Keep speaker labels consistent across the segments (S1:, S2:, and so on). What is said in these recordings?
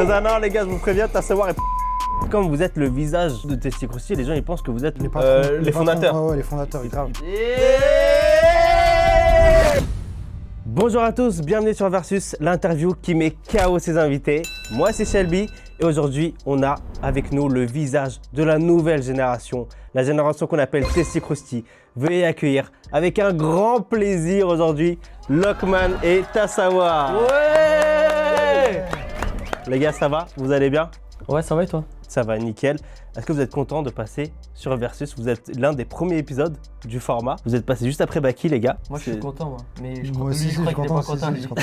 S1: Dans un an, les gars, je vous préviens, t'as savoir. Comme vous êtes le visage de Testicrousty, les gens ils pensent que vous êtes les fondateurs.
S2: Ouais, les fondateurs, grave.
S1: Bonjour à tous, bienvenue sur Versus, l'interview qui met KO ses invités. Moi c'est Shelby et aujourd'hui on a avec nous le visage de la nouvelle génération, la génération qu'on appelle Testicrousty. Veuillez accueillir avec un grand plaisir aujourd'hui Lockman et Tassawa. Ouais. Les gars, ça va? Vous allez bien?
S3: Ouais, ça va et toi?
S1: Ça va, nickel. Est-ce que vous êtes content de passer sur Versus? Vous êtes l'un des premiers épisodes du format. Vous êtes passé juste après Baki, les gars.
S3: Moi, je suis content, moi. Mais je
S2: Moi aussi,
S3: crois qu'il est pas
S2: si,
S3: content, lui.
S2: je suis content.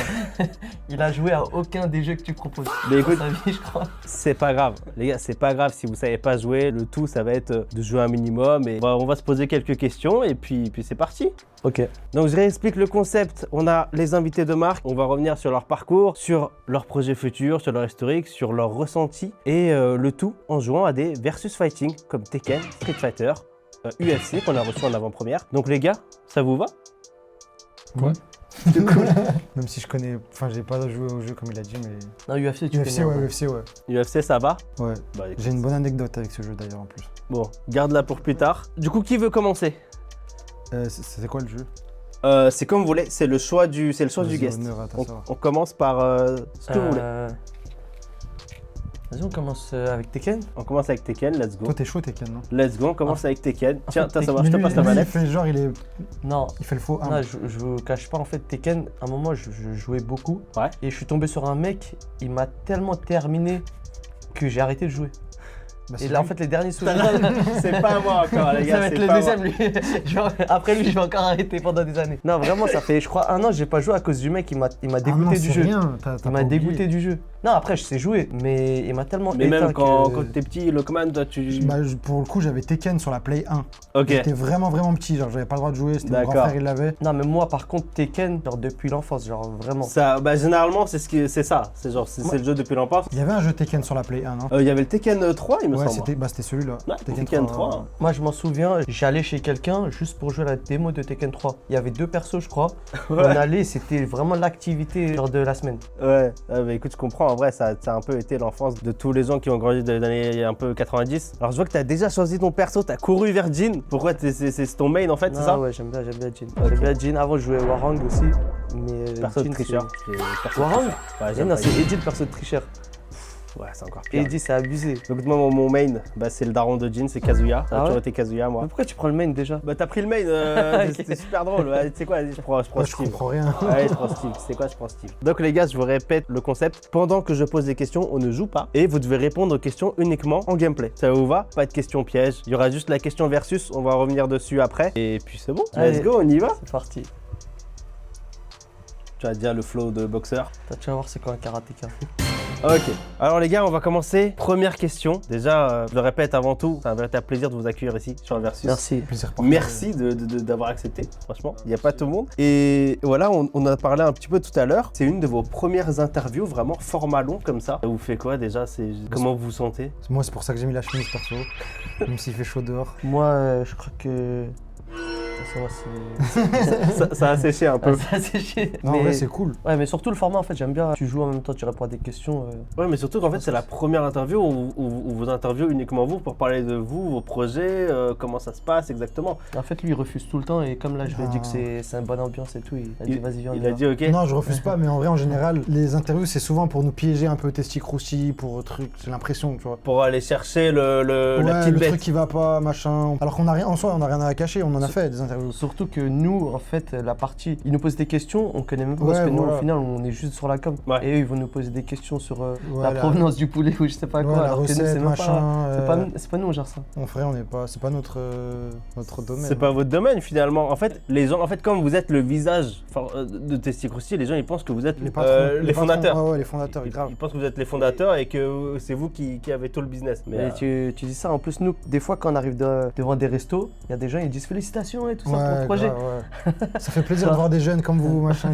S3: Il a joué à aucun des jeux que tu proposes.
S1: Mais écoute,
S3: dans sa vie, je crois.
S1: c'est pas grave. Les gars, c'est pas grave si vous savez pas jouer. Le tout, ça va être de jouer un minimum. Et on va se poser quelques questions et puis c'est parti.
S3: Ok.
S1: Donc je réexplique le concept. On a les invités de marque. On va revenir sur leur parcours, sur leurs projets futurs, sur leur historique, sur leurs ressentis. Et le tout en jouant à des versus fighting comme Tekken, Street Fighter, UFC qu'on a reçu en avant-première. Donc les gars, ça vous va?
S2: Ouais. C'est cool. Même si je connais, enfin j'ai pas joué au jeu comme il a dit, mais.
S3: Non, UFC, tu
S2: UFC,
S3: connais.
S2: ouais,
S3: hein.
S2: UFC, ouais.
S1: UFC, ça va?
S2: Ouais.
S1: Bah, écoute.
S2: J'ai une bonne anecdote avec ce jeu d'ailleurs en plus.
S1: Bon, garde-la pour plus tard. Du coup, qui veut commencer?
S2: C'est quoi le jeu?
S1: C'est comme vous voulez, c'est le choix du guest.
S2: Honneur à Tassawa.
S1: On commence par ce que vous voulez.
S3: Vas-y, on commence avec Tekken.
S1: On commence avec Tekken, let's go.
S2: Toi t'es chaud Tekken, non?
S1: Let's go, on commence avec Tekken. Tiens,
S3: fait,
S1: Tassawa, je te passe la
S2: Lui, il
S1: manette.
S2: fait genre,
S3: Non.
S2: il fait le faux 1.
S3: Non, je vous cache pas, en fait, Tekken, à un moment, je jouais beaucoup.
S1: Ouais.
S3: Et je suis tombé sur un mec, il m'a tellement terminé que j'ai arrêté de jouer.
S2: Bah,
S3: Et là, en fait, les derniers souvenirs.
S1: C'est pas moi encore, les
S3: Ça
S1: gars.
S3: va être
S1: c'est
S3: le
S1: pas
S3: deuxième,
S1: moi.
S3: lui. Après lui, je vais encore arrêter pendant des années. Non, vraiment, ça fait, je crois, un an, j'ai pas joué à cause du mec, il m'a dégoûté du jeu.
S2: Rien,
S3: Il m'a dégoûté du jeu. Non, après, je sais jouer, mais il m'a tellement
S1: Mais
S3: éteint
S1: même quand
S3: que...
S1: t'es petit, Lockman, toi tu.
S2: Bah, pour le coup, j'avais Tekken sur la Play 1.
S1: Ok.
S2: J'étais vraiment petit, genre j'avais pas le droit de jouer, c'était mon grand
S1: D'accord.
S2: frère, il l'avait.
S3: Non, mais moi, par contre, Tekken, genre depuis l'enfance, genre vraiment.
S1: Ça, bah, généralement, c'est ça. C'est genre, c'est le jeu depuis l'enfance.
S2: Il y avait un jeu Tekken sur la Play 1, non?
S1: Il y avait le Tekken 3, il me
S2: Ouais,
S1: semble.
S2: c'était celui-là.
S1: Ouais, Tekken 3.
S3: Moi, je m'en souviens, j'allais chez quelqu'un juste pour jouer à la démo de Tekken 3. Il y avait 2 persos, je crois. On allait, c'était vraiment l'activité genre de la semaine.
S1: Ouais, bah, écoute, je comprends. En vrai, ça a un peu été l'enfance de tous les gens qui ont grandi dans les années un peu 90. Alors, je vois que t'as déjà choisi ton perso, t'as couru vers Jin. Pourquoi c'est ton main en fait, c'est ça?
S3: Ouais, j'aime bien Jin. J'aime bien Jin. Avant, je jouais Warang aussi. Mais
S1: Perso de
S3: Jin,
S1: tricheur.
S3: Warang?
S1: Ouais,
S3: Non, c'est Eddie le perso de tricheur.
S1: Ouais, c'est encore pire.
S3: Eddie, c'est abusé.
S1: Donc moi, mon main, bah, c'est le daron de Jin, c'est Kazuya. Ça a
S3: Ah
S1: toujours
S3: ouais
S1: été Kazuya, moi.
S3: Mais pourquoi tu prends le main déjà?
S1: Bah t'as pris le main,
S3: Ok.
S1: c'était super drôle. Ouais, tu sais quoi, vas-y, je prends
S2: Ouais, je
S1: Steve.
S2: comprends rien.
S1: Ouais, je prends Steve. C'est quoi, je prends Steve. Donc les gars, je vous répète le concept. Pendant que je pose des questions, on ne joue pas. Et vous devez répondre aux questions uniquement en gameplay. Ça vous va? Pas de questions pièges. Il y aura juste la question versus. On va revenir dessus après. Et puis c'est bon.
S3: Allez.
S1: Let's go, on y va.
S3: C'est parti.
S1: Tu as déjà le flow de boxeur.
S3: Tu vas voir c'est quoi un karatéka.
S1: Ok. Alors les gars, on va commencer. Première question. Déjà, je le répète avant tout, c'est un véritable plaisir de vous accueillir ici sur le Versus.
S3: Merci.
S2: Plaisir pour
S1: Merci d'avoir accepté, franchement, il n'y a pas tout le monde. Et voilà, on a parlé un petit peu tout à l'heure. C'est une de vos premières interviews, vraiment format long comme ça. Ça vous fait quoi déjà? Comment vous vous sentez?
S2: Moi, c'est pour ça que j'ai mis la chemise perso, même s'il fait chaud dehors.
S3: Moi, je crois que.
S1: Ça a séché un peu.
S3: Ça a séché.
S2: Non, en vrai, c'est cool.
S3: Ouais, mais surtout le format, en fait, j'aime bien. Tu joues en même temps, tu réponds à des questions.
S1: Ouais, mais surtout qu'en fait, c'est la première interview où vous interviewez uniquement vous pour parler de vous, vos projets, comment ça se passe exactement.
S3: En fait, lui, il refuse tout le temps. Et comme là, je lui ai dit que c'est une bonne ambiance et tout, il a dit vas-y, viens.
S1: Il a dit ok.
S2: Non, je refuse pas, mais en vrai, en général, les interviews, c'est souvent pour nous piéger un peu Testicrousty, pour truc, j'ai l'impression, tu vois.
S1: Pour aller chercher la
S2: Ouais,
S1: petite
S2: le
S1: bête.
S2: truc qui va pas, machin. Alors qu'on a rien, en soi, on a rien à cacher, on en a fait des interviews.
S3: Surtout que nous, en fait, la partie, ils nous posent des questions, on connaît même pas
S2: Ouais,
S3: parce que nous,
S2: voilà.
S3: au final, on est juste sur la com.
S1: Ouais.
S3: Et eux, ils vont nous poser des questions sur la
S2: Voilà.
S3: provenance du poulet ou je sais pas
S2: Ouais,
S3: quoi.
S2: la
S3: alors que nous,
S2: recette,
S3: c'est même
S2: machin,
S3: pas, c'est pas nous, on gère ça.
S2: On ferait, on n'est pas, c'est pas notre domaine.
S1: C'est pas votre domaine finalement. En fait, les gens, comme vous êtes le visage de Testicrousty, les gens ils pensent que vous êtes les
S2: patrons,
S1: fondateurs.
S2: Ah ouais, les fondateurs, grave.
S1: Ils pensent que vous êtes les fondateurs et que c'est vous qui avez tout le business.
S3: Mais tu dis ça, en plus, nous, des fois, quand on arrive devant des restos, il y a des gens, ils disent félicitations et tout ça pour le
S2: Ouais,
S3: projet.
S2: grave, ouais. Ça fait plaisir de voir des jeunes comme vous, machin,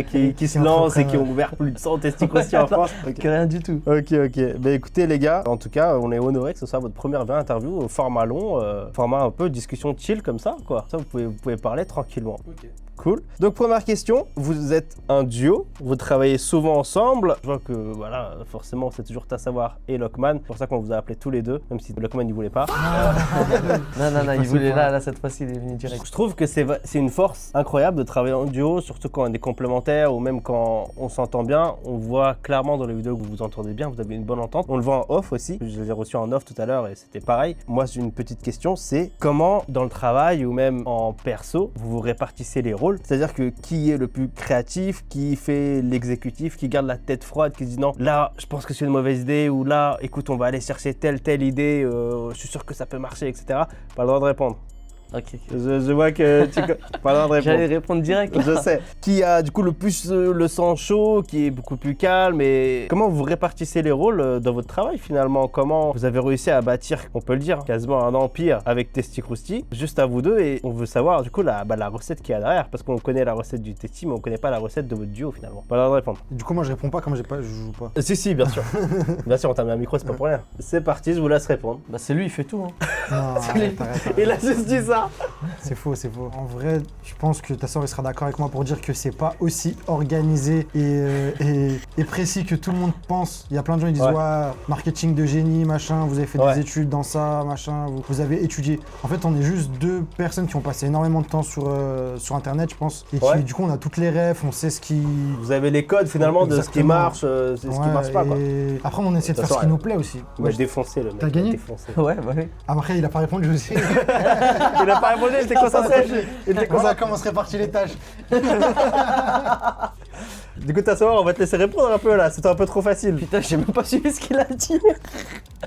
S1: qui se lancent et qui ont ouvert plus de 100 Testicrousty en France.
S3: Que rien du tout.
S1: Ok. Bah écoutez les gars, en tout cas, on est honoré que ce soit votre première vraie interview au format long, format un peu discussion chill comme ça, quoi. Ça, vous pouvez parler tranquillement. Cool. Donc première question, vous êtes un duo, vous travaillez souvent ensemble. Je vois que voilà, forcément c'est toujours Tassavoir et Lockman. C'est pour ça qu'on vous a appelés tous les deux, même si Lockman il voulait pas.
S3: Non, il voulait là, cette fois-ci, il est venu direct.
S1: Je trouve que c'est une force incroyable de travailler en duo, surtout quand on est complémentaires ou même quand on s'entend bien. On voit clairement dans les vidéos que vous vous entendez bien, vous avez une bonne entente. On le voit en off aussi. Je l'ai reçu en off tout à l'heure et c'était pareil. Moi j'ai une petite question, c'est comment dans le travail ou même en perso, vous vous répartissez les rôles? C'est-à-dire que qui est le plus créatif, qui fait l'exécutif, qui garde la tête froide, qui dit non, là je pense que c'est une mauvaise idée ou là écoute on va aller chercher telle idée, je suis sûr que ça peut marcher, etc. Pas le droit de répondre.
S3: Ok.
S1: Je vois que tu pas le droit de répondre.
S3: J'allais répondre direct. Là.
S1: Je sais. Qui a du coup le plus le sang chaud, qui est beaucoup plus calme et comment vous répartissez les rôles dans votre travail finalement? Comment vous avez réussi à bâtir, on peut le dire, quasiment un empire avec Testy Krusty, juste à vous deux et on veut savoir du coup la recette qu'il y a derrière parce qu'on connaît la recette du Testy mais on connaît pas la recette de votre duo finalement. Pas le droit de répondre.
S2: Du coup, moi, je réponds pas comme je joue pas.
S1: Si, bien sûr. Bien sûr, on t'a mis un micro, c'est pas pour rien. C'est parti, je vous laisse répondre.
S3: Bah c'est lui, il fait tout. Hein.
S2: Non, arrête.
S1: Il a juste dit ça.
S2: C'est faux. En vrai, je pense que ta soeur il sera d'accord avec moi pour dire que c'est pas aussi organisé et précis que tout le monde pense. Il y a plein de gens qui disent ouais, marketing de génie, machin, vous avez fait des études dans ça, machin, vous avez étudié. En fait, on est juste deux personnes qui ont passé énormément de temps sur internet, je pense. Et qui, du coup, on a toutes les refs, on sait ce qui.
S1: Vous avez les codes finalement de ce qui marche, ce qui marche pas quoi.
S2: Après, on essaie de faire ce qui nous plaît aussi.
S1: Ouais, défoncé le mec.
S2: T'as gagné?
S3: Ouais, bah oui.
S2: Après, il a pas répondu aussi.
S1: Il a pas répondu, j'étais concentré.
S2: Voilà comment on se répartit les tâches.
S1: Du coup, Tassavoir, on va te laisser répondre un peu là, c'était un peu trop facile.
S3: Putain, j'ai même pas suivi ce qu'il a dit.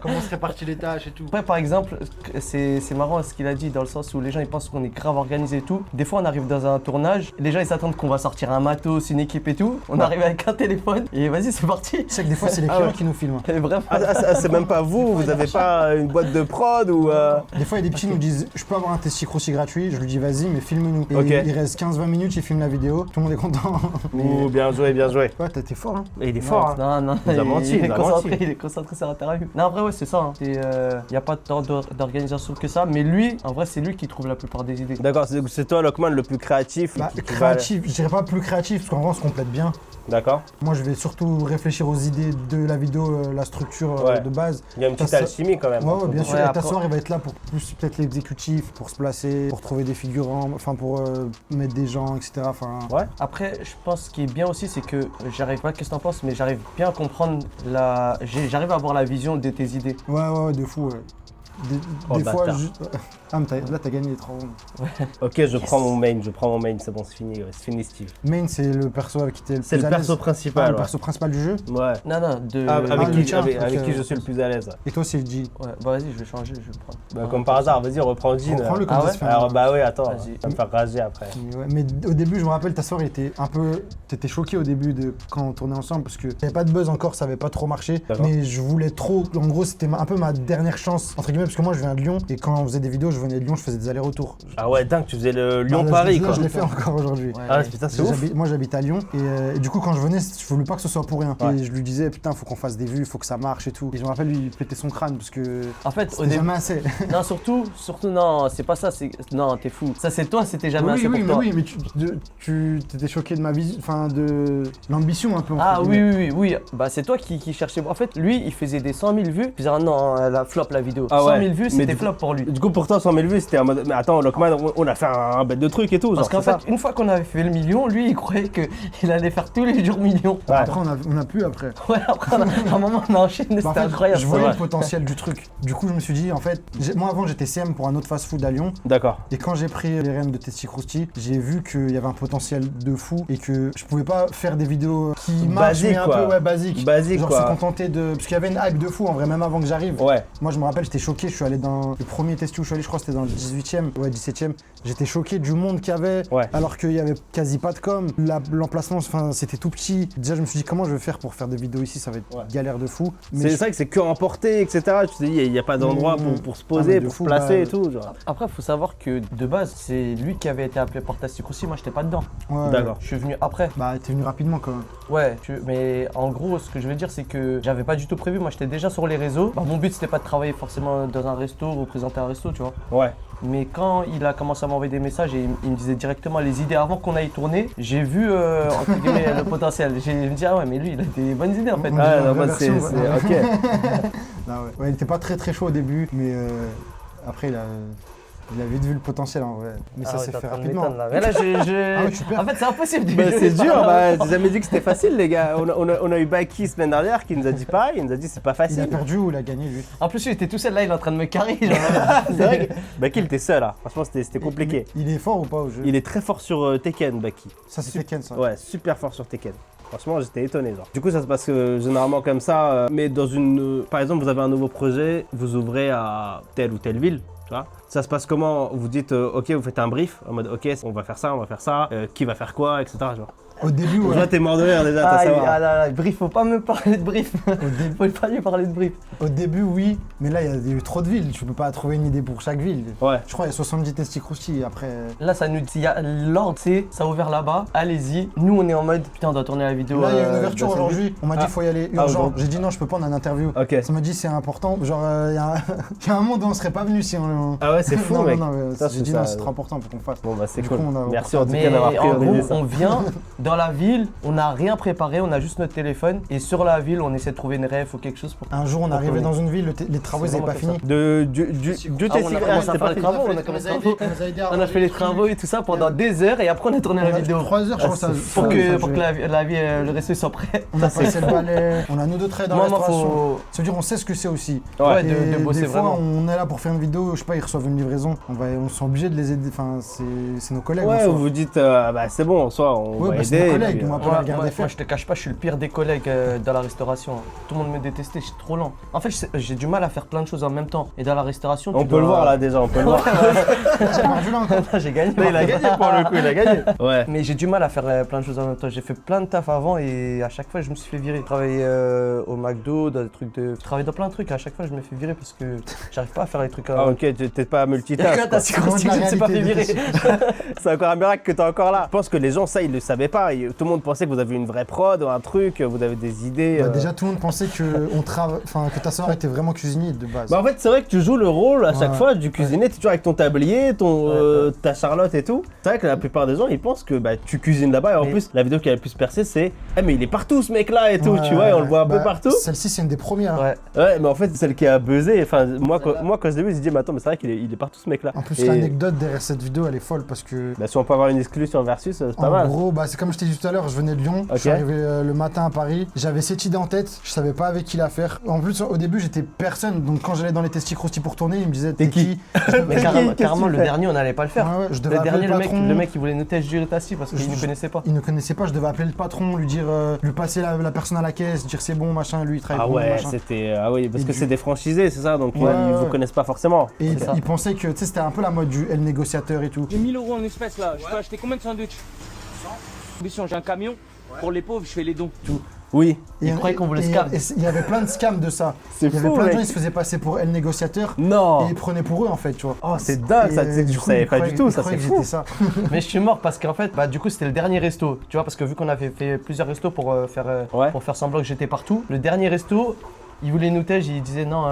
S2: Comment on se répartit les tâches et tout.
S3: Après, par exemple, c'est marrant ce qu'il a dit dans le sens où les gens ils pensent qu'on est grave organisé et tout. Des fois, on arrive dans un tournage, les gens ils s'attendent qu'on va sortir un matos, une équipe et tout. On arrive avec un téléphone et vas-y, c'est parti.
S2: Tu sais que des fois, c'est les clients qui nous filment.
S3: Et vraiment.
S1: C'est même pas vous avez pas une boîte de prod ou.
S2: Des fois, il y a des petits qui nous disent je peux avoir un Testy Krusty gratuit, je lui dis vas-y, mais filme-nous. Et
S1: Ok.
S2: il reste 15-20 minutes, il filme la vidéo, tout le monde est content.
S1: Ouh, bien joué.
S2: Ouais, t'es fort, hein.
S1: Et il est fort, hein.
S3: Non,
S1: Il nous a menti,
S3: il est
S1: il nous a
S3: concentré,
S1: menti.
S3: il est concentré sur l'interview. Non, en vrai, ouais, c'est ça. Hein. Y a pas tant d'organisation que ça, mais lui, en vrai, c'est lui qui trouve la plupart des idées.
S1: D'accord, c'est toi, Lockman, le plus créatif.
S2: Bah,
S1: qui va-
S2: créatif, je dirais pas plus créatif, parce qu'en vrai, on se complète bien.
S1: D'accord.
S2: Moi, je vais surtout réfléchir aux idées de la vidéo, la structure
S1: Ouais.
S2: de base.
S1: Il y a une petite
S2: Ça-
S1: alchimie quand même.
S2: Ouais, bien sûr.
S3: Ouais,
S2: Et ta
S3: après-
S2: soeur, il va être là pour plus peut-être l'exécutif, pour se placer, pour trouver des figurants, enfin pour mettre des gens, etc. Enfin,
S1: Ouais.
S3: Après, je pense ce qui est bien aussi, c'est que j'arrive pas, qu'est-ce que t'en penses, mais j'arrive bien à comprendre j'arrive à avoir la vision de tes idées.
S2: ouais, de fou, ouais.
S1: Oh,
S2: Des fois,
S1: bâtard.
S2: ah, mais là, t'as gagné les 3 rounds.
S1: Ok, je prends mon main, c'est bon, c'est fini, c'est fini, Steve.
S2: Main, c'est le perso avec qui t'es le
S1: C'est
S2: plus
S1: le
S2: à l'aise.
S1: perso
S2: Ah,
S1: principal.
S2: le perso principal du jeu.
S1: Ouais.
S3: Non,
S1: Avec
S2: le tien,
S1: qui
S2: ok.
S1: je suis le plus à l'aise.
S2: Et toi, c'est le G.
S3: Ouais, bah vas-y, je vais changer, je vais prendre.
S1: Bah, comme par hasard, vas-y, reprends Jean.
S2: Reprends-le comme
S3: Ah
S2: ça
S3: ouais
S2: se fait.
S1: Alors, bah oui, attends,
S3: Vas-y.
S1: ça va me faire rager après.
S2: Mais au début, je me rappelle, ta soeur était un peu. T'étais choqué au début de quand on tournait ensemble parce qu'il n'y avait pas de buzz encore, ça avait pas trop marché.
S1: D'accord.
S2: Mais je voulais trop. En gros, c'était un peu ma dernière chance, entre guillemets, parce que moi, je viens de Lyon et quand on faisait des vidéos, je venais de Lyon, je faisais des allers-retours.
S1: Ah ouais, dingue, tu faisais le
S2: Là,
S1: Lyon-Paris
S2: là,
S1: quoi.
S2: je l'ai fait encore aujourd'hui.
S3: Ouais.
S1: Ah, putain, c'est ouf.
S2: Moi j'habite à Lyon et du coup quand je venais je voulais pas que ce soit pour rien.
S1: Ouais.
S2: Et je lui disais putain faut qu'on fasse des vues, faut que ça marche et tout. Et je me rappelle lui il pétait son crâne parce que
S3: En fait, au
S2: c'était
S3: début.
S2: jamais assez.
S3: Non, surtout, non, c'est pas ça, non, t'es fou. Ça, c'est toi, c'était jamais assez pour
S2: mais
S3: toi.
S2: oui, mais tu t'étais choqué de ma vision, enfin de l'ambition un peu. entre
S3: Ah
S2: guillemets.
S3: oui, bah c'est toi qui cherchais. En fait, lui, il faisait des 100 000 vues, puis ah non, la flop la vidéo.
S1: Ah
S3: 100
S1: ouais.
S3: 000 vues,
S1: Mais
S3: c'était
S1: du-
S3: flop pour lui.
S1: Du coup, pour toi, 100 000 vues, c'était en mode. Mais attends, Lockman, on a fait un bête de trucs et tout.
S3: Parce
S1: genre,
S3: qu'en
S1: c'est
S3: fait, une fois qu'on avait fait le million, lui, il croyait qu'il allait faire tous les jours million.
S1: ça. Ouais.
S2: Après on a pu après.
S3: Ouais, après, à un moment, on a enchaîné,
S2: Bah, en
S3: c'était
S2: fait,
S3: incroyable.
S2: je voyais
S1: Ouais.
S2: le potentiel du truc. Du coup je me suis dit en fait, moi avant j'étais CM pour un autre fast-food à Lyon.
S1: D'accord.
S2: Et quand j'ai pris les rênes de Testy Krusty, j'ai vu qu'il y avait un potentiel de fou et que je pouvais pas faire des vidéos qui marchent mais
S1: Basique,
S2: un
S1: quoi.
S2: peu basiques.
S1: Basique,
S2: Genre
S1: quoi.
S2: se contenter de. Parce qu'il y avait une hype de fou en vrai, même avant que j'arrive.
S1: Ouais.
S2: Moi je me rappelle, j'étais choqué, je suis allé dans le premier Testy où je suis allé, je crois que c'était dans le 18e, ouais 17e. J'étais choqué du monde qu'il y avait,
S1: Ouais.
S2: alors qu'il y avait quasi pas de com. L'emplacement, enfin c'était tout petit. Déjà je me suis dit comment je vais faire pour faire des vidéos ici, ça va être
S1: Ouais.
S2: galère de fou.
S1: C'est vrai que c'est que emporté, etc. Tu te dis, il n'y a pas d'endroit pour se
S2: Ah, mais
S1: poser,
S2: de
S1: pour
S2: fou,
S1: se placer
S2: bah,
S1: et tout. Genre.
S3: Après, faut savoir que de base, c'est lui qui avait été appelé par Tasty Krusty, moi, j'étais pas dedans.
S2: Ouais,
S1: D'accord.
S3: Je suis venu après.
S2: Bah t'es venu rapidement quand même.
S3: Ouais, mais en gros, ce que je veux dire, c'est que j'avais pas du tout prévu. Moi, j'étais déjà sur les réseaux. Bah, mon but, c'était pas de travailler forcément dans un resto, représenter un resto, tu vois.
S1: Ouais.
S3: Mais quand il a commencé à m'envoyer des messages et il me disait directement les idées avant qu'on aille tourner, j'ai vu entre guillemets, le potentiel. Je me dis, ah ouais, mais lui, il a des bonnes idées en fait.
S2: On
S1: Ah,
S2: dirait
S1: non,
S2: un
S1: moi,
S2: vrai
S1: c'est.
S2: version, ouais.
S1: Ok.
S2: Ah ouais. Ouais, il était pas très chaud au début, mais après il a vite vu le potentiel en vrai. Mais ça
S3: Ah ouais,
S2: s'est
S3: t'es en
S2: fait
S3: train de
S2: rapidement.
S3: m'étonner, là. Mais là,
S2: Ah ouais, tu perds.
S3: En fait, c'est impossible.
S1: Bah, c'est dur, bah, j'ai jamais dit que c'était facile, les gars. On a eu Baki semaine dernière qui nous a dit pareil, il nous a dit c'est pas
S2: Il a
S1: facile.
S2: perdu ou il a gagné lui?
S3: En plus, il était tout seul là, il est en train de me carrer. Genre.
S1: C'est vrai que Baki, il était seul là. Franchement, c'était compliqué.
S2: Il est fort ou pas au jeu?
S1: Il est très fort sur Tekken, Baki.
S2: Ça c'est Tekken ça.
S1: Ouais, super fort sur Tekken. Franchement, j'étais étonné. Genre. Du coup, ça se passe généralement comme ça. Mais dans une. Par exemple, vous avez un nouveau projet, vous ouvrez à telle ou telle ville. Tu vois. Ça se passe comment? Vous dites, ok, vous faites un brief en mode, ok, on va faire ça, qui va faire quoi, etc. Genre.
S2: Au début, ouais.
S1: Là, t'es mort de rire déjà, t'as savoir.
S3: Ah là là, brief, faut pas me parler de brief.
S2: début.
S3: Faut pas lui parler de brief.
S2: Au début, oui, mais là, il y a eu trop de villes. Tu peux pas trouver une idée pour chaque ville.
S1: Ouais.
S2: Je crois qu'il y a 70 testicroustis après.
S3: Là, ça nous dit, l'ordre, c'est, ça a ouvert là-bas, allez-y. Nous, on est en mode, putain, on doit tourner la vidéo.
S2: Là, il y a une ouverture
S3: dans 5 minutes.
S2: aujourd'hui. On m'a dit, faut y aller urgent.
S1: aujourd'hui.
S2: J'ai dit, non, je peux pas, on a une interview.
S1: Ok.
S2: Ça m'a dit, c'est important. Genre, il y a un monde où on serait pas venu si on.
S1: Ah ouais, c'est fou,
S2: non,
S1: mec.
S2: non, non,
S1: Ça,
S2: j'ai
S1: c'est
S2: dit,
S1: ça,
S2: non, c'est trop important pour qu'on fasse.
S1: Bon, bah, c'est
S2: Du
S1: cool.
S2: coup, on a
S1: Merci en tout
S3: Mais
S1: cas d'avoir
S3: en
S1: priorisé
S3: gros,
S1: ça.
S3: on vient dans la ville, on n'a rien préparé, on a juste notre téléphone. Et sur la ville, on essaie de trouver une ref ou quelque chose pour.
S2: Un jour, on est arrivé dans une ville, les travaux, ils
S3: C'est
S2: n'avaient pas
S3: vraiment
S2: fini.
S1: Du
S3: Ah, on a commencé à faire les travaux, on a
S2: On
S3: commencé
S2: nous a
S3: à
S2: aidé, on nous a aidé à
S3: On a fait les travaux et tout ça pendant des heures et après on a tourné la vidéo.
S2: 3 heures, je crois, ça.
S3: Pour que
S2: ça-
S3: le resto soit prêt.
S2: On a passé le balai, on a nous deux traits dans la
S3: Moi,
S2: restauration.
S3: faut.
S2: Ça veut dire on sait ce que c'est aussi.
S1: Ouais,
S3: de
S2: Et
S3: bosser
S2: des fois,
S3: vraiment.
S2: on est là pour faire une vidéo, je sais pas, ils reçoivent une livraison. On sont obligés de les aider, enfin, c'est nos collègues. en
S1: Ouais,
S2: soi.
S1: vous vous dites, bah c'est bon, en soi, on
S2: Ouais,
S1: va
S2: bah, c'est
S1: aider.
S2: nos
S1: et
S2: collègues,
S1: puis,
S2: moi,
S3: Moi,
S2: regarder faire.
S3: je te cache pas, je suis le pire des collègues dans la restauration. Tout le monde me détestait, je suis trop lent. En fait, j'ai du mal à faire plein de choses en même temps. Et dans la restauration,
S1: On peut le voir là déjà, on peut le voir.
S2: J'ai perdu là encore.
S3: J'ai gagné.
S1: Il a gagné pour le coup, il a gagné. Ouais.
S3: Mais j'ai du mal à faire plein de choses en même temps. J'ai fait plein de taf avant et à chaque fois je me suis fait virer. Je travaillais au McDo, dans des trucs de. Je travaille dans plein de trucs. À chaque fois je me fais virer parce que j'arrive pas à faire les trucs.
S1: Ah ok, t'es pas
S3: Et
S1: multitâche.
S3: quand
S1: quoi.
S3: t'as si gros
S2: C'est vraiment de
S3: je
S2: la
S3: ne sais pas fait
S2: réalité
S3: virer.
S1: C'est encore un miracle que t'es encore là. Je pense que les gens, ça, ils le savaient pas. Tout le monde pensait que vous avez une vraie prod ou un truc, vous avez des idées.
S2: Bah, déjà, tout le monde pensait que ta soeur était vraiment cuisinier de base.
S1: Bah en fait, c'est vrai que tu joues le rôle à chaque
S2: Ouais.
S1: fois du cuisinier, t'es toujours avec ton tablier, ta Charlotte et tout. C'est vrai que la plupart des gens, ils pensent que bah, tu cuisines là-bas et en
S3: Mais-
S1: plus, la vidéo qui a le plus percé, c'est « mais il est partout ce mec-là et tout, tu vois, et on le voit un peu
S2: Bah,
S1: partout. »
S2: Celle-ci, c'est une des premières.
S3: Ouais.
S1: Ouais, mais en fait, c'est celle qui a buzzé. Enfin, moi, quand je l'ai vu, je me suis dit « mais attends, mais c'est vrai qu'il est partout ce mec-là. »
S2: En plus,
S1: Et-
S2: l'anecdote derrière cette vidéo, elle est folle parce que.
S1: Bah si on peut avoir une exclue sur Versus, c'est pas
S2: En
S1: mal.
S2: gros, bah, c'est comme je t'ai dit tout à l'heure, je venais de Lyon, je suis
S1: Ok.
S2: arrivé le matin à Paris, j'avais cette idée en tête, je savais pas avec qui la faire. En plus, au début, j'étais personne, donc quand j'allais dans les testicroustis pour tourner, ils me disaient
S1: T'es qui
S3: Mais
S1: Qu'est-ce
S3: carrément,
S1: que tu
S3: carrément, le
S1: fais
S3: dernier on n'allait pas le faire.
S2: Ouais, ouais, je devais
S3: Le
S2: appeler
S3: dernier,
S2: le patron.
S3: le mec il voulait nous tester juré assis parce qu'il
S2: Je-
S3: ne connaissait pas.
S2: Il ne connaissait pas, je devais appeler le patron, lui dire, lui passer la personne à la caisse, dire c'est bon, machin, lui il travaille
S1: Ah
S2: pour nous,
S1: ouais,
S2: machin.
S1: c'était. Ah oui, parce
S2: Et
S1: que
S2: du-
S1: c'est des franchisés, c'est ça, donc
S2: Ouais,
S1: ils vous
S2: ouais.
S1: connaissent pas forcément.
S2: Et
S3: C'est ça.
S2: il pensait que tu sais, c'était un peu la mode du L négociateur et tout.
S4: J'ai 1000 € en espèces là, je peux acheter combien de sandwichs 100. J'ai un camion, pour les pauvres je fais les dons.
S1: Oui,
S3: Il croyait qu'on voulait scam.
S2: Et il y avait plein de scams de ça.
S1: c'est
S2: Il y avait
S1: fou,
S2: plein de gens,
S1: mec.
S2: ils se faisaient passer pour L négociateur
S1: Non.
S2: et ils prenaient pour eux en fait, tu vois.
S1: Oh, c'est dingue ça, tu sais que
S2: du
S1: je
S2: coup,
S1: savais
S2: ils
S1: pas du
S2: croyaient-
S1: tout,
S2: ils
S1: ça
S2: croyaient
S1: c'est
S2: que
S1: fou.
S2: j'étais ça.
S3: Mais je suis mort parce qu'en fait, bah, du coup, c'était le dernier resto. Tu vois, parce que vu qu'on avait fait plusieurs restos pour faire semblant que j'étais partout, le dernier resto, il voulait nous tège, il disait non,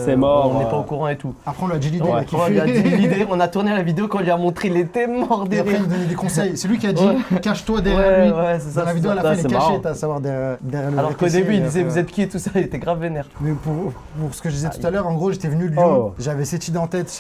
S1: C'est mort,
S3: on n'est
S1: ouais.
S3: pas au courant et tout.
S2: Après, on lui a dit l'idée,
S1: Ouais.
S2: il a
S3: On lui a dit
S2: kiffé.
S3: l'idée, on a tourné la vidéo, quand on lui a montré, il était mort de
S2: Et après, il
S3: rire.
S2: nous donnait des conseils. C'est lui qui a dit cache-toi derrière
S3: Ouais,
S2: lui.
S3: ouais, c'est ça.
S2: Dans la
S3: c'est
S2: vidéo, à
S3: ça.
S2: la fin,
S1: Ça,
S2: il est
S1: c'est
S2: caché,
S1: marrant.
S2: t'as à savoir derrière le
S3: Alors qu'au
S2: caissier,
S3: début, il disait
S2: après,
S3: vous êtes qui et tout ça, il était grave vénère.
S2: Mais pour ce que je disais tout à l'heure, en gros, j'étais venu de Lyon,
S1: Oh.
S2: j'avais cette idée en tête, je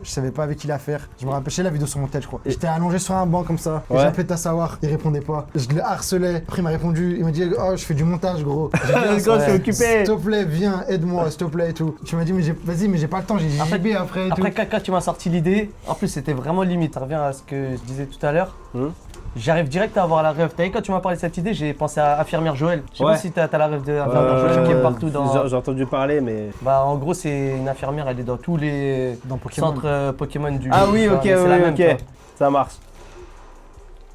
S2: savais pas avec qui la faire. Je me rappelle, j'ai la vidéo sur mon tête, je crois. J'étais allongé sur un banc comme ça, et
S1: Ouais.
S2: j'ai appelé Tassawar, il répondait pas. Je le harcelais, après il m'a répondu, il m'a dit oh, je fais du montage, gros. J'ai dit,
S1: Gros, je suis
S3: Ouais.
S1: occupé.
S2: s'il te plaît, viens, aide-moi, s'il te plaît et tout. Tu m'as dit, mais vas-y, mais j'ai pas le temps, j'ai dit
S3: Après-
S2: JB après et
S3: Après,
S2: tout.
S3: quand tu m'as sorti l'idée, en plus, c'était vraiment limite. Ça revient à ce que je disais tout à l'heure.
S1: Hum.
S3: J'arrive direct à avoir la rêve. T'as vu, quand tu m'as parlé de cette idée, j'ai pensé à Infirmière Joël. Je sais
S1: Ouais.
S3: pas si t'as la rêve de Infirmière Joël qui est partout dans.
S1: J'ai entendu parler, mais.
S3: Bah, en gros, c'est une infirmière, elle est dans tous les
S2: Dans Pokémon.
S3: centres Pokémon du.
S1: Ah oui,
S3: tu vois,
S1: ok,
S3: mais c'est la
S1: oui,
S3: même, tu vois.
S1: ok. Ça marche.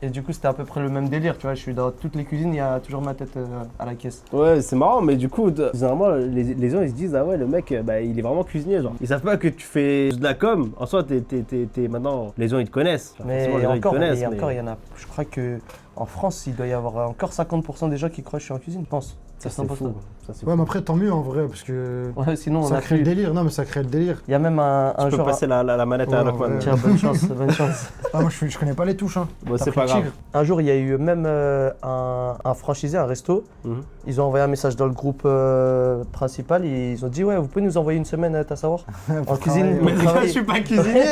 S3: Et du coup, c'était à peu près le même délire, tu vois. Je suis dans toutes les cuisines, il y a toujours ma tête à la caisse.
S1: Ouais, c'est marrant, mais du coup, généralement, les gens ils se disent, ah ouais, le mec, bah, il est vraiment cuisinier, genre. Ils savent pas que tu fais de la com. En soi, t'es maintenant, les gens ils te connaissent. Genre,
S3: Mais
S1: forcément, les gens, ils te
S3: encore,
S1: connaissent,
S3: et
S1: mais-
S3: encore, il y en a. Je crois que En France, il doit y avoir encore 50% des gens qui croient que je suis en cuisine, je pense.
S1: Ça, c'est fou. Ça, c'est
S2: Ouais,
S1: fou.
S2: mais après, tant mieux en vrai, parce que
S3: Ouais, sinon on
S2: ça
S3: a
S2: crée le
S3: plus.
S2: délire. Non, mais ça crée le délire.
S3: Il y a même un
S1: Tu peux
S3: jour.
S1: passer la manette à
S2: Ouais,
S1: Lokman.
S2: ouais.
S3: Tiens, bonne chance, bonne chance.
S2: Ah, moi, je connais pas les touches. Hein.
S1: Bon,
S2: T'as
S1: c'est
S2: pris
S1: pas
S2: le
S1: grave.
S2: tigre.
S3: Un jour, il y a eu même un franchisé, un resto.
S1: Mhm.
S3: Ils ont envoyé un message dans le groupe principal et ils ont dit ouais, vous pouvez nous envoyer une semaine à savoir en
S2: Pour
S3: cuisine.
S2: travailler.
S1: Mais les gars, je suis pas cuisinier.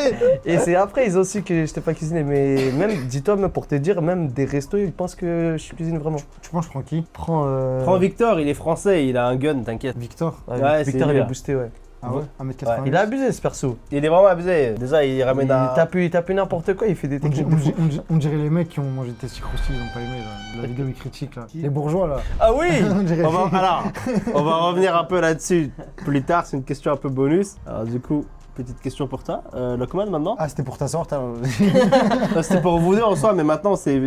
S3: Et c'est après ils ont su que j'étais pas cuisiné. Mais même, dis-toi, même pour te dire, même des restos, ils pensent que je cuisine vraiment.
S2: Tu penses, je prends qui?
S3: Prends.
S1: Prends Victor, il est français, il a un gun, t'inquiète.
S2: Victor.
S1: Ouais, c'est
S3: Victor,
S1: lui,
S3: il est
S1: là.
S3: boosté, ouais.
S2: Ah ouais, 1m90.
S3: Il a abusé ce perso.
S1: Il est vraiment abusé. Déjà, il ramène
S3: Il
S1: un.
S3: tape n'importe quoi, il fait des
S2: On dirait,
S3: techniques de fou.
S2: on dirait les mecs qui ont mangé des testicroustis, ils ont pas aimé là. La vidéo ils critiquent là. Les bourgeois là.
S1: Ah oui.
S2: On dirait-
S1: Alors, on va revenir un peu là-dessus plus tard. C'est une question un peu bonus. Alors du coup, petite question pour toi, Lokman maintenant.
S2: Ah, c'était pour ta sorte. Hein.
S1: Non, c'était pour vous deux en soi, mais maintenant c'est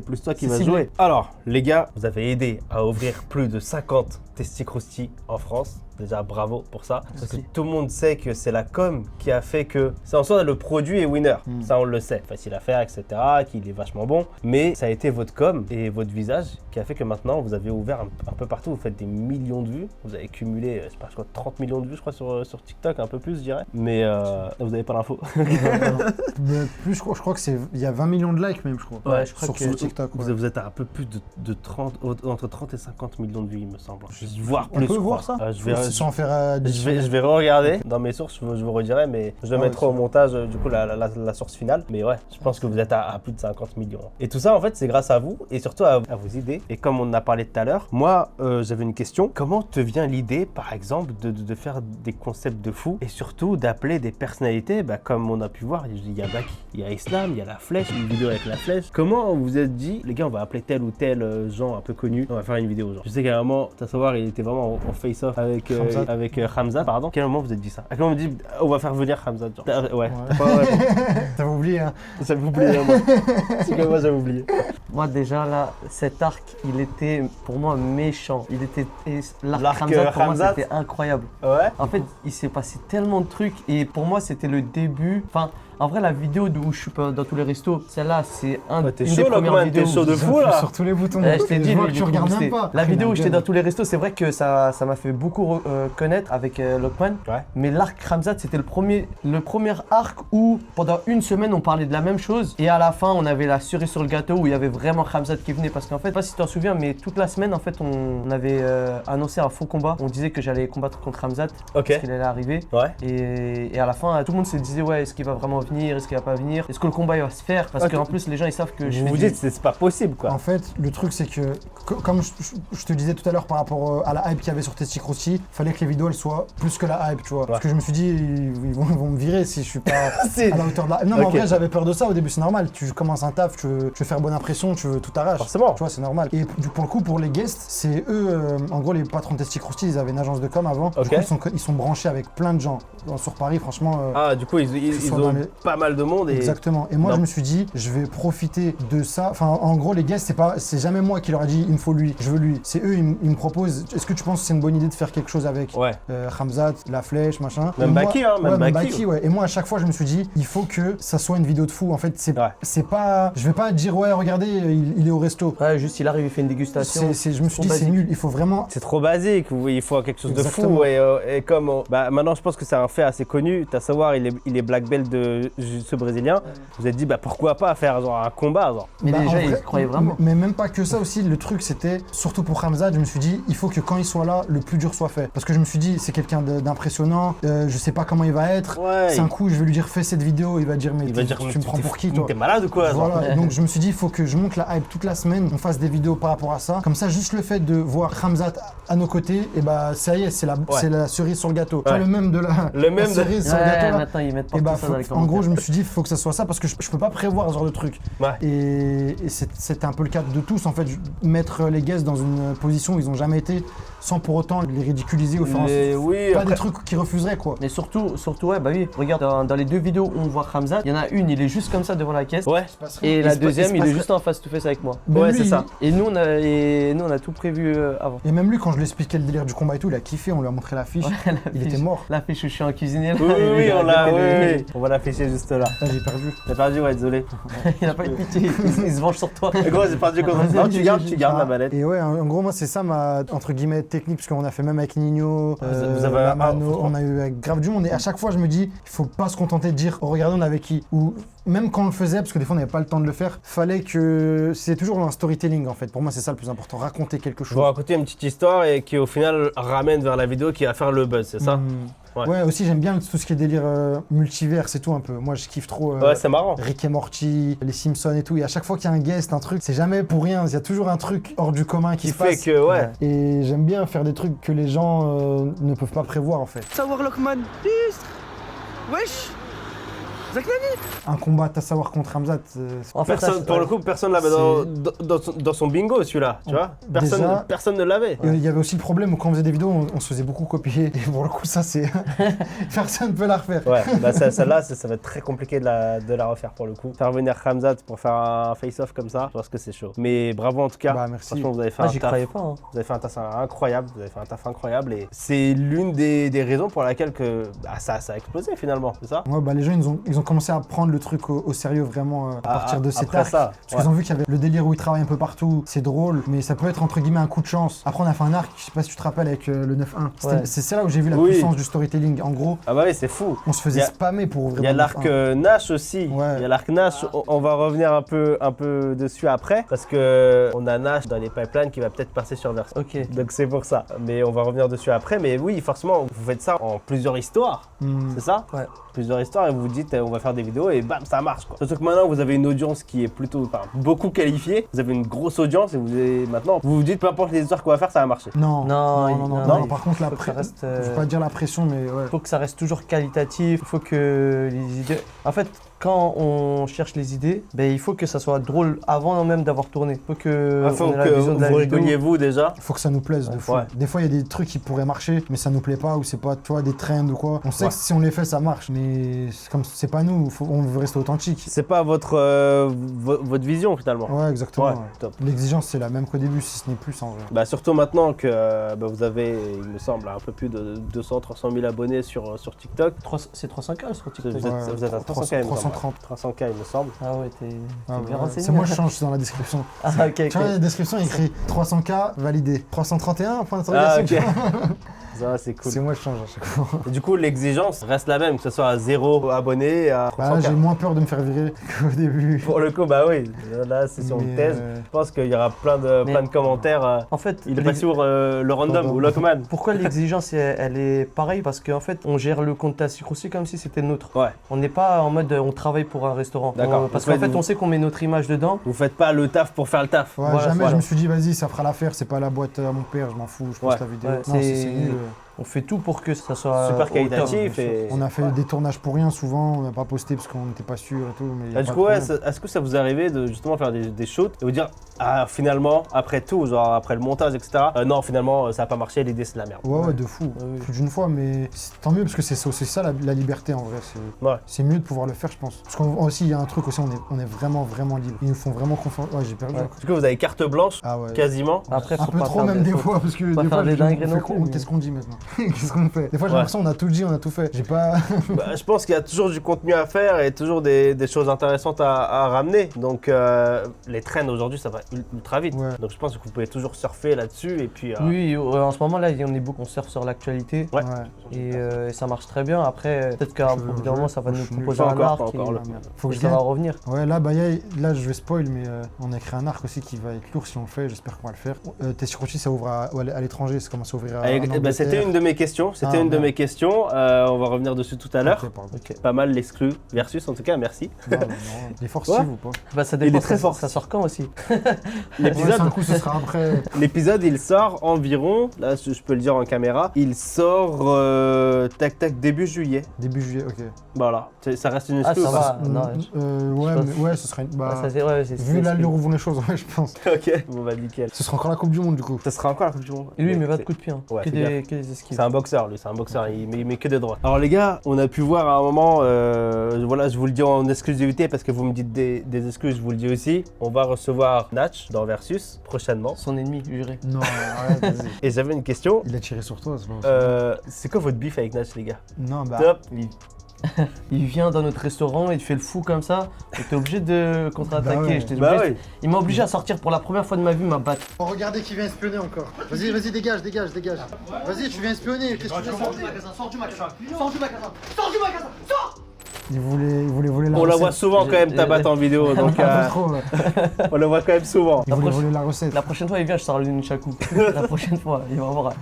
S1: plus toi qui
S3: C'est
S1: vas
S3: ciblé.
S1: jouer. Alors, les gars, vous avez aidé à ouvrir plus de 50 testicroustis en France. Déjà, bravo pour ça. Parce que tout le monde sait que c'est la com qui a fait que c'est en soi le produit est winner. Ça, on le sait. Facile à faire, etc. Qu'il est vachement bon. Mais ça a été votre com et votre visage qui a fait que maintenant vous avez ouvert un peu partout. Vous faites des millions de vues. Vous avez cumulé, je sais pas, 30 millions de vues, je crois, sur TikTok, un peu plus, je dirais. Mais vous avez pas l'info.
S2: Mais plus, je crois que c'est. Il y a 20 millions de likes même, je crois.
S3: Ouais, je crois
S2: sur,
S3: que
S2: sur TikTok. Ouais.
S1: Vous êtes à un peu plus de 30, entre 30 et 50 millions de vues, il me semble. Voire
S2: On
S1: plus.
S2: peut
S1: je
S2: voir
S1: crois.
S2: ça
S1: Je vais,
S2: Sans faire.
S1: je vais re-regarder dans mes sources, je vous redirai, mais je le
S2: Ah ouais,
S1: mettrai au
S2: c'est-
S1: montage, du coup, la source finale. Mais ouais, je pense que vous êtes à plus de 50 millions. Et tout ça, en fait, c'est grâce à vous et surtout à vos idées. Et comme on en a parlé tout à l'heure, moi, j'avais une question. Comment te vient l'idée, par exemple, de faire des concepts de fou et surtout d'appeler des personnalités, comme on a pu voir, il y a Baki, il y a Islam, il y a la flèche, une vidéo avec la flèche. Comment vous vous êtes dit, les gars, on va appeler tel ou tel gens un peu connus, on va faire une vidéo genre. Je sais qu'à un moment, à savoir, il était vraiment en face-off avec Hamza, pardon. À quel moment vous êtes dit ça? À quel moment vous dites, on va faire venir Hamza genre. Ouais.
S2: T'avais oublié, hein.
S1: J'avais oublié, moi. C'est que moi, j'avais oublié.
S3: Moi déjà là, cet arc, il était pour moi méchant. Il était
S1: L'arc,
S3: Hamzat, pour moi
S1: Hamzat.
S3: c'était incroyable.
S1: Ouais.
S3: En fait, il s'est passé tellement de trucs et pour moi c'était le début. Enfin, en vrai la vidéo où je suis pas dans tous les restos, celle-là c'est
S1: Ouais, t'es
S3: une
S1: chaud,
S3: des premières
S1: Lokman,
S3: vidéos.
S1: t'es chaud de
S3: où-
S1: fou là.
S2: Sur tous les boutons.
S3: Je t'ai dit,
S2: vois
S3: lui,
S2: que
S3: il
S2: tu
S3: est
S2: regardes
S3: boosté.
S2: même pas.
S3: La vidéo où j'étais
S2: dans
S3: dans tous les restos, c'est vrai que ça m'a fait beaucoup connaître avec Lokman.
S1: Ouais.
S3: Mais l'arc Hamzat, c'était le premier arc où pendant une semaine on parlait de la même chose et à la fin on avait la cerise sur le gâteau où il y avait vraiment Hamzat qui venait parce qu'en fait, je sais pas si tu t'en souviens, mais toute la semaine en fait on avait annoncé un faux combat. On disait que j'allais combattre contre Hamzat
S1: Ok.
S3: parce qu'il allait arriver.
S1: Ouais.
S3: Et à la fin, tout le monde se disait ouais, est-ce qu'il va vraiment venir, est-ce qu'il va pas venir, est-ce que le combat il va se faire parce
S1: Ouais,
S3: qu'en plus les gens ils savent que je
S1: Vous
S3: fais
S1: vous
S3: du-
S1: dites, c'est pas possible quoi.
S2: En fait, le truc c'est que, comme je te disais tout à l'heure par rapport à la hype qu'il y avait sur Testicrosti, fallait que les vidéos elles soient plus que la hype, tu vois. Parce que je me suis dit, ils vont me virer si je suis pas
S1: C'est-
S2: à la hauteur de la. Non, mais en
S1: Ok.
S2: vrai, j'avais peur de ça au début, c'est normal. Tu commences un taf, tu veux faire bonne impression, tu veux tout arrache.
S1: Forcément.
S2: Tu vois, c'est normal. Et pour le coup, pour les guests, c'est eux, en gros, les patrons de Testicrosti, ils avaient une agence de com avant.
S1: Ok.
S2: Du coup, ils sont branchés avec plein de gens. Sur Paris, franchement.
S1: Ah, du coup, ils
S2: soit
S1: ont
S2: dans les-
S1: pas mal de monde et.
S2: Exactement. Et moi,
S1: Non.
S2: je me suis dit, je vais profiter de ça. Enfin, en gros, les guests, c'est jamais moi qui leur ai dit, il me faut lui, je veux lui. C'est eux, ils me proposent. Est-ce que tu penses que c'est une bonne idée de faire quelque chose avec
S1: Ouais.
S2: Hamzat, la flèche, machin.
S1: Même
S2: Et moi-
S1: Baki, hein, même
S2: ouais,
S1: Baki,
S2: ouais. Et moi, à chaque fois, je me suis dit, il faut que ça soit une vidéo de fou. En fait,
S1: Ouais.
S2: c'est pas. Je vais pas dire, ouais, regardez, il est au resto.
S3: Ouais, juste il arrive, il fait une dégustation.
S2: Je me suis dit,
S3: trop
S2: c'est
S3: basique.
S2: nul. Il faut vraiment.
S1: C'est trop basique, il faut quelque chose de
S2: Exactement.
S1: fou et comme maintenant je pense que c'est un fait assez connu, à savoir il est black belt de jiu-jitsu brésilien. Vous êtes dit pourquoi pas faire genre un combat genre.
S3: Mais
S2: Bah,
S3: les
S2: en
S3: gens
S2: vrai,
S3: ils croyaient vraiment.
S2: Mais même pas que ça aussi, le truc c'était, surtout pour Hamzat, je me suis dit, il faut que quand il soit là, le plus dur soit fait. Parce que je me suis dit, c'est quelqu'un d'impressionnant, je sais pas comment il va être.
S1: Ouais.
S2: C'est un coup, je vais lui dire, fais cette vidéo, il va dire, mais
S1: Il va dire
S2: tu me prends pour qui toi?
S1: T'es malade ou quoi genre.
S2: Voilà, et donc je me suis dit, il faut que je monte la hype toute la semaine, on fasse des vidéos par rapport à ça. Comme ça, juste le fait de voir Hamzat à nos côtés, et bah ça y est, c'est la cerise sur le gâteau. Tu vois,
S1: Ouais.
S2: le même de la,
S1: Le même
S2: la
S1: de-
S2: cerise sur le
S3: Ouais,
S2: gâteau là.
S3: maintenant ils mettent
S2: Et
S3: pas
S2: bah,
S3: ça dans les
S2: en
S3: commentaires.
S2: gros, je me suis dit, il faut que ça soit ça parce que je peux pas prévoir ce genre de truc.
S1: Ouais.
S2: Et c'était un peu le cas de tous. En fait, mettre les guests dans une position où ils ont jamais été sans pour autant les ridiculiser ou faire
S1: Oui,
S2: pas
S1: après-
S2: des trucs qu'ils refuseraient quoi.
S3: Mais surtout, ouais, bah oui, regarde, dans les 2 vidéos où on voit Khamzat, il y en a une, il est juste comme ça devant la caisse.
S1: Ouais.
S3: Et la
S1: se-
S3: deuxième,
S1: il se
S3: il est
S1: passe-
S3: juste en face to face avec moi.
S2: Même
S1: Ouais,
S2: lui,
S1: c'est ça.
S3: Et nous, on a tout prévu avant.
S2: Et même lui, quand je lui expliquais le délire du combat et tout, il a kiffé, on lui a montré l'affiche, il était mort.
S3: La fiche où je suis en cuisinier. Là,
S1: Oui,
S3: il
S1: oui,
S3: est
S1: on
S3: à
S1: l'a.
S3: côté de-
S1: Oui. On va l'afficher juste là.
S2: Là, j'ai perdu.
S1: T'as perdu, ouais, désolé.
S3: Il a pas eu de pitié, il se venge sur toi.
S1: Mais gros, j'ai perdu comme ça. Non, tu gardes la manette.
S2: Et ouais, en gros, moi, c'est ça ma, entre guillemets, technique, parce qu'on a fait même avec Nino,
S1: Vous avez
S2: la
S1: un-
S2: Mano, on a eu avec grave du monde. Et à chaque fois, je me dis, il faut pas se contenter de dire, oh, regardez, on avait qui. Ou même quand on le faisait, parce que des fois, on n'avait pas le temps de le faire, fallait que. C'est toujours un storytelling, en fait. Pour moi, c'est ça le plus important, raconter quelque
S1: Je
S2: chose.
S1: vous raconter une petite histoire et qui au final ramène vers la vidéo qui va faire le buzz, c'est ça Ouais.
S2: Ouais, aussi, j'aime bien tout ce qui est délire multivers, c'est tout un peu. Moi, je kiffe trop.
S1: Ouais, c'est marrant.
S2: Rick et Morty, les Simpsons et tout. Et à chaque fois qu'il y a un guest, un truc, c'est jamais pour rien. Il y a toujours un truc hors du commun qui
S1: Qui
S2: se
S1: fait
S2: passe.
S1: que, ouais.
S2: Et j'aime bien faire des trucs que les gens ne peuvent pas prévoir en fait.
S5: تصور لقمان يسر وش
S2: Un combat Tassawar contre Hamzat,
S3: En fait,
S1: Personne, pour le coup, personne l'avait dans son bingo celui-là, tu vois.
S2: Déjà-
S1: Personne ne l'avait.
S2: et il y avait aussi le problème où quand on faisait des vidéos, on se faisait beaucoup copier. Et pour le coup, ça c'est. Personne ne peut la refaire.
S1: Ouais, bah celle-là, ça va être très compliqué de la refaire pour le coup. Faire venir Khamzat pour faire un face-off comme ça, je pense que c'est chaud. Mais bravo en tout cas.
S2: Bah, merci.
S1: Franchement, vous avez fait
S3: Ah,
S1: un
S3: j'y
S1: taf.
S3: croyais pas. Hein.
S1: Vous avez fait un taf incroyable. Vous avez fait un taf incroyable et c'est l'une des raisons pour laquelle que ça a explosé finalement, c'est ça?
S2: Ouais, bah, les gens ils ont commencé à prendre le truc au sérieux vraiment à partir de cet
S1: après
S2: arc.
S1: ça,
S2: Parce qu'ils ont vu qu'il y avait le délire où ils travaillent un peu partout, c'est drôle, mais ça peut être entre guillemets un coup de chance. Après, on a fait un arc, je sais pas si tu te rappelles, avec le 9-1.
S3: Ouais.
S2: C'est là où j'ai vu la
S1: Oui.
S2: puissance du storytelling. En gros,
S1: Ah bah oui, c'est fou.
S2: on se faisait
S1: Il y a-
S2: spammer pour ouvrir
S1: Il y a
S2: dans le
S1: l'arc
S2: 9-1.
S1: Nash aussi.
S2: Ouais.
S1: Il y a l'arc Nash. On va revenir un peu dessus après parce que on a Nash dans les pipelines qui va peut-être passer sur Verse.
S3: Ok.
S1: Donc c'est pour ça. Mais on va revenir dessus après. Mais oui, forcément, vous faites ça en plusieurs histoires.
S2: Hmm.
S1: C'est ça?
S3: Ouais.
S1: Plusieurs histoires et vous vous dites on va faire des vidéos et bam, ça marche quoi. Surtout que maintenant vous avez une audience qui est plutôt, beaucoup qualifiée. Vous avez une grosse audience et maintenant vous vous dites peu importe les histoires qu'on va faire, ça va marcher.
S2: Non,
S3: Non,
S2: Par contre, la
S3: faut que ça reste,
S2: je vais pas dire la pression, mais ouais.
S3: faut que ça reste toujours qualitatif. Il faut que les idées. En fait, quand on cherche les idées, ben, il faut que ça soit drôle avant même d'avoir tourné. Il faut que.
S1: Il faut
S3: on ait la
S1: que
S3: vision de la
S1: vous
S3: vidéo.
S1: rigoliez vous déjà.
S2: Il faut que ça nous plaise de fou.
S1: Ouais.
S2: Des fois, il y a des trucs qui pourraient marcher, mais ça nous plaît pas, ou c'est pas, tu vois, des trends ou quoi. On sait
S1: Ouais.
S2: que si on les fait, ça marche, mais c'est pas nous, on veut rester authentique.
S1: C'est pas votre vision finalement.
S2: Ouais, exactement.
S1: Ouais,
S2: ouais.
S1: top.
S2: L'exigence, c'est la même qu'au début, si ce n'est plus en vrai.
S1: Bah surtout maintenant que vous avez, il me semble, un peu plus de 200-300 000 abonnés sur TikTok.
S3: C'est 300K sur
S1: Vous
S3: TikTok.
S1: êtes,
S2: Ouais,
S1: vous êtes à 300K, il me semble.
S2: 330.
S1: 300K, il me semble.
S3: Ah ouais, t'es
S2: Ah,
S3: bien
S2: ouais.
S3: renseigné.
S2: C'est moi, je change dans la description.
S3: Ah ok,
S2: Tu vois,
S3: ok.
S2: la description, il écrit 300K validé. 331, point
S1: Ah,
S2: d'interrogation.
S1: ok. Ça, c'est cool.
S2: C'est moi, je change à chaque fois.
S1: Et du coup, l'exigence reste la même, que ce soit à 0 abonnés, à
S2: Bah, là,
S1: 300K.
S2: j'ai moins peur de me faire virer qu'au début.
S1: Pour le coup, bah oui. Là, c'est sur une
S2: Mais,
S1: thèse. Je pense qu'il y aura plein de commentaires.
S3: En fait,
S1: Il est pas sur le random ou Lockman.
S3: pourquoi l'exigence elle est pareille? Parce qu'en fait, on gère le compte Tassik aussi comme si c'était nôtre.
S1: Ouais.
S3: On n'est pas en mode on travaille pour un restaurant.
S1: D'accord.
S3: Parce
S1: En fait,
S3: qu'en fait,
S1: vous-
S3: on sait qu'on met notre image dedans.
S1: Vous faites pas le taf pour faire le taf.
S2: Ouais,
S3: Voilà,
S2: jamais
S3: voilà.
S2: je me suis dit, vas-y, ça fera l'affaire, c'est pas la boîte à mon père, je m'en fous, je poste
S1: Ouais,
S2: la vidéo.
S3: ouais,
S2: Non, c'est nul.
S3: On fait tout pour que ça soit
S1: Super
S3: au top,
S1: qualitatif
S3: bien sûr.
S1: et.
S2: On a fait des tournages pour rien souvent, on n'a pas posté parce qu'on n'était pas sûr et tout. Mais y a
S1: Ah, du
S2: pas
S1: coup,
S2: de
S1: ouais,
S2: problème.
S1: est-ce que ça vous arrivait de justement faire des shoots et vous dire, ah, finalement, après tout, genre après le montage, etc., non, finalement, ça n'a pas marché, l'idée c'est de la merde.
S2: Ouais, de fou.
S3: oui.
S2: Plus d'une fois, mais tant mieux parce que c'est aussi ça la liberté en vrai.
S1: Ouais.
S2: C'est mieux de pouvoir le faire, je pense. Parce qu'aussi, il y a un truc aussi, on est vraiment, vraiment libre. Ils nous font vraiment confiance. Ouais, j'ai perdu.
S3: Ouais.
S1: Du coup, vous avez carte blanche,
S2: Ah ouais.
S1: quasiment.
S3: Après,
S2: Un
S3: faut
S2: peu
S3: pas
S2: trop
S3: faire
S2: même des
S3: faut-
S2: fois parce que
S3: pas
S2: des
S3: faire
S2: fois
S3: des
S2: je me dis,
S3: dingueries non plus, mais-
S2: qu'est-ce qu'on dit maintenant? Qu'est-ce qu'on fait? Des fois j'ai
S1: Ouais.
S2: l'impression on a tout dit, on a tout fait. J'ai pas.
S1: Bah, je pense qu'il y a toujours du contenu à faire et toujours des choses intéressantes à ramener. Donc, les trends aujourd'hui, ça va ultra vite.
S2: Ouais.
S1: Donc, je pense que vous pouvez toujours surfer là-dessus et puis.
S3: Oui, en ce moment là, on est beaucoup, on surfe sur l'actualité.
S1: Ouais.
S3: Et ça marche très bien. Après, peut-être qu'à un
S2: Je-
S3: bout d'un moment, ça va
S2: je
S3: nous
S2: suis
S3: proposer
S1: pas
S3: un
S1: encore,
S3: arc
S1: pas
S3: et,
S1: encore, là.
S2: Faut que
S3: et
S2: je
S3: ça va
S2: gagne.
S3: revenir.
S2: Ouais, là, là, je vais spoil, mais on a écrit un arc aussi qui va être lourd si on le fait. J'espère qu'on va le faire. Tessie ça ouvre à l'étranger, ça commence à ouvrir à.
S1: Et,
S2: en
S1: bah, c'était
S2: Angleterre.
S1: de mes questions. C'était une de mes questions. On va revenir dessus tout à l'heure.
S2: Ok, pardon.
S1: Pas mal l'exclu versus, en tout cas, merci.
S2: Non, il est fort
S1: Ouais.
S2: Steve ou pas?
S3: Bah ça
S1: Il
S3: dépend,
S1: est très fort.
S3: ça sort quand aussi?
S2: Ouais, c'est un coup, ce sera après.
S1: L'épisode, il sort environ, là, je peux le dire en caméra, il sort début juillet.
S2: Début juillet, ok.
S1: Voilà, ça reste une
S3: Ah
S1: exclu.
S3: ça
S1: ou pas
S3: va, non.
S2: Ouais,
S3: pense-
S2: mais ouais, ce serait une. Bah,
S3: Ah, ça, c'est- ouais, c'est-
S2: vu
S3: c'est-
S2: l'allure où vont les choses, ouais, je pense.
S1: Ok, bon bah nickel.
S2: Ce sera encore la Coupe du Monde du coup.
S1: Ça sera encore la Coupe du Monde.
S3: Et lui il met pas de
S1: C'est-
S3: coup de pied, hein.
S1: Ouais,
S3: que,
S1: fais
S3: que des esquives.
S1: C'est un boxeur, lui, c'est un boxeur, il met que des droits. Alors les gars, on a pu voir à un moment, voilà, je vous le dis en exclusivité parce que vous me dites des excuses, je vous le dis aussi. On va recevoir Natch dans Versus prochainement.
S3: Son ennemi juré.
S2: Non, arrête, vas-y.
S1: Et j'avais une question.
S2: Il a tiré sur toi, c'est pas possible.
S1: C'est quoi votre bif avec Natch, les gars?
S2: Non, bah.
S1: Top.
S3: Il vient dans notre restaurant, il te fait le fou comme ça, et t'es obligé de contre-attaquer.
S2: Bah ouais.
S3: J'étais
S1: Bah
S3: obligé-
S1: ouais.
S3: Il m'a obligé à sortir pour la première fois de ma vie ma batte.
S2: Oh, regardez qui vient espionner encore. Vas-y, vas-y, dégage, dégage, dégage. Vas-y, tu viens espionner. Qu'est-ce que tu fais?
S5: Sors du magasin. Sors du magasin. Sors du magasin. Sors.
S2: Il voulait voler la
S1: On la
S2: recette.
S1: voit souvent quand même ta batte en vidéo, donc
S2: Un peu trop, ouais.
S1: on la voit quand même souvent.
S2: Il voulait
S3: prochaine-
S2: voler la recette.
S3: La prochaine fois il vient, je sors le nunchaku. La prochaine fois, il va voir.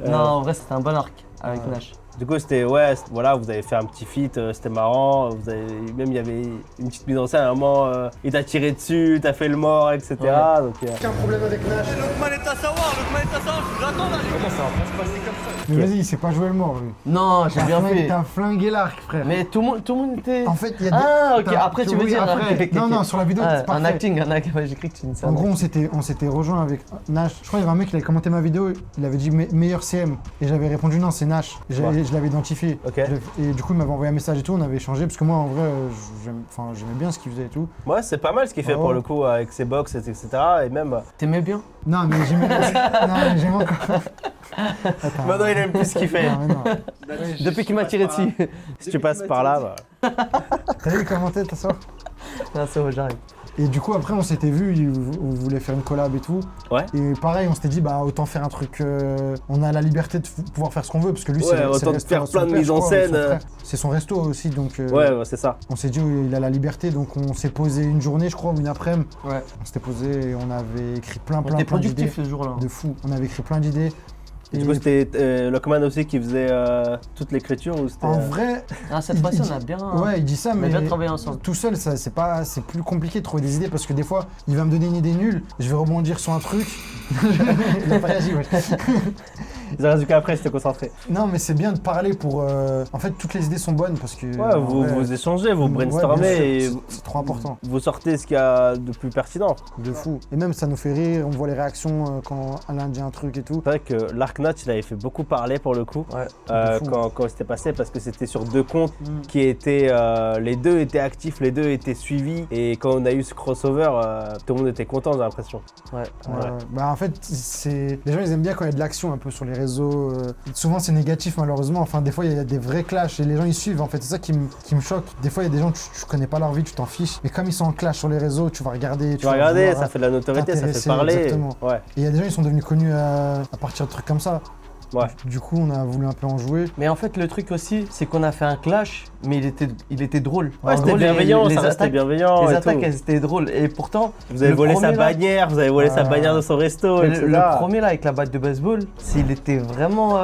S3: Non, en vrai c'était un bon arc avec Nash.
S1: Du coup, c'était, ouais, voilà, vous avez fait un petit feat, c'était marrant. Même il y avait une petite mise en scène, à un moment, il t'a tiré dessus, t'as fait le mort, etc.
S3: Ouais.
S1: Donc,
S2: Aucun problème avec Nash.
S5: Lukman est à savoir. J'attends là. Comment ça va pas se passer comme ça?
S2: Mais vas-y, il s'est pas joué le mort, lui.
S3: Non, j'ai bien fait.
S2: T'as flingué l'arc, frère.
S3: Mais tout le monde était.
S2: En fait, il y a des.
S3: Ah ok,
S2: t'as-
S3: après tu veux
S2: oui,
S3: dire.
S2: après.
S3: ok, ok,
S2: Non,
S3: ok.
S2: non, sur la vidéo,
S3: Ah,
S2: c'est parfait.
S3: un acting, ouais, j'ai cru que tu disais ça.
S2: En gros, on s'était rejoint avec Nash. Je crois qu'il y avait un mec qui avait commenté ma vidéo, il avait dit meilleur CM. Et j'avais répondu non, c'est Nash. Et je l'avais identifié.
S1: Ok.
S2: Et du coup, il m'avait envoyé un message et tout, on avait échangé. Parce que moi, en vrai, j'aimais bien ce qu'il faisait et tout.
S1: ouais, c'est pas mal ce qu'il fait
S2: Ouais.
S1: pour le coup avec ses box, etc. Et même.
S3: T'aimais bien?
S2: Non, mais j'aimais. Non, mais j'aime encore. Attends.
S1: Maintenant, il aime plus ce qu'il fait.
S2: Non, mais non.
S3: Depuis qu'il m'a tiré dessus.
S1: Si tu passes par là, bah.
S2: T'as vu comment t'es, ta soeur?
S3: Non, c'est bon, j'arrive.
S2: Et du coup, après, on s'était vu, on voulait faire une collab et tout.
S1: Ouais.
S2: Et pareil, on s'était dit, bah autant faire un truc. On a la liberté de pouvoir faire ce qu'on veut, parce que lui,
S1: Ouais,
S2: c'est
S1: autant
S2: le
S1: de
S2: resto
S1: faire
S2: à son
S1: plein de
S2: père,
S1: mises
S2: je
S1: en
S2: crois,
S1: scène,
S2: son frère. C'est son resto aussi, donc
S1: Ouais, c'est ça.
S2: on s'est dit, il a la liberté, donc on s'est posé une journée, je crois, ou une après-midi.
S3: Ouais.
S2: On s'était posé et on avait écrit plein
S3: On était
S2: d'idées.
S3: productif ce jour-là.
S2: De fou. On avait écrit plein d'idées.
S1: Et du coup, c'était Lockman aussi qui faisait toute l'écriture ou c'était.
S2: En vrai,
S3: Ah, cette
S2: il
S3: fois-ci,
S2: dit-
S3: on a bien.
S2: ouais, il dit ça,
S3: On a
S2: mais
S3: bien travaillé ensemble.
S2: tout seul, ça, c'est plus compliqué de trouver des idées parce que des fois, il va me donner une idée nulle, je vais rebondir sur un truc. Il a pas réagi, ouais.
S1: Il reste qu'après, c'était concentré.
S2: Non, mais c'est bien de parler pour. En fait, toutes les idées sont bonnes parce que.
S1: Ouais,
S2: en
S1: vous,
S2: vrai,
S1: vous échangez, vous
S2: ouais, bien
S1: brainstormez
S2: sûr,
S1: et
S2: c'est trop important.
S1: vous sortez ce qu'il y a de plus pertinent.
S2: De fou. Et même, ça nous fait rire, on voit les réactions quand Alain dit un truc et tout.
S1: C'est vrai que l'Arc Natch, il avait fait beaucoup parler pour le coup.
S3: Ouais.
S2: de fou.
S1: Quand c'était passé parce que c'était sur deux comptes qui étaient les deux étaient actifs, les deux étaient suivis et quand on a eu ce crossover, tout le monde était content, j'ai l'impression.
S3: Ouais.
S2: Ouais. Bah en fait, les gens ils aiment bien quand il y a de l'action un peu sur les réseaux. Souvent c'est négatif malheureusement. Enfin des fois il y a des vrais clashs et les gens ils suivent. En fait c'est ça qui me choque. Des fois il y a des gens tu connais pas leur vie, tu t'en fiches. Mais comme ils sont en clash sur les réseaux, tu vas regarder.
S1: Tu vas regarder,
S2: vouloir
S1: ça fait de la notoriété, ça fait
S2: t'intéresser,
S1: parler.
S2: exactement.
S1: Ouais,
S2: Et il y a des gens ils sont devenus connus à partir de trucs comme ça.
S1: ouais.
S2: Du coup on a voulu un peu en jouer.
S3: Mais en fait, le truc aussi, c'est qu'on a fait un clash, mais il était drôle.
S1: Ouais,
S3: En
S1: c'était
S3: gros,
S1: bienveillant,
S3: les
S1: ça restait
S3: attaques,
S1: bienveillant.
S3: Les
S1: et
S3: attaques,
S1: tout.
S3: elles étaient drôles. Et pourtant,
S1: Vous avez
S3: le
S1: volé sa
S3: premier, là-
S1: bannière, vous avez volé sa bannière de son resto, etc.
S3: le premier là avec la batte de baseball, il était vraiment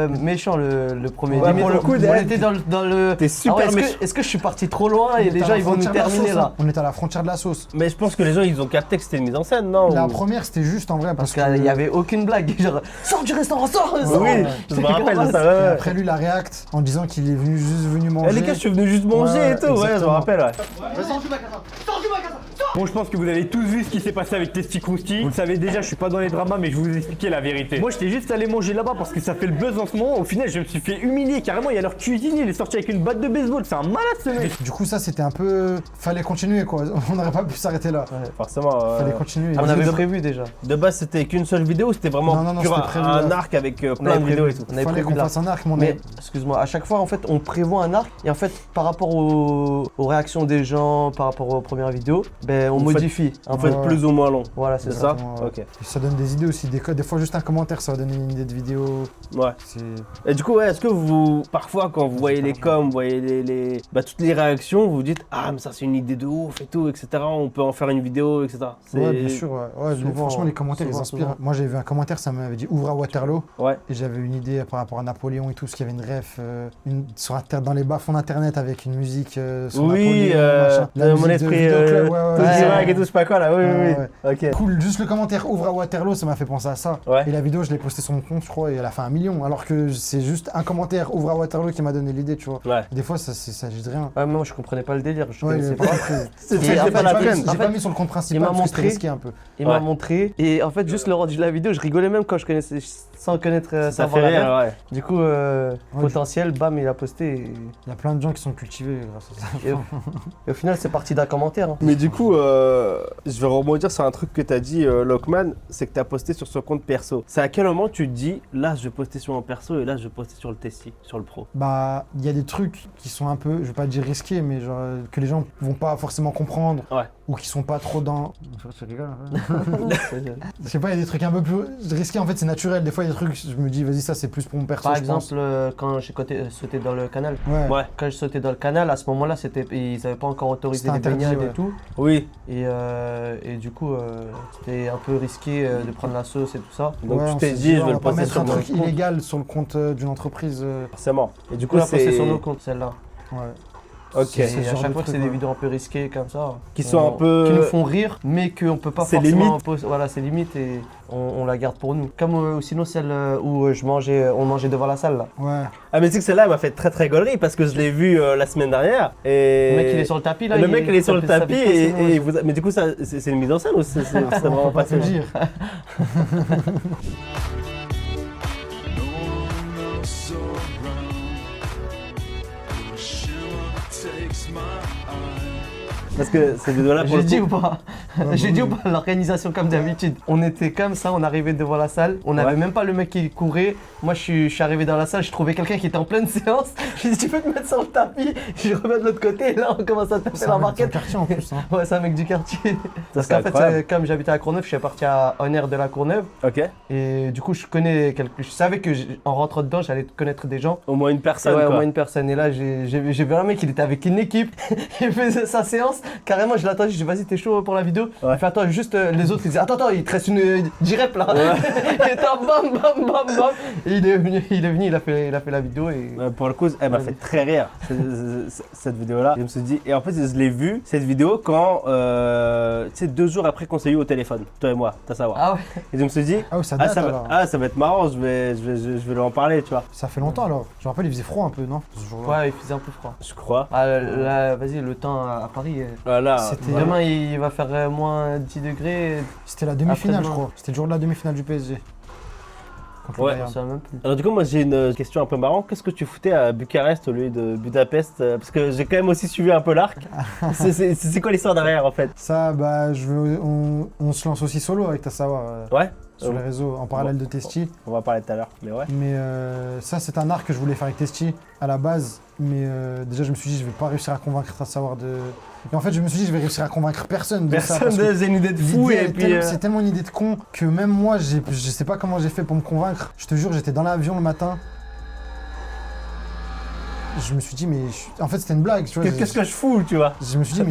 S3: méchant le premier.
S1: Ouais,
S3: Limite,
S1: pour le coup,
S3: on était dans le.
S1: T'es super
S3: Ah ouais,
S1: méchant.
S3: est-ce que je suis parti trop loin et
S2: On
S3: les
S2: était à
S3: gens
S2: la
S3: ils vont nous
S2: frontière de la
S3: terminer
S2: sauce,
S3: là?
S2: hein. On était à la frontière de la sauce.
S1: Mais je pense que les gens ils ont capté que c'était une mise en scène, non?
S2: La
S1: Ou-
S2: première c'était juste en vrai
S3: Parce
S2: parce
S3: qu'il
S2: que.
S3: n'y avait aucune blague. Genre, sors du restaurant, sors!
S1: Oui, je me rappelle de ça.
S2: Et
S1: Ouais.
S2: après lui il a réact en disant qu'il est juste venu manger.
S1: Eh, les gars, je suis venu juste manger
S2: Ouais,
S1: et tout, ouais, je me
S2: exactement.
S1: rappelle, ouais.
S5: Sors du magasin. Sors du magasin.
S6: Bon, je pense que vous avez tous vu ce qui s'est passé avec Testy Krusty. Vous le savez déjà, je suis pas dans les dramas, mais je vais vous expliquer la vérité. Moi, j'étais juste allé manger là-bas parce que ça fait le buzz en ce moment. Au final, je me suis fait humilier carrément. Il y a leur cuisinier, il est sorti avec une batte de baseball. C'est un malade ce mec.
S2: Du coup ça c'était un peu. Fallait continuer quoi. On n'aurait pas pu s'arrêter là.
S1: Forcément.
S2: Fallait continuer.
S3: On avait
S1: de-
S3: prévu déjà.
S1: De base, c'était qu'une seule vidéo, c'était vraiment
S2: Non,
S1: pur
S2: c'était prévu,
S1: un
S2: là.
S1: arc avec
S3: On
S1: plein
S3: avait
S1: de vidéos et
S3: prévu.
S1: tout.
S3: On avait
S2: Fallait
S3: prévu
S2: qu'on
S3: là.
S2: fasse un arc, mais on
S3: Mais
S2: est.
S3: excuse-moi, à chaque fois en fait on prévoit un arc et en fait par rapport aux réactions des gens, par rapport aux premières vidéos, ben On
S1: Vous
S3: modifie.
S1: En fait,
S2: Ouais.
S1: plus ou moins long.
S3: Voilà, c'est
S1: C'est
S3: ça.
S1: ça
S2: Exactement, ouais.
S1: Ok.
S2: Et ça donne des idées aussi. Des fois, juste un commentaire, ça va donner une idée de vidéo.
S1: Ouais.
S2: C'est...
S1: Et du coup, ouais, est-ce que vous, parfois, quand vous voyez les coms, vous voyez toutes les réactions, vous vous dites ah, mais ça c'est une idée de ouf et tout, etc. On peut en faire une vidéo, etc.
S2: Ouais, bien sûr. Ouais,
S3: souvent,
S2: franchement, les commentaires, ils
S3: souvent,
S2: inspirent.
S3: souvent.
S2: Moi, j'ai vu un commentaire, ça m'avait dit ouvre à Waterloo.
S1: Ouais.
S2: Et j'avais une idée par rapport à Napoléon et tout, parce qu'il y avait une ref dans les bas-fonds d'internet avec une musique sur
S1: Oui,
S2: Napoléon, machin.
S1: de mon esprit,
S2: Vidéoclub,
S1: tout
S2: ouais.
S1: direct et tout, je sais pas quoi là. Oui,
S2: Ouais,
S1: oui, oui. Ok.
S2: Cool, juste le commentaire ouvre à Waterloo, ça m'a fait penser à ça.
S1: Ouais.
S2: Et la vidéo, je l'ai postée sur mon compte, je crois, et elle a fait 1 million. Alors que c'est juste un commentaire ouvre à Waterloo qui m'a donné l'idée, tu vois.
S1: Ouais.
S2: Des fois, ça s'agit de rien.
S3: Ouais, mais moi je comprenais pas le délire. Je
S2: Ouais,
S3: connaissais
S2: il
S3: pas.
S1: C'est
S3: Et en fait,
S1: pas la
S3: j'ai
S1: peine.
S2: J'ai pas mis sur le compte principal
S3: m'a
S2: parce que c'était
S3: montré-
S2: risqué un peu.
S3: Il
S1: Ouais.
S3: m'a montré. Et en fait, juste le rendu de la vidéo, je rigolais même quand je connaissais, sans connaître,
S1: Ça
S3: sans
S1: fait
S3: voir la
S1: rire,
S3: ref.
S1: ouais.
S3: Du coup, potentiel, bam, il a posté.
S2: Il y a plein de gens qui sont cultivés grâce à ça.
S3: Et au final, c'est parti d'un commentaire. Hein.
S1: Mais du coup, je vais rebondir sur un truc que t'as dit, Lockman, c'est que t'as posté sur son compte perso. C'est à quel moment tu te dis, là je vais poster sur mon perso et là je vais poster sur le Tessie, sur le pro?
S2: Bah, il y a des trucs qui sont un peu, je vais pas dire risqués, mais genre que les gens vont pas forcément comprendre.
S1: Ouais.
S2: Ou qui sont pas trop dans. Je rigole, je sais pas, il y a des trucs un peu plus risqués, en fait, c'est naturel. Des fois, il y a des trucs, je me dis, vas-y, ça c'est plus pour mon perso.
S3: Par
S2: je pense.
S3: exemple, quand j'ai sauté dans le canal.
S2: Ouais.
S1: Ouais.
S3: Quand je sautais dans le canal, à ce moment-là, ils n'avaient pas encore autorisé
S2: C'était
S3: les
S2: interdit,
S3: baignades
S2: ouais.
S3: et tout.
S1: Oui.
S3: Et du coup, c'était un peu risqué de prendre la sauce et tout ça.
S1: Donc
S2: Ouais,
S1: tu
S2: on
S1: t'es
S2: s'est
S1: dit, je
S2: on
S1: vais
S2: va
S1: le
S2: pas
S1: poster
S2: mettre
S1: sur
S2: un
S1: mon
S2: truc
S1: compte.
S2: illégal sur le compte d'une entreprise.
S1: Forcément. Et du
S3: Du
S1: coup,
S3: coup, la postée
S1: c'est.
S3: sur nos comptes, celle-là.
S2: Ouais.
S1: Ok.
S2: C'est ce
S3: Et à
S2: genre
S3: chaque
S2: de
S3: fois que c'est
S2: truc,
S3: des
S2: ouais.
S3: vidéos un peu risquées comme ça.
S1: Qui sont un peu-
S3: Qui nous font rire, mais qu'on peut pas
S1: C'est
S3: forcément
S1: limite.
S3: poster. Voilà, c'est limite et on la garde pour nous. Comme sinon celle où on mangeait devant la salle là.
S2: Ouais.
S1: Ah, mais tu sais que celle-là elle m'a fait très très gaulerie parce que je l'ai vu la semaine dernière. Et.
S3: Le mec il est sur le tapis là.
S1: Le mec il est sur le
S3: ça
S1: tapis
S3: fait très sinon,
S1: et vous. Mais du coup, c'est une mise en scène ou c'est vraiment
S2: On
S1: pas
S2: va te le
S1: ça?
S2: dire.
S1: Parce que cette vidéo-là, pour
S3: J'ai
S1: le
S3: dit
S1: coup.
S3: ou pas J'ai dit ou pas l'organisation comme d'habitude. On était comme ça, on arrivait devant la salle, on n'avait
S1: Ouais.
S3: même pas le mec qui courait. Moi je suis arrivé dans la salle, je trouvais quelqu'un qui était en pleine séance. J'ai dit tu peux te mettre sur le tapis. Je reviens de l'autre côté et là on commence à taper
S2: C'est
S3: la
S2: un mec
S3: marquette.
S2: du quartier en plus. Hein.
S3: Ouais, c'est un mec du quartier. Parce
S1: c'est
S3: qu'en fait,
S1: incroyable.
S3: comme j'habitais à Courneuve, je suis parti à Honor de la Courneuve.
S1: Ok.
S3: Et du coup, je savais que en rentrant dedans, j'allais connaître des gens.
S1: Au moins une
S3: Et
S1: personne.
S3: ouais, au
S1: quoi.
S3: moins une personne. Et là, j'ai vu un mec, il était avec une équipe. Il faisait sa séance. Carrément, je l'attendais. Je dis, vas-y, t'es chaud pour la vidéo?
S1: Ouais.
S3: Il fait, attends, juste les autres, ils disaient, attends, il te reste une 10 reps là. Il était en bam, bam, bam, bam. Et il est venu, il a fait la vidéo. Et...
S1: Pour le coup, elle m'a fait très rire cette vidéo-là. Je me suis dit, et en fait, je l'ai vue cette vidéo quand, tu sais, 2 jours après qu'on s'est eu au téléphone, toi et moi, t'as savoir.
S3: Ah ouais.
S1: Et je me suis dit,
S2: Ah oui, ça date alors.
S1: ça va être marrant, je vais lui en parler, tu vois.
S2: Ça fait longtemps alors. Je me rappelle, il faisait froid un peu, non ce jour-là.
S3: Ouais, il faisait un peu froid.
S1: Je crois.
S3: Ah, là, vas-y, le temps à Paris.
S1: Voilà.
S2: C'était-
S3: Demain, il va faire moins 10 degrés.
S2: C'était la demi-finale, je
S3: Après-demain.
S2: crois. C'était le jour de la demi-finale du PSG. Contre le
S1: Ouais.
S3: Je
S2: Bayern.
S3: sais même plus.
S1: Alors du coup, moi j'ai une question un peu marrante. Qu'est-ce que tu foutais à Bucarest au lieu de Budapest? Parce que j'ai quand même aussi suivi un peu l'arc. C'est quoi l'histoire derrière en fait?
S2: Ça, bah, on se lance aussi solo avec ta savoir
S1: Ouais.
S2: sur les réseaux en parallèle de Testy.
S1: On va parler tout à l'heure, mais ouais.
S2: Mais ça, c'est un arc que je voulais faire avec Testy à la base. Mais déjà, je me suis dit, je vais pas réussir à convaincre ta savoir de. Et en fait, je me suis dit, je vais réussir à convaincre personne de ça.
S1: Personne
S2: parce que
S1: n'a une idée de fou
S2: l'idée,
S1: et puis.
S2: c'est tellement une idée de con que même moi, je sais pas comment j'ai fait pour me convaincre. Je te jure, j'étais dans l'avion le matin. Je me suis dit, mais. En fait, c'était une blague, tu vois.
S1: Qu'est-ce que je fous, tu vois?
S2: Je me suis dit,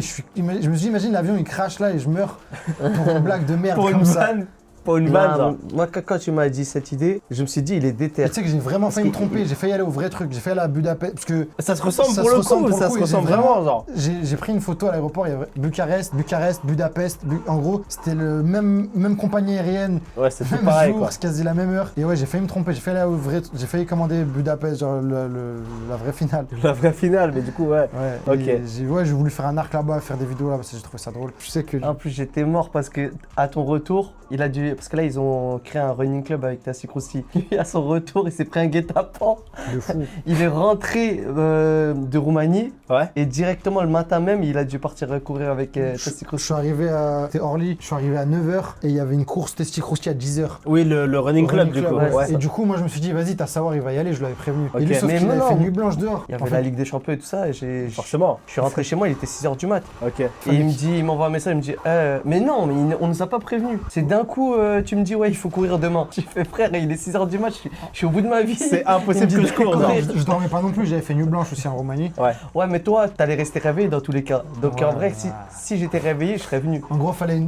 S2: mais je me suis dit, imagine l'avion, il crache là et je meurs pour une blague de merde
S1: Pour
S2: comme
S1: une
S2: ça.
S1: vanne. Pour une vanne, genre.
S3: Non, moi, quand tu m'as dit cette idée, je me suis dit, il est déter.
S2: Et tu sais que j'ai vraiment failli me tromper, j'ai failli aller au vrai truc, j'ai failli aller à Budapest, parce que
S1: Ça se ressemble
S2: Ça
S1: pour
S2: se
S1: le
S2: ressemble
S1: coup,
S2: pour le
S1: ça
S2: coup,
S1: se
S2: et
S1: ressemble
S2: j'ai
S1: vraiment, genre.
S2: j'ai pris une photo à l'aéroport, il y avait Bucarest, Budapest, en gros, c'était le même compagnie aérienne,
S1: Ouais, c'est tout
S2: même
S1: pareil
S2: jour,
S1: quoi.
S2: c'est quasi la même heure. Et ouais, j'ai failli me tromper, j'ai failli commander Budapest, genre la vraie finale.
S1: La vraie finale, mais du coup, ouais.
S2: Ouais,
S1: Ok.
S2: et j'ai voulu faire un arc là-bas, faire des vidéos là, parce que j'ai trouvé ça drôle. Je sais que.
S3: En plus, j'étais mort parce que à ton retour, il a dû. parce que là, ils ont créé un running club avec Tassi Krusty. Et à son retour, il s'est pris un guet-apens.
S2: De fou.
S3: Il est rentré de Roumanie
S1: Ouais.
S3: et directement le matin même, il a dû partir courir avec Tassi
S2: Je
S3: Krusty.
S2: suis arrivé à c'était Orly, je suis arrivé à 9h et il y avait une course Testi Krusty à 10h.
S1: Oui, le running club du coup.
S3: ouais.
S1: Ouais.
S2: Et du coup, moi je me suis dit, vas-y, t'as savoir, il va y aller, je l'avais prévenu.
S1: Ok.
S2: Et lui, sauf
S3: Mais
S2: qu'il avait
S3: non,
S2: fait
S3: non.
S2: nuit blanche dehors.
S3: Il y avait
S2: En fait,
S3: la Ligue des Champions et tout ça. Et
S1: Forcément.
S3: je suis rentré chez moi, il était 6h du mat.
S1: Ok.
S3: Et il m'envoie un message, il me dit mais non, mais on nous a pas prévenu. C'est d'un coup, tu me dis ouais, il faut courir demain. J'ai fait frère, il est 6h du match, je suis au bout de ma vie.
S1: C'est impossible
S3: Il me
S1: que
S3: dit
S1: je cours.
S3: de
S1: non.
S3: courir.
S2: je dormais pas non plus, j'avais fait nuit blanche aussi en Roumanie.
S3: Ouais, mais toi, t'allais rester réveillé dans tous les cas. Donc
S2: Ouais,
S3: en vrai,
S2: ouais.
S3: si j'étais réveillé, je serais venu.
S2: En gros, fallait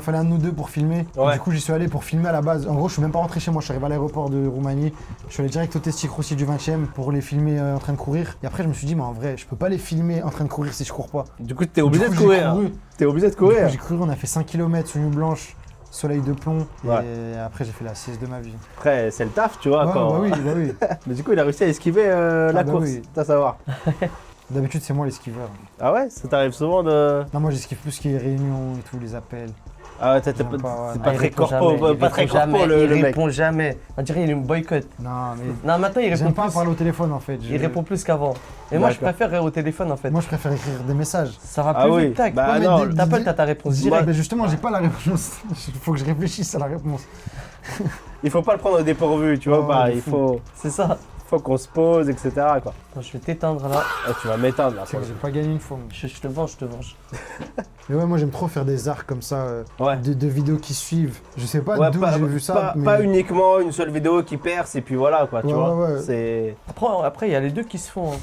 S2: fallait un de nous deux pour filmer. Et
S1: Ouais.
S2: du coup, j'y suis allé pour filmer à la base. En gros, je suis même pas rentré chez moi, je suis arrivé à l'aéroport de Roumanie. Je suis allé direct au Testi Krusty du 20e pour les filmer en train de courir. Et après, je me suis dit, mais en vrai, je peux pas les filmer en train de courir si je cours pas.
S1: Du coup, t'es obligé
S2: Du
S1: de
S2: coup, j'ai
S1: courir.
S2: couru.
S1: T'es obligé de
S2: Du coup,
S1: courir.
S2: j'ai couru, on a fait 5 km sur nuit blanche, soleil de plomb.
S1: Ouais.
S2: Et après, j'ai fait la sieste de ma vie.
S1: Après, c'est le taf, tu vois.
S2: Ouais,
S1: quand...
S2: bah oui, bah oui.
S1: Mais du coup, il a réussi à esquiver la
S2: bah
S1: course.
S2: oui.
S1: T'as à savoir.
S2: D'habitude, c'est moi l'esquiveur.
S1: Ah ouais, ça t'arrive souvent de.
S2: Non, moi, j'esquive plus ce qui est réunions et tout, les appels.
S1: Ah ouais, t'es
S2: J'aime
S1: pas,
S2: pas, ouais,
S1: c'est
S2: non.
S1: pas
S3: Il
S1: très
S3: répond
S1: corpo,
S3: jamais,
S1: pas très
S3: il répond
S1: corpo
S3: jamais,
S1: le
S3: il
S1: mec.
S3: répond jamais. On dirait qu'il me boycotte.
S2: Non, mais
S3: Non, maintenant il répond
S2: j'aime pas
S3: plus.
S2: parler au téléphone en fait.
S3: Il répond plus qu'avant. Et moi je
S1: D'accord.
S3: préfère au téléphone en fait.
S2: Moi, je préfère écrire des messages.
S3: Ça va
S1: Ah
S3: plus
S1: oui,
S3: vite, tac.
S1: bah
S3: Ouais, mais
S1: non,
S3: t'appelles, t'as ta réponse
S2: Ouais,
S3: directe.
S2: mais justement, j'ai pas la réponse. Il faut que je réfléchisse à la réponse.
S1: Il faut pas le prendre au dépourvu, tu vois.
S2: Ouais,
S1: Bah,
S2: de
S1: il
S2: fou.
S3: C'est ça.
S1: faut qu'on se pose, etc. Quoi.
S3: Attends, je vais t'éteindre là.
S1: Ah, tu vas m'éteindre là.
S2: C'est que j'ai pas gagné une fois. Moi.
S3: Je te venge, je te venge.
S2: Mais ouais, moi j'aime trop faire des arcs comme ça,
S1: Ouais.
S2: de vidéos qui suivent. Je sais pas
S1: Ouais,
S2: d'où j'ai vu ça.
S1: pas,
S2: mais...
S1: pas uniquement une seule vidéo qui perce et puis voilà quoi, tu
S2: Ouais,
S1: vois.
S2: ouais, ouais.
S1: C'est.
S3: Après, il y a les deux qui se font. hein.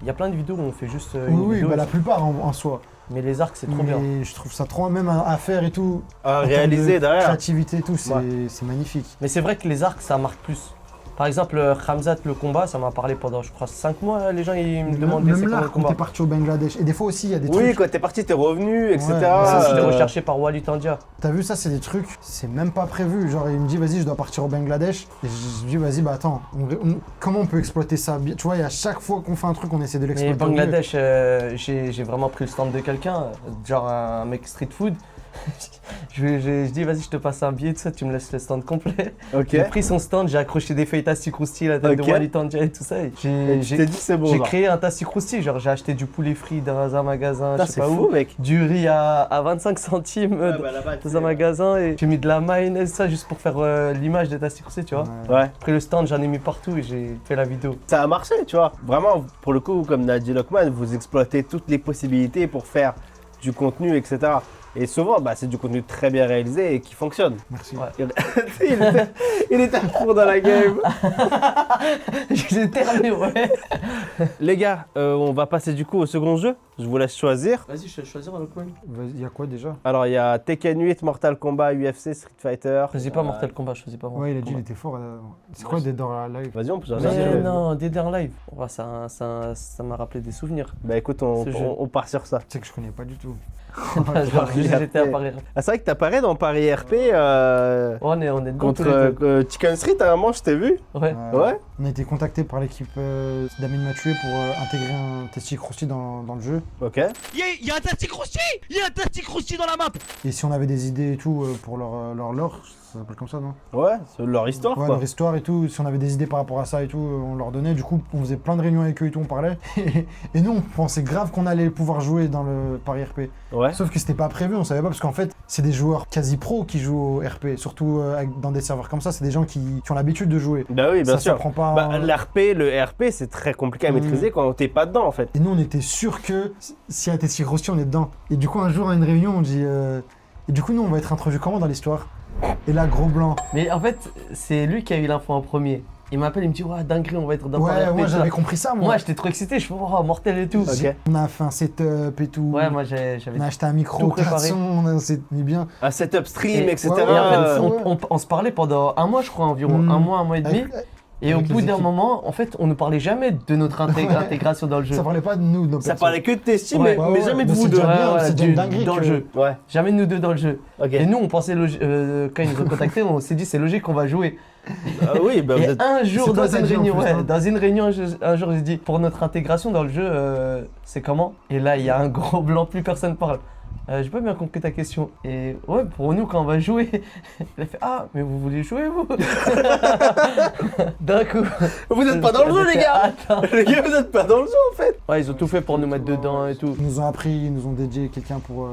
S3: Il y a plein de vidéos où on fait juste
S2: Oui,
S3: une
S2: oui,
S3: vidéo.
S2: bah, la plupart en soi.
S3: Mais les arcs, c'est trop bien.
S2: Mais je trouve ça trop, même à faire et tout.
S1: À
S2: en termes
S1: réaliser
S2: de
S1: derrière.
S2: créativité et tout, c'est
S1: Ouais.
S2: c'est magnifique.
S3: Mais c'est vrai que les arcs, ça marque plus. Par exemple, Khamzat, le combat, ça m'a parlé pendant, je crois, 5 mois. Les gens, ils me demandaient c'est
S2: Même
S3: quoi
S2: là,
S3: le
S2: quand
S3: combat.
S2: t'es parti au Bangladesh. Et des fois aussi, il y a des
S1: Oui,
S2: trucs.
S1: quand t'es parti, t'es revenu, etc.
S2: Ouais,
S3: Ça, c'était
S1: Euh,
S3: recherché par Walid Tandia.
S2: T'as vu ça, c'est des trucs, c'est même pas prévu. Genre, il me dit, vas-y, je dois partir au Bangladesh. Et je dis, vas-y, bah attends, comment on peut exploiter ça bien. Tu vois, il y a chaque fois qu'on fait un truc, on essaie de
S3: Mais
S2: l'exploiter. au mieux.
S3: Bangladesh, j'ai vraiment pris le stand de quelqu'un, genre un mec street food. je dis, vas-y, je te passe un billet, tout ça, tu me laisses le stand complet.
S1: Ok.
S3: J'ai pris son stand, j'ai accroché des feuilles Tassi Krusty, la tête
S1: Ok.
S3: de Walid Tandia et tout ça. Et
S1: Et tu t'es dit c'est bon.
S3: j'ai
S1: genre.
S3: créé un Tassi Krusty, genre j'ai acheté du poulet frit dans un magasin,
S1: Putain,
S3: je sais
S1: c'est
S3: pas
S1: fou,
S3: où.
S1: mec.
S3: Du riz à 25 centimes dans un magasin et j'ai mis de la mayonnaise, ça juste pour faire l'image de Tassi Krusty, tu vois.
S2: Ouais.
S1: Ouais.
S3: Après le stand, j'en ai mis partout et j'ai fait la vidéo.
S1: Ça a marché, tu vois. Vraiment, pour le coup, comme Nadji Lockman, vous exploitez toutes les possibilités pour faire du contenu, etc. Et souvent, bah, c'est du contenu très bien réalisé et qui fonctionne.
S2: Merci.
S3: Ouais.
S1: il était à fond dans la game.
S3: Je l'ai terminé, ouais.
S1: Les gars, on va passer du coup au second jeu. Je vous laisse choisir.
S3: Vas-y, je vais choisir un Lockman.
S2: Vas-y, il y a quoi déjà?
S1: Alors, il y a Tekken 8, Mortal Kombat, UFC, Street Fighter.
S3: Choisis pas Mortal Kombat, choisis pas Mortal
S2: Ouais, il a dit, il
S3: Kombat.
S2: était fort. C'est quoi des dans la live?
S1: Vas-y, on peut
S2: Vas-y,
S1: choisir.
S3: Mais
S2: ouais.
S3: non, Dédé en live. Ouais, ça m'a rappelé des souvenirs.
S1: Bah écoute, on,
S3: Ce jeu.
S1: on part sur ça.
S2: Tu sais que je connais pas du tout.
S3: Genre, j'étais à Paris.
S1: Ah, c'est vrai que t'apparais dans Paris RP
S3: On est dedans
S1: contre
S3: tous les deux.
S1: Chicken Street à un moment, je t'ai vu.
S3: Ouais.
S1: Ouais.
S2: On a été contacté par l'équipe d'Amine Mathieu pour intégrer un Tasty Krusty dans le jeu.
S1: Ok.
S5: Il y a un Tasty Krusty. Il y a un Tasty Krusty dans la map.
S2: Et si on avait des idées et tout pour leur lore, ça s'appelle comme ça, non?
S1: Ouais, c'est leur histoire
S2: Ouais,
S1: quoi.
S2: leur histoire et tout, si on avait des idées par rapport à ça et tout, on leur donnait. Du coup, on faisait plein de réunions avec eux et tout, on parlait. Et nous, on pensait grave qu'on allait pouvoir jouer dans le Paris RP.
S1: Ouais.
S2: Sauf que c'était pas prévu, on savait pas, parce qu'en fait, c'est des joueurs quasi pros qui jouent au RP. Surtout dans des serveurs comme ça, c'est des gens qui ont l'habitude de jouer.
S1: Bah oui, bien
S2: Ça
S1: sûr.
S2: prend pas.
S1: Bah, le RP, c'est très compliqué à maîtriser quand t'es pas dedans en fait.
S2: Et nous, on était sûr que s'il y a Tasty Krusty, on est dedans. Et du coup, un jour, à une réunion, on dit. Et du coup, nous, on va être introduits comment dans l'histoire? Et là, gros blanc.
S3: Mais en fait, c'est lui qui a eu l'info en premier. Il m'appelle, il me dit, ouais, dinguerie, on va être dans Paris
S2: Ouais,
S3: RP,
S2: moi,
S3: tout
S2: j'avais
S3: ça.
S2: compris ça, moi.
S3: Moi, j'étais trop excité, je fais, oh, mortel et tout.
S1: Ok.
S2: On a fait un setup et tout.
S3: Ouais, moi, j'avais.
S2: On a acheté un micro,
S3: tout
S2: 4
S3: préparé.
S2: sons, on s'est mis bien.
S1: Un setup stream,
S3: Et-
S1: etc.
S2: ouais,
S3: Et en fait,
S2: ouais.
S3: on se parlait pendant un mois, je crois, environ.
S2: Mm.
S3: Un mois et demi.
S2: Avec-
S3: Et au
S2: avec
S3: bout
S2: les
S3: d'un
S2: équipes.
S3: moment, en fait, on ne parlait jamais de notre intégration dans le jeu.
S2: Ça parlait pas de nous, de nos
S1: Ça
S2: persos.
S1: parlait que de tes styles,
S3: Ouais.
S1: mais jamais de
S2: Mais
S1: vous
S2: c'est
S1: deux.
S2: déjà bien,
S3: Ouais,
S2: c'est déjà une dinguerie
S3: dans
S2: que-
S3: le jeu.
S1: Ouais.
S3: Jamais nous deux dans le jeu.
S1: Ok.
S3: Et nous, on pensait, quand ils nous ont contactés, on s'est dit, c'est logique qu'on va jouer.
S1: Ah oui, bah vous
S3: Et
S1: êtes.
S3: un jour,
S2: C'est toi,
S3: dans
S2: t'as
S3: une
S2: dit en
S3: réunion,
S2: plus,
S3: ouais,
S2: hein.
S3: dans une réunion, un jour, j'ai dit, pour notre intégration dans le jeu, c'est comment? Et là, il y a un gros blanc, plus personne parle. J'ai pas bien compris ta question. Et ouais, pour nous, quand on va jouer, il a fait ah, mais vous voulez jouer, vous? D'un coup.
S1: Vous êtes pas dans le jeu, les gars.
S3: Attends.
S1: Les gars, vous êtes pas dans le jeu en fait.
S3: Ouais, ils ont tout fait pour nous mettre dedans et tout.
S2: Ils nous ont appris, ils nous ont dédié quelqu'un pour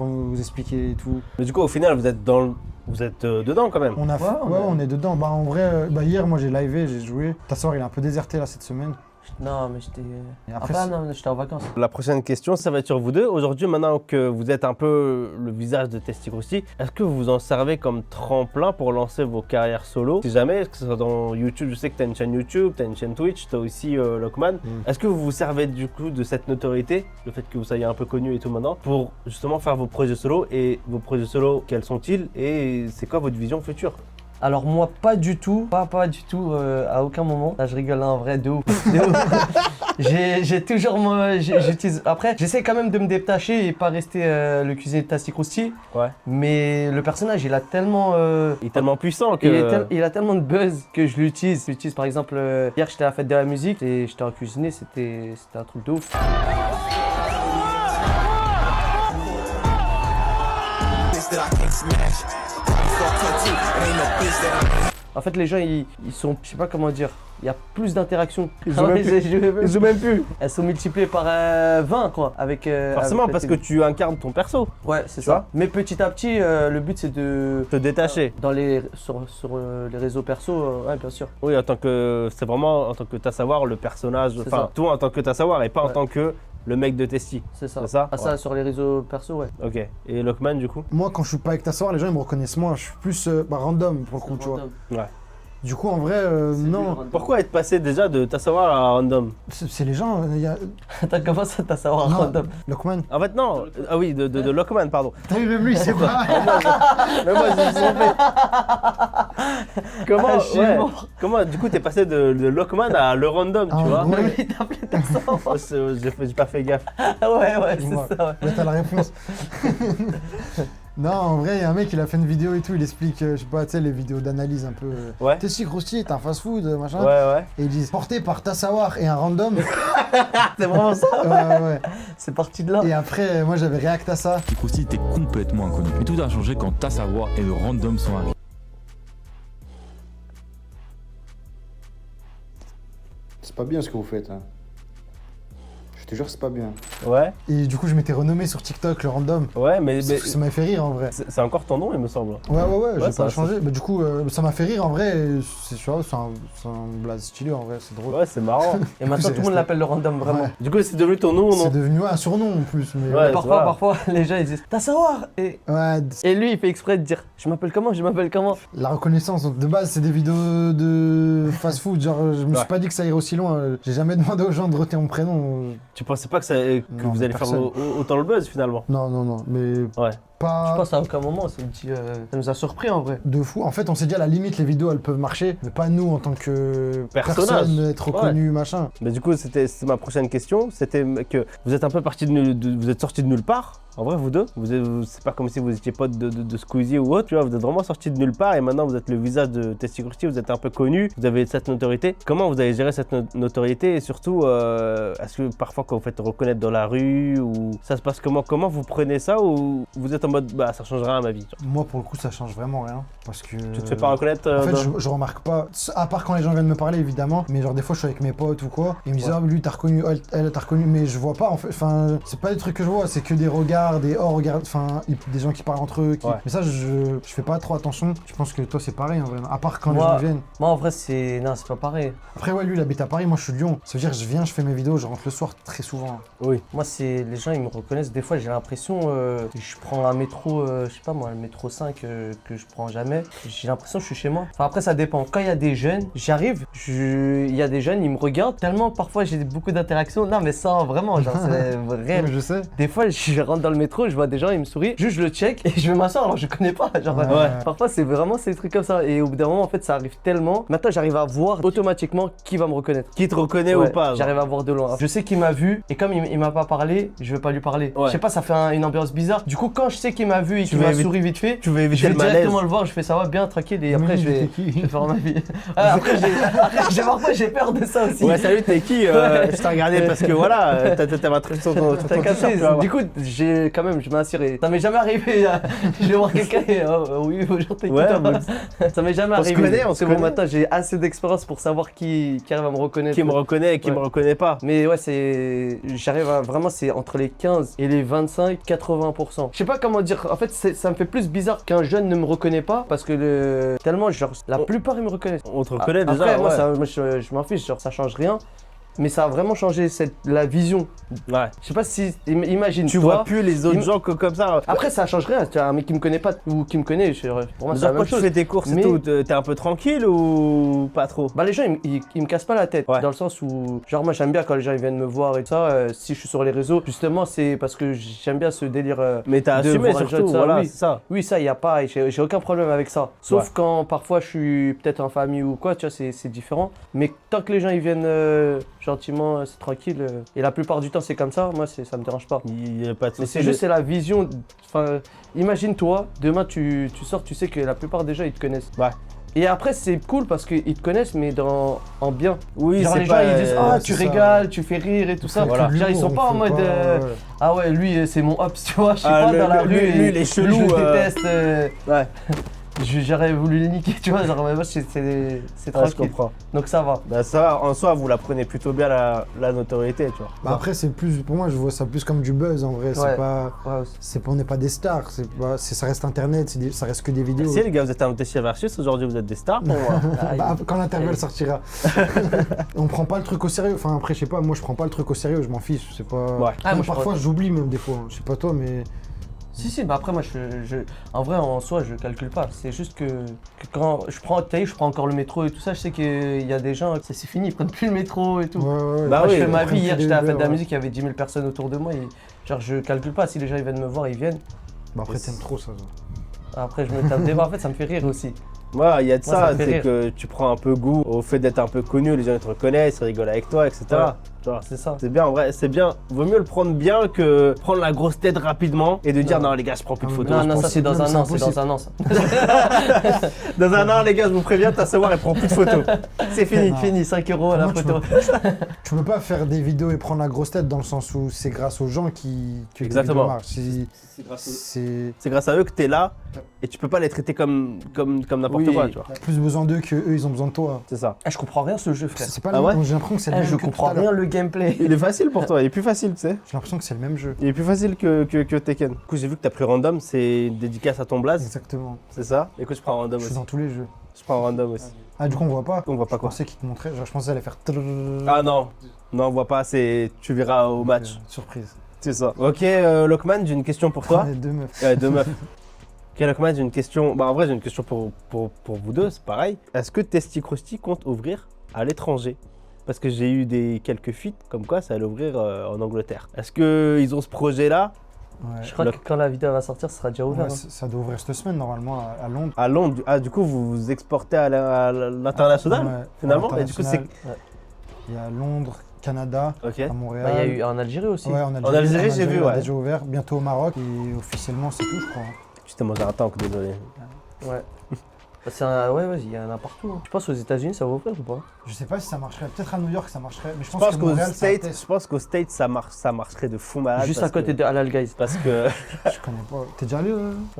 S2: nous expliquer et tout.
S1: Mais du coup, au final, vous êtes dedans quand même.
S2: On a
S3: Ouais,
S2: on est dedans. Bah en vrai, hier moi j'ai livé, j'ai joué. Tassor il est un peu déserté là cette semaine.
S3: Non, mais j'étais.
S2: Et après,
S3: Enfin, non, j'étais en vacances.
S1: La prochaine question, ça va être sur vous deux. Aujourd'hui, maintenant que vous êtes un peu le visage de Testicrousty, est-ce que vous en servez comme tremplin pour lancer vos carrières solo? Si jamais, que ce soit dans YouTube, je sais que tu as une chaîne YouTube, tu as une chaîne Twitch, tu as aussi Lockman. Est-ce que vous vous servez du coup de cette notoriété, le fait que vous soyez un peu connu et tout maintenant, pour justement faire vos projets solo? Et vos projets solo, quels sont-ils? Et c'est quoi votre vision future?
S3: Alors moi pas du tout, pas du tout à aucun moment. Là je rigole là, en vrai de ouf. De ouf. J'ai toujours j'utilise. Après j'essaie quand même de me détacher et pas rester le cuisinier de Testicrousty.
S1: Ouais.
S3: Mais le personnage il a tellement
S1: Il est tellement puissant que...
S3: il a tellement de buzz que je l'utilise. Je l'utilise par exemple hier j'étais à la fête de la musique et j'étais en cuisinier, c'était un truc de ouf. En fait, les gens, ils sont, je sais pas comment dire, il y a plus d'interactions. Ils
S1: jouent même plus.
S3: Elles sont multipliées par 20, quoi. Avec,
S1: Forcément,
S3: avec
S1: parce que tu incarnes ton perso.
S3: Ouais, c'est
S1: Tu vois.
S3: ça. Mais petit à petit, le but, c'est de
S1: Te détacher.
S3: sur les réseaux perso, ouais, bien sûr.
S1: Oui, c'est vraiment en tant que Tassavoir, le personnage,
S3: C'est
S1: enfin,
S3: ça.
S1: toi en tant que Tassavoir et pas en
S3: Ouais.
S1: tant que le mec de Testy.
S3: C'est ça.
S1: C'est ça.
S3: Ah, ça,
S1: Ouais.
S3: sur les réseaux perso, ouais.
S1: Ok. Et Lockman, du coup?
S2: Moi quand je suis pas avec Tassor, les gens ils me reconnaissent moins. Je suis plus random pour le coup, tu vois.
S1: Ouais.
S2: Du coup en vrai, non.
S1: Pourquoi être passé déjà de Tassavoir à Random?
S2: C'est les gens. Il y a...
S3: Attends, comment ça, t'as savoir
S2: Non,
S3: random?
S2: Lockman.
S1: En fait, non. Ah oui, de Lockman, pardon.
S2: T'as vu même lui, c'est pas.
S1: Mais moi, je me suis trompé. Comment,
S3: Ah, je suis
S1: ouais.
S3: mort.
S1: Comment, du coup, t'es passé de Lockman à le Random,
S2: Ah,
S1: tu vois?
S2: ouais.
S3: Mais il t'appelait ta sœur.
S1: Oh, j'ai pas fait gaffe.
S3: Ouais,
S2: Dis-moi.
S3: c'est ça, ouais.
S2: Là t'as la réponse. Non, en vrai, il y a un mec, il a fait une vidéo et tout, il explique, je sais pas, tu sais, les vidéos d'analyse un peu.
S1: Ouais.
S2: Testicrousty, t'es un fast-food, machin.
S1: Ouais.
S2: Et ils disent porté par Tassawar et un random.
S3: C'est vraiment ça.
S2: Ouais.
S3: C'est parti de là.
S2: Et après, moi j'avais react à ça.
S7: Testicrousty était complètement inconnu. Mais tout a changé quand Tassavoir et le Random sont arrivés.
S8: C'est pas bien ce que vous faites. Hein. Je te jure, c'est pas bien.
S1: Ouais.
S2: Et du coup, je m'étais renommé sur TikTok, le random.
S1: Ouais, mais
S2: Ça m'a fait rire en vrai.
S1: c'est encore ton nom, il me semble.
S2: Ouais, j'ai
S1: ça-
S2: pas changé. Mais du coup, ça m'a fait rire en vrai. C'est un blaze stylé en vrai, c'est drôle.
S1: Ouais, c'est marrant.
S3: Et maintenant,
S2: c'est
S3: tout le monde
S2: resté.
S3: l'appelle le random, vraiment.
S2: Ouais.
S1: Du coup, c'est devenu ton nom ou
S2: C'est
S1: non?
S2: devenu un surnom en plus. Mais
S1: Ouais.
S3: Parfois, les gens ils disent t'as savoir
S2: Ouais,
S3: et lui il fait exprès de dire je m'appelle comment.
S2: la reconnaissance, donc, de base, c'est des vidéos de fast-food. Genre, je me
S1: Ouais.
S2: suis pas dit que ça irait aussi loin. J'ai jamais demandé aux gens de retenir mon prénom.
S1: Tu pensais pas que
S2: Non,
S1: vous allez faire
S2: personne.
S1: autant le buzz finalement?
S2: Non, mais
S1: Ouais.
S2: pas.
S3: Je pense à aucun moment, ça nous a surpris en vrai.
S2: De fou. En fait, on s'est dit à la limite, les vidéos elles peuvent marcher, mais pas nous en tant que
S1: Personnage.
S2: personne, être reconnu, machin.
S1: Mais du coup, c'était ma prochaine question. C'était que vous êtes un peu vous êtes sortis de nulle part. En vrai, vous deux, c'est pas comme si vous étiez potes de Squeezie ou autre, tu vois, vous êtes vraiment sortis de nulle part et maintenant vous êtes le visage de Testicrousty, vous êtes un peu connu, vous avez cette notoriété. Comment vous avez géré cette notoriété et surtout, est-ce que parfois quand vous faites reconnaître dans la rue ou ça se passe comment vous prenez ça ou vous êtes en mode bah ça change rien à ma vie, tu vois.
S2: Moi, pour le coup, ça change vraiment rien. Parce que.
S1: Tu te fais pas reconnaître
S2: En fait,
S1: dans-
S2: je remarque pas, à part quand les gens viennent me parler évidemment, mais genre des fois je suis avec mes potes ou quoi, ils me disent ah lui t'as reconnu, elle t'as reconnu, mais je vois pas en fait, enfin c'est pas des trucs que je vois, c'est que des regards, des oh regarde, enfin des gens qui parlent entre eux,
S1: Ouais.
S2: mais ça je fais pas trop attention, je pense que toi c'est pareil en vrai, à part quand les
S3: Moi-
S2: gens viennent.
S3: Moi en vrai c'est pas pareil.
S2: Après ouais lui il habite à Paris, moi je suis de Lyon, ça veut dire je viens, je fais mes vidéos, je rentre le soir très souvent.
S1: Oui.
S3: Moi c'est les gens ils me reconnaissent. Des fois j'ai l'impression que je prends un métro, je sais pas moi, le métro 5 que je prends jamais. J'ai l'impression que je suis chez moi. Enfin après ça dépend. Quand il y a des jeunes, j'arrive, il y a des jeunes, ils me regardent tellement parfois j'ai beaucoup d'interactions. Non mais ça vraiment, genre c'est
S2: Ouais,
S3: vrai.
S2: mais je sais.
S3: Des fois je rentre dans le métro, je vois des gens, ils me sourient, juste je le check et je vais m'asseoir alors je connais pas. Genre,
S2: Ouais.
S3: parfois c'est vraiment ces trucs comme ça. Et au bout d'un moment en fait ça arrive tellement. Maintenant j'arrive à voir automatiquement qui va me reconnaître.
S1: Qui te reconnaît
S3: Ouais,
S1: ou pas? genre.
S3: J'arrive à voir de loin. Je sais qu'il m'a vu et comme il m'a pas parlé, je vais pas lui parler.
S1: Ouais.
S3: Je sais pas, ça fait une ambiance bizarre. Du coup, quand je sais sais qu'il m'a vu et qu'il
S1: veux
S3: m'a
S1: éviter-
S3: souri vite fait,
S1: Tu veux
S3: je
S1: éviter
S3: vais
S1: le malaise.
S3: directement le voir, je fais ça va bien, tranquille, et après je vais faire ma vie. Parfois j'ai peur de ça aussi.
S1: Ouais, salut, t'es qui Je t'ai regardé parce que voilà, t'avais un truc sur ton
S3: T'as
S1: t-shirt,
S3: capté,
S1: tu vois.
S3: du coup, quand même, je m'ai assuré. Ça m'est jamais arrivé, je vais voir quelqu'un et oui, bonjour, t'es qui
S1: Ouais,
S3: toi
S1: bah,
S3: Ça m'est jamais
S1: on se
S3: arrivé.
S1: connaît, on se
S3: C'est bon,
S1: connaît.
S3: maintenant j'ai assez d'expérience pour savoir qui arrive à me reconnaître.
S1: Qui me reconnaît et qui me
S3: Ouais.
S1: reconnaît pas.
S3: Mais ouais, j'arrive à vraiment, c'est entre les 15 et les 25-80%. Je sais pas comment dire, en fait, ça me fait plus bizarre qu'un jeune ne me reconnaît pas parce que tellement, genre, la plupart ils me reconnaissent.
S1: On te reconnaît déjà.
S3: Après, moi,
S1: ouais.
S3: je m'en fiche, genre, ça change rien. Mais ça a vraiment changé la vision.
S1: Ouais.
S3: Je sais pas si, imagine,
S1: Tu
S3: toi,
S1: vois plus les autres gens comme ça.
S3: Après, ça change rien. Tu as un mec qui me connaît pas ou qui me connaît, pour moi, c'est la
S1: Genre, quand
S3: même
S1: tu
S3: chose.
S1: fais tes courses
S3: Mais-
S1: et tout, t'es un peu tranquille ou pas trop?
S3: Bah les gens ils me cassent pas la tête,
S1: Ouais.
S3: dans le sens où genre moi j'aime bien quand les gens ils viennent me voir et tout ça, si je suis sur les réseaux, justement c'est parce que j'aime bien ce délire.
S1: Mais t'as
S3: de
S1: assumé
S3: voir les gens,
S1: surtout,
S3: ça,
S1: voilà,
S3: oui.
S1: c'est ça.
S3: Oui ça y a pas, j'ai aucun problème avec ça. Sauf
S1: Ouais.
S3: quand parfois je suis peut-être en famille ou quoi, tu vois c'est différent. Mais tant que les gens ils viennent gentiment, c'est tranquille. Et la plupart du temps c'est comme ça, moi ça me dérange pas.
S1: Il y a pas de
S3: Mais
S1: souci.
S3: c'est juste c'est la vision, enfin imagine-toi, demain tu sors, tu sais que la plupart des gens ils te connaissent.
S1: Ouais.
S3: Et après c'est cool parce qu'ils te connaissent mais en bien.
S1: Oui,
S3: Genre
S1: c'est
S3: les gens
S1: pas,
S3: ils disent ah
S2: ouais,
S3: tu
S2: c'est ça.
S3: régales, tu fais rire et tout ça.
S1: Voilà.
S3: Genre ils sont pas en mode
S2: ouais.
S3: ah ouais lui c'est mon hops tu vois, je sais
S1: Ah,
S3: pas dans la
S1: lui,
S3: rue
S1: lui,
S3: et
S1: il est chelou,
S3: je le déteste.
S1: Ouais,
S3: J'aurais voulu le niquer tu vois, genre mais moi c'est
S1: ouais, je
S3: tranquille.
S1: comprends.
S3: Donc ça va.
S1: Bah ça va, en soi, vous la prenez plutôt bien la notoriété, tu vois.
S2: Bah après, c'est plus, pour moi, je vois ça plus comme du buzz en vrai.
S3: Ouais.
S2: On n'est pas des stars. Ça reste internet, ça reste que des vidéos.
S1: Merci les gars, vous êtes invités chez Versus, aujourd'hui vous êtes des stars pour moi.
S2: Bah, quand l'interview elle sortira. On prend pas le truc au sérieux. Enfin, après, je sais pas, moi je prends pas le truc au sérieux, je m'en fiche. C'est pas.
S1: Ouais.
S3: Ah, moi, je
S2: parfois, j'oublie même des fois. Je sais pas toi, mais.
S3: Si, bah après moi en vrai en soi je calcule pas, c'est juste que quand je prends encore le métro et tout ça, je sais qu'il y a des gens, c'est fini, ils prennent plus le métro et tout.
S2: Ouais.
S1: Bah
S3: Moi,
S1: oui,
S3: je fais ma
S2: ils
S3: vie,
S2: prennent
S3: hier
S2: que
S3: j'étais à la
S2: des
S3: fête de la
S2: Uber,
S3: musique, il y avait 10 000 personnes autour de moi et genre je calcule pas, si les gens ils viennent me voir, ils viennent.
S2: Bah après, t'aimes trop ça.
S3: Après je me tape des barres, en fait ça me fait rire aussi.
S1: Ouais, il y a de
S3: Moi,
S1: ça,
S3: ça me fait
S1: c'est
S3: rire.
S1: que tu prends un peu goût au fait d'être un peu connu, les gens ils te reconnaissent, ils rigolent avec toi, etc.
S3: Ouais.
S1: Tu vois,
S3: C'est ça.
S1: c'est bien, en vrai, c'est bien. Vaut mieux le prendre bien que prendre la grosse tête rapidement et de dire non les gars, je prends plus de
S2: Ah,
S1: photos.
S3: Non,
S2: je
S3: non,
S2: pense
S3: ça c'est
S2: que
S3: dans
S2: même,
S3: un
S2: c'est
S3: an, c'est
S2: impossible.
S3: dans un an ça.
S1: Dans un an les gars, je vous préviens, ta savoir elle prend plus de photos. C'est fini.
S2: Non.
S3: Fini, 5 € à la
S2: Moi, tu
S3: photo.
S2: Tu peux pas faire des vidéos et prendre la grosse tête dans le sens où c'est grâce aux gens que les
S1: Exactement.
S2: vidéos marchent. C'est
S1: C'est grâce à eux que t'es là et tu peux pas les traiter comme n'importe
S3: Oui.
S1: quoi, tu vois.
S2: plus besoin d'eux que eux ils ont besoin de toi.
S1: C'est ça.
S3: Ah, je comprends rien ce jeu frère.
S2: C'est pas
S1: Ah
S2: le
S1: ouais
S2: même. J'ai l'impression que c'est le
S3: Ah,
S2: même
S3: je
S2: que tout
S3: comprends
S2: à l'heure.
S3: rien le gameplay.
S1: Il est facile pour toi, il est plus facile, tu sais.
S2: J'ai l'impression que c'est le même jeu.
S1: Il est plus facile que Tekken. Du coup, j'ai vu que t'as pris random, c'est une dédicace à ton blaze,
S2: Exactement.
S1: c'est ça? Écoute, je prends random
S2: Je suis
S1: aussi.
S2: dans tous les jeux.
S1: Je prends random aussi.
S2: Ah du coup on voit pas.
S1: On voit pas
S2: Je
S1: quoi.
S2: pensais qu'il te montrait. Genre je pensais qu'elle allait faire.
S1: Ah non, non, on voit pas, c'est tu verras au match.
S2: Surprise.
S1: C'est ça. Ok, Lockman, j'ai une question pour toi.
S2: Les deux meufs.
S1: Deux meufs. Ok, Lockman, j'ai une question. Bah, en vrai, j'ai une question pour vous deux, c'est pareil. Est-ce que Testy Krusty compte ouvrir à l'étranger? Parce que j'ai eu quelques fuites comme quoi ça allait ouvrir en Angleterre. Est-ce qu'ils ont ce projet-là
S2: Ouais.
S3: Je crois que quand la vidéo va sortir, ça sera déjà ouvert.
S2: Ouais,
S3: hein.
S2: ça doit ouvrir cette semaine normalement à Londres.
S1: à Londres? Ah, du coup, vous vous exportez à l'international
S2: Ouais,
S1: finalement?
S2: à
S1: Et du coup, c'est.
S2: l'international. Il y a Londres, Canada,
S1: Ok.
S2: à
S3: Bah,
S2: Montréal.
S3: il y a eu en Algérie aussi.
S2: Ouais,
S1: En Algérie, j'ai vu,
S2: on a
S1: ouais.
S2: déjà ouvert. Bientôt au Maroc et officiellement c'est tout je crois.
S1: Tu t'es mangé un tank, désolé.
S3: Ouais. Ouais, il y en a partout. hein. Je pense aux États-Unis, ça va ouvrir ou pas?
S2: Je sais pas si ça marcherait. Peut-être à New York ça marcherait. Mais je
S1: Je
S2: pense,
S1: pense
S2: que
S1: qu'aux
S2: Montréal, ça va
S1: States,
S2: peut-être-
S1: je pense qu'aux States, ça marcherait de fou malade.
S3: Juste à
S1: parce
S3: côté
S1: que-
S3: de Halal Guys.
S1: Parce que
S2: Je connais pas. T'es déjà allé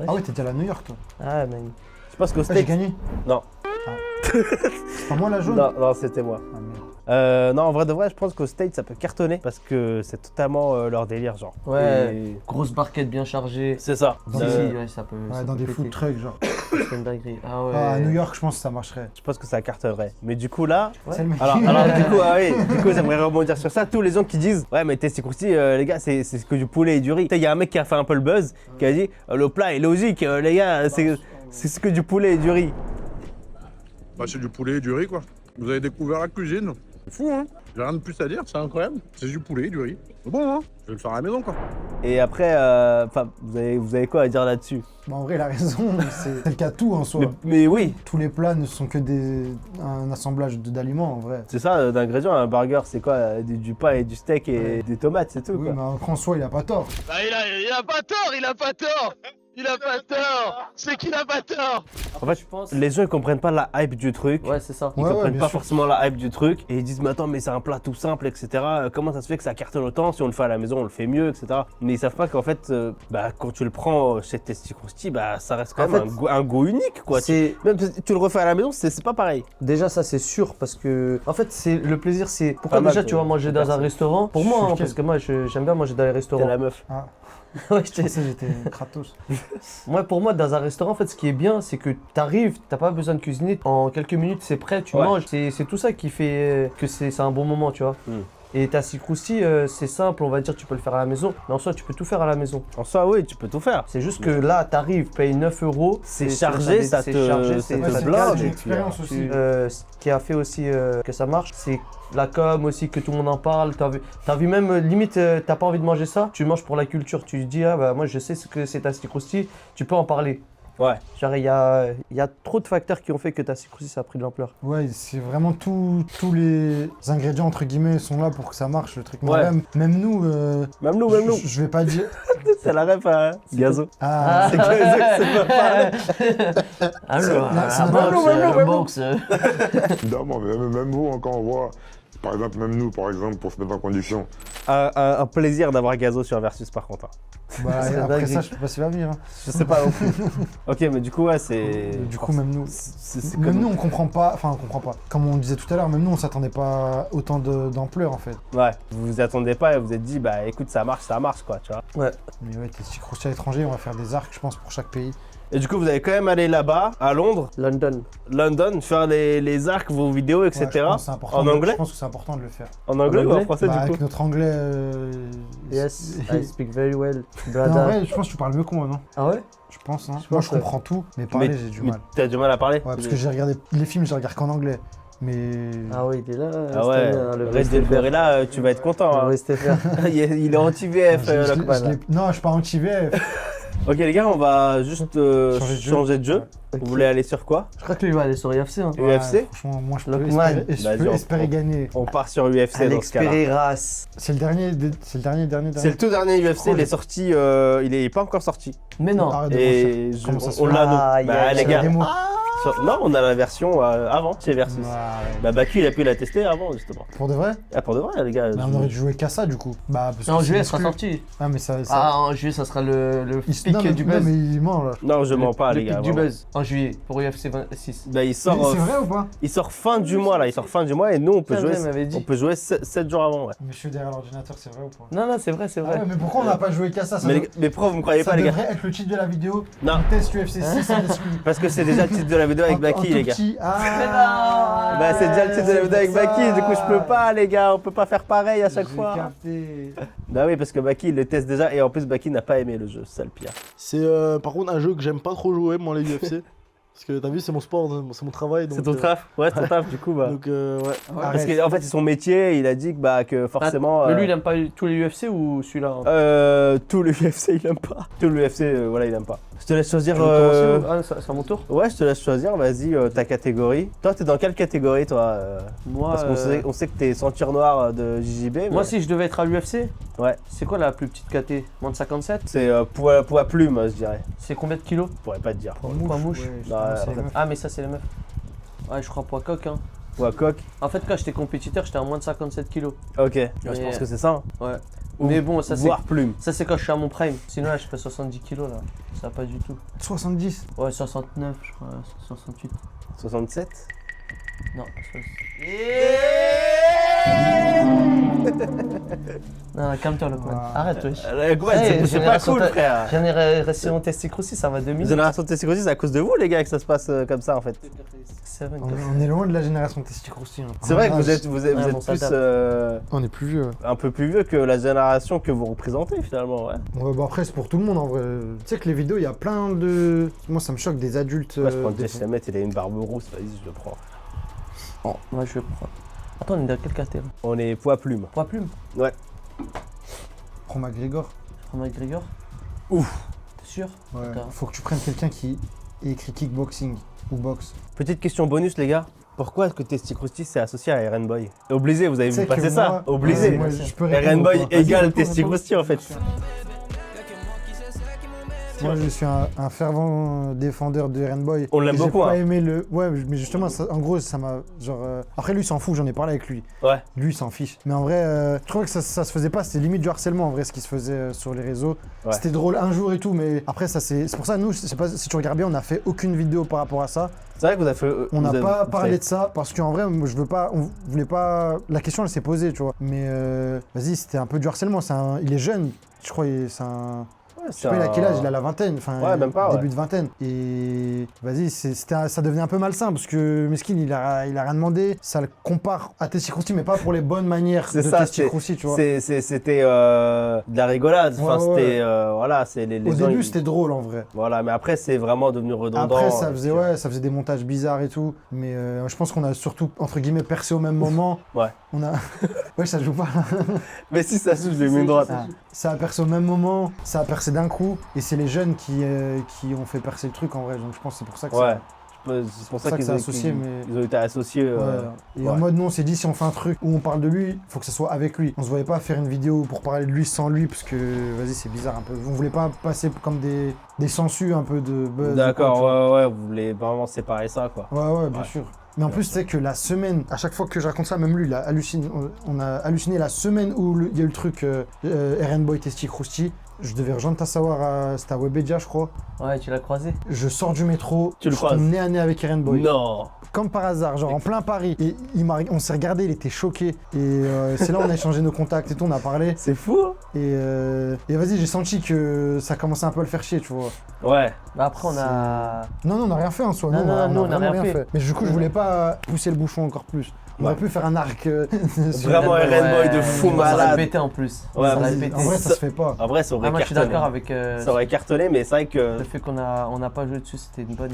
S2: Ah ouais, t'es déjà allé à New York toi.
S3: Ah, man.
S1: je pense qu'aux
S2: Ah, j'ai
S1: States.
S2: gagné.
S1: Non.
S2: Ah. C'est pas moi la jaune.
S1: Non, c'était moi.
S2: Ah, merde.
S1: Non, en vrai de vrai, je pense qu'aux States ça peut cartonner parce que c'est totalement leur délire, genre.
S3: Ouais.
S1: Et-
S3: Grosse barquette bien chargée.
S1: C'est ça.
S2: Dans
S3: Si,
S1: Euh,
S3: si, ouais, ça peut. ça
S2: Ouais, dans
S3: peut
S2: des
S3: péter.
S2: food trucks genre.
S3: C'est une dinguerie. Ah ouais.
S2: Ah, à New York je pense que ça marcherait.
S1: Je pense que ça cartonnerait. Mais du coup là,
S3: Ouais.
S2: C'est le mec.
S1: alors du coup, du coup, j'aimerais rebondir sur ça. Tous les gens qui disent, ouais, mais Testy Krusty, les gars, c'est que du poulet et du riz. Il y a un mec qui a fait un peu le buzz, qui a dit, le plat est logique, les gars, c'est que du poulet et du riz.
S9: Bah, c'est du poulet et du riz, quoi. Vous avez découvert la cuisine. C'est fou, hein. J'ai rien de plus à dire, c'est incroyable. C'est du poulet et du riz. C'est bon, hein. Je vais le faire à la maison, quoi.
S1: Et après, vous avez quoi à dire là-dessus?
S2: Bah, en vrai, il a raison, c'est le cas de tout en soi.
S1: Mais oui,
S2: Tous les plats ne sont que un assemblage d'aliments en vrai.
S1: c'est ça, d'ingrédients. Un burger, c'est quoi? Du pain et du steak et des tomates, c'est tout.
S2: Oui,
S1: Quoi.
S2: mais après, en soi, il a pas tort.
S5: Bah, il a pas tort, il a pas tort. Il a pas tort. C'est qu'il a pas tort.
S1: En fait,
S3: je pense.
S1: les gens ils comprennent pas la hype du truc.
S3: Ouais, c'est ça.
S1: Ils
S2: Ouais,
S1: comprennent
S2: bien
S1: pas
S2: sûr.
S1: forcément la hype du truc et ils disent mais attends mais c'est un plat tout simple etc. Comment ça se fait que ça cartonne autant? Si on le fait à la maison on le fait mieux etc. Mais ils savent pas qu'en fait quand tu le prends chez Tasty Krusty ça reste quand
S3: En
S1: même
S3: fait,
S1: un goût unique quoi. Même si tu le refais à la maison c'est pas pareil.
S3: Déjà ça c'est sûr parce que en fait c'est le plaisir c'est pourquoi
S1: Pas mal
S3: déjà
S1: pour-
S3: tu vas manger
S1: pour
S3: dans un
S1: personne.
S3: restaurant pour moi hein,
S2: Lequel
S3: parce que moi j'aime bien manger dans les
S1: T'es
S3: restaurants.
S1: la meuf.
S3: Ouais,
S2: Je pensais que j'étais Kratos.
S3: Moi pour moi dans un restaurant en fait ce qui est bien c'est que t'arrives, t'as pas besoin de cuisiner, en quelques minutes c'est prêt, tu
S1: Ouais.
S3: manges, c'est tout ça qui fait que c'est un bon moment tu vois. Et Tasty Krusty c'est simple on va dire tu peux le faire à la maison mais en soi tu peux tout faire à la maison.
S1: En soi oui tu peux tout faire.
S3: C'est juste que là t'arrives, payes 9 €,
S1: C'est chargé, ça te
S3: chargé,
S1: ça
S3: c'est
S1: te
S2: c'est
S1: blinde,
S2: une
S1: et puis,
S2: expérience aussi.
S3: Ce qui a fait aussi que ça marche, c'est la com aussi, que tout le monde en parle. T'as vu même, limite, t'as pas envie de manger ça, tu manges pour la culture. Tu dis, ah bah moi je sais ce que c'est Tasty Krusty, tu peux en parler.
S1: Ouais.
S3: Genre, il y a trop de facteurs qui ont fait que Tasty Krusty ça a pris de l'ampleur.
S2: Ouais, c'est vraiment tous les ingrédients entre guillemets sont là pour que ça marche le truc. Mais
S1: Ouais.
S2: même nous.
S1: Même nous.
S2: Je vais pas dire.
S1: C'est la ref à Gazo.
S2: Ah,
S1: C'est que c'est pas pareil.
S3: Alors,
S2: c'est
S3: box.
S9: Évidemment, mais même vous, hein, quand on voit, par exemple, même nous, par exemple, pour se mettre en condition.
S1: Un plaisir d'avoir Gazo sur Versus par contre.
S2: bah,
S3: C'est
S2: après
S3: dingue.
S2: ça, je sais pas s'il va venir. Hein.
S1: Je sais pas non plus. Ok mais du coup ouais c'est.
S2: Du coup, même nous.
S1: C'est
S2: Même
S1: comme-
S2: nous, on comprend pas. Enfin, on comprend pas. Comme on disait tout à l'heure, même nous, on s'attendait pas autant d'ampleur en fait.
S1: Ouais, vous vous y attendez pas et vous vous êtes dit, bah écoute, ça marche quoi, tu vois.
S2: Mais ouais, Tasty Krusty à l'étranger, on va faire des arcs, je pense, pour chaque pays.
S1: Et du coup, vous allez quand même aller là-bas, à Londres,
S3: London.
S1: faire les arcs, vos vidéos, etc.
S2: Ouais, je pense que c'est important
S1: En anglais
S2: Je pense que c'est important de le faire.
S1: En anglais ou en
S3: anglais
S1: français
S2: Bah,
S1: du coup
S2: avec notre anglais.
S3: Yes, I speak very well,
S2: Non, en
S3: brother.
S2: vrai, je pense que tu parles mieux que moi, non?
S3: Ah ouais?
S2: Je pense, hein.
S3: Je
S2: Moi,
S3: pense,
S2: je comprends tout, mais parler, j'ai du
S1: mais
S2: mal.
S1: t'as du mal à parler
S2: Ouais, parce que j'ai regardé les films, je les regarde qu'en anglais. Mais.
S3: Ah ouais, il est là.
S1: Ah ouais, reste Delver est là, tu vas être content. Hein. Il est anti-VF, Lockman.
S2: Non, je suis pas anti-VF.
S1: Ok les gars, on va juste changer de jeu.
S3: Ok.
S1: Vous voulez aller sur quoi?
S3: Je crois que lui va aller sur UFC. Hein.
S1: UFC?
S2: Franchement, moi, je peux
S3: Lockman.
S2: espérer gagner.
S1: On part sur UFC dans
S3: Alex
S1: ce cas-là.
S3: Pereiras.
S2: C'est le dernier.
S1: C'est le tout dernier UFC,
S2: Oh,
S1: il est sorti, il est pas encore sorti.
S3: Mais non.
S2: Arrête de
S1: Et
S2: mentir. Comment ça se
S1: on
S2: fait
S1: l'a
S3: Ah,
S1: nous. Bah
S3: yeah,
S1: les
S3: yeah.
S1: gars.
S2: Des mots.
S1: Non, on a la version avant chez Versus.
S2: Ouais.
S1: Bah Baku il a pu la tester avant justement.
S2: Pour de vrai?
S1: Ah pour de vrai les gars.
S2: Mais on aurait dû jouer qu'à ça du coup. Bah, parce que
S3: En
S2: c'est
S3: juillet, ça sera
S2: exclu.
S3: sorti.
S2: Ah, mais ça.
S3: Ah, en juillet, ça sera le
S2: Il-
S3: pic
S2: non, mais,
S3: du
S2: non,
S3: buzz.
S2: mais il ment là.
S1: Non je mens pas
S3: Le
S1: les gars.
S3: pic du
S1: vraiment.
S3: buzz en juillet pour UFC 26.
S1: Bah il
S2: Mais
S1: sort,
S2: c'est vrai ou pas?
S1: il sort fin du mois là, il sort fin du mois et nous on peut
S3: Putain,
S1: jouer,
S3: elle m'avait dit.
S1: on peut jouer 7 jours avant ouais.
S2: Monsieur derrière l'ordinateur, c'est vrai ou pas?
S3: Non, non, c'est vrai, c'est
S2: Ah
S3: vrai.
S2: ouais, mais pourquoi on n'a pas joué qu'à ça? Ça,
S1: Mais pourquoi vous me croyez
S2: ça
S1: pas les gars?
S2: devrait être le titre de la vidéo.
S1: Non.
S2: On teste UFC 6 en exclu.
S1: Parce que c'est déjà le titre de la vidéo avec
S2: En
S1: Baki
S2: tout
S1: les gars.
S2: petit. Ah.
S1: Bah c'est déjà le titre de la vidéo avec
S2: c'est pour
S1: Baki,
S2: ça.
S1: du coup je peux pas les gars, on peut pas faire pareil à chaque
S2: J'ai
S1: fois.
S2: capté.
S1: Bah oui parce que Baki il le teste déjà et en plus Baki n'a pas aimé le jeu, c'est ça le pire.
S10: C'est par contre un jeu que j'aime pas trop jouer, moi, les UFC. Parce que t'as vu, c'est mon sport, c'est mon travail.
S1: C'est ton taf? Ouais c'est ton taf du coup bah.
S10: Donc, ouais.
S1: Parce qu'en fait c'est son métier, il a dit que forcément...
S3: Mais lui, il aime pas tous les UFC ou celui-là hein?
S1: Tout le UFC il aime pas. Tout le UFC voilà il aime pas. Je te laisse choisir...
S3: Tu veux commencer ou- Ah, c'est à mon tour?
S1: Ouais je te laisse choisir, vas-y ta catégorie. Toi t'es dans quelle catégorie toi
S3: Moi,
S1: Parce qu'on sait que t'es ceinture noire de JJB.
S3: moi,
S1: mais
S3: si je devais être à l'UFC,
S1: Ouais.
S3: c'est quoi la plus petite KT? Moins de 57?
S1: C'est poids plume je dirais.
S3: C'est combien de kilos?
S1: Je pourrais pas te dire.
S3: Poids mouche.
S2: Ouais,
S1: Non,
S2: c'est
S1: en
S2: les
S1: fait,
S2: meufs.
S3: Ah, mais ça, c'est les meufs. Ouais, je crois poids coq. Hein.
S1: Poids coq.
S3: En fait, quand j'étais compétiteur, j'étais à moins de 57 kilos.
S1: Ok. Je
S3: Mais-
S1: pense que c'est ça. Hein.
S3: Ouais.
S1: Ou-
S3: Mais bon, ça, c'est.
S1: Voire plume.
S3: Ça, c'est quand je suis à mon prime. Sinon, là, je fais 70 kilos, là. Ça va pas du tout.
S2: 70.
S3: Ouais, 69, je crois. 68.
S1: 67.
S3: Non, non, calme-toi, Lockman.
S2: Wow.
S3: Arrête, wesh.
S1: Ouais, c'est pas
S3: génération
S1: cool
S3: ta-
S1: frère.
S3: Génération Testic aussi, ça va 2 minutes.
S1: Génération Testicrosis, c'est à cause de vous les gars que ça se passe comme ça en fait.
S3: Seven,
S2: On est loin de la génération Testic aussi. Hein.
S1: C'est vrai que
S2: Ah,
S1: vous êtes
S3: bon,
S1: plus
S3: ça
S2: On est plus vieux.
S1: un peu plus vieux que la génération que vous représentez finalement ouais.
S2: Ouais, bah après, c'est pour tout le monde en vrai. Tu sais que les vidéos, il y a plein de. Moi, ça me choque des adultes.
S1: Moi je prends
S2: des-
S1: Jess Hammett, il a une barbe rousse, vas-y je le prends.
S3: Oh, moi, je vais prendre. Attends, on est dans quelle catégorie?
S1: On est poids plume.
S3: Poids plume?
S1: Ouais.
S2: Prends McGregor.
S3: Franck McGregor.
S1: Ouf.
S3: T'es sûr?
S2: Ouais.
S3: D'accord.
S2: Faut que tu prennes quelqu'un qui ait écrit kickboxing ou boxe.
S1: Petite question bonus, les gars. Pourquoi est-ce que Testy Krusty s'est associé à Eren Boy? Obligé, vous avez
S2: Tu
S1: vu
S2: sais
S1: passer
S2: que
S1: ça?
S2: moi-
S1: Obligé.
S2: Ouais, moi, je peux répondre
S1: Eren
S2: ou
S1: Boy
S2: pas? Vas-y,
S1: égale
S2: réponds,
S1: Testy
S2: réponds.
S1: Krusty en fait.
S2: Moi, je suis un fervent défendeur de Eren Boy.
S1: On l'aime
S2: Et
S1: beaucoup,
S2: J'ai pas
S1: hein.
S2: aimé le. Ouais, mais justement, en gros, ça m'a. Genre. Après, lui, il s'en fout, j'en ai parlé avec lui.
S1: Ouais.
S2: Lui, il s'en fiche. Mais en vrai, je trouvais que ça se faisait pas. C'était limite du harcèlement, en vrai, ce qui se faisait sur les réseaux.
S1: Ouais.
S2: C'était drôle un jour et tout, mais après, ça, c'est pour ça, nous, je sais pas si tu regardes bien, on n'a fait aucune vidéo par rapport à ça.
S1: C'est vrai que vous avez fait.
S2: On n'a pas parlé de ça parce qu'en vrai, moi, je veux pas. On voulait pas. La question, elle s'est posée, tu vois. Mais vas-y, c'était un peu du harcèlement. Il est jeune, je crois. C'est un. Je sais pas, il a quel âge? Il a la vingtaine, enfin
S1: Ouais, même pas,
S2: début de vingtaine. Et vas-y, ça devenait un peu malsain parce que Meskin, il a rien demandé. Ça le compare à Testy Krusty, mais pas pour les bonnes manières
S1: C'est
S2: de
S1: ça,
S2: Testy Krusty, tu vois.
S1: c'était de la rigolade. Enfin,
S2: Ouais, ouais.
S1: c'était. Voilà, c'est les
S2: Au
S1: gens,
S2: début,
S1: ils-
S2: c'était drôle en vrai.
S1: Voilà, mais après, c'est vraiment devenu redondant.
S2: Après, ça faisait des montages bizarres et tout. Mais je pense qu'on a surtout, entre guillemets, percé au même moment.
S1: Ouais.
S2: On a. Ouais, ça joue pas.
S1: Mais si ça se joue, j'ai mis une droite.
S2: Ah, ça a percé au même moment, ça a percé d'un coup, et c'est les jeunes qui ont fait percer le truc en vrai. Donc je pense que c'est pour ça que
S1: Ouais.
S2: ça.
S1: C'est pour ça qu'ils
S2: c'est
S1: ont,
S2: associé, mais.
S1: ils ont été associés.
S2: Ouais. Et en
S1: ouais.
S2: mode, nous, on s'est dit, si on fait un truc où on parle de lui, faut que ce soit avec lui. On se voyait pas faire une vidéo pour parler de lui sans lui, parce que, vas-y, c'est bizarre un peu. On voulait pas passer comme des sangsues un peu de buzz.
S1: D'accord,
S2: ou quoi, tu vois.
S1: ouais, vous voulez vraiment séparer ça, quoi.
S2: Ouais, bien sûr. Mais en plus, tu sais que la semaine, à chaque fois que je raconte ça, même lui, il a halluciné. On a halluciné la semaine où il y a eu le truc Eren Boy Testy Krusty. Je devais rejoindre Tassawar, c'était à Webedia, je crois.
S3: Ouais, tu l'as croisé?
S2: Je sors du métro,
S1: Tu le
S2: je
S1: croises?
S2: tombe nez à nez avec Eren Boy.
S1: Non.
S2: Comme par hasard, genre en plein Paris. Et on s'est regardé, il était choqué. Et c'est là on a échangé nos contacts et tout, on a parlé.
S1: C'est fou, hein?
S2: Et vas-y, j'ai senti que ça commençait un peu à le faire chier, tu vois.
S1: Ouais.
S3: Bah après, on a.
S2: Non, on n'a rien fait en soi.
S3: Non, nous, on a
S2: vraiment
S3: rien fait.
S2: Mais du coup, je voulais pas pousser le bouchon encore plus. On aurait pu faire un arc. Sur-
S1: Vraiment Eren Boy de fou
S3: Ça
S1: malade.
S3: l'a pété en plus.
S1: Ouais,
S3: Ça l'a
S2: Vas-y,
S3: pété.
S2: en vrai, ça se fait pas.
S1: En vrai, ça aurait
S3: Ah, moi, je suis
S1: cartonné.
S3: d'accord avec.
S1: Ça aurait cartonné, mais c'est vrai que.
S3: Le fait qu'on n'a pas joué dessus, c'était une bonne.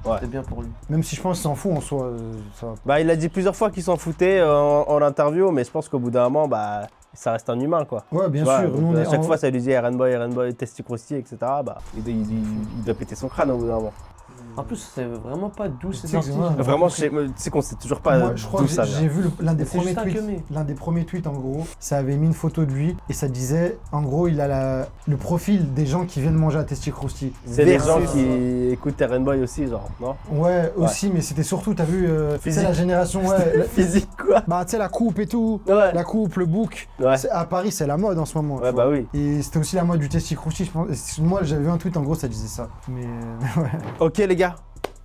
S1: Ouais.
S3: C'était bien pour lui.
S2: Même si je pense qu'il s'en fout en soi. Ça va.
S1: Bah, il a dit plusieurs fois qu'il s'en foutait en interview, mais je pense qu'au bout d'un moment, bah, ça reste un humain, quoi.
S2: Ouais, bien
S1: Tu vois,
S2: sûr.
S1: donc,
S2: Nous, on
S1: à
S2: est
S1: chaque
S2: en-
S1: fois, ça lui dit Eren Boy, Testy Krusty, etc. Bah, il doit péter son crâne au bout d'un moment.
S3: En plus, c'est vraiment pas doux
S2: Tu
S3: cette
S2: sais que
S3: sortie.
S2: moi-
S1: Vraiment, tu sais qu'on sait toujours pas
S2: Moi, je crois
S1: d'où
S2: que
S1: ça
S2: j'ai
S1: vient.
S2: vu l'un des
S3: C'est
S2: premiers
S3: juste un
S2: tweets.
S3: queumé.
S2: L'un des premiers tweets, en gros, ça avait mis une photo de lui et ça disait, en gros, il a le profil des gens qui viennent manger à Testy Krusty.
S1: C'est les gens
S2: Versus-
S1: qui écoutent Eren Boy aussi, genre, non?
S2: Ouais, aussi, mais c'était surtout, t'as vu, tu sais,
S1: Physique.
S2: la génération, ouais.
S1: Physique, quoi.
S2: Bah, tu sais, la coupe et tout.
S1: Ouais.
S2: La coupe, le book.
S1: Ouais.
S2: À Paris, c'est la mode en ce moment.
S1: Ouais,
S2: tu
S1: bah
S2: vois.
S1: oui.
S2: Et c'était aussi la mode du Testy Krusty, je pense. Moi, j'avais vu un tweet, en gros, ça disait ça. Mais ouais.
S1: Ok les gars,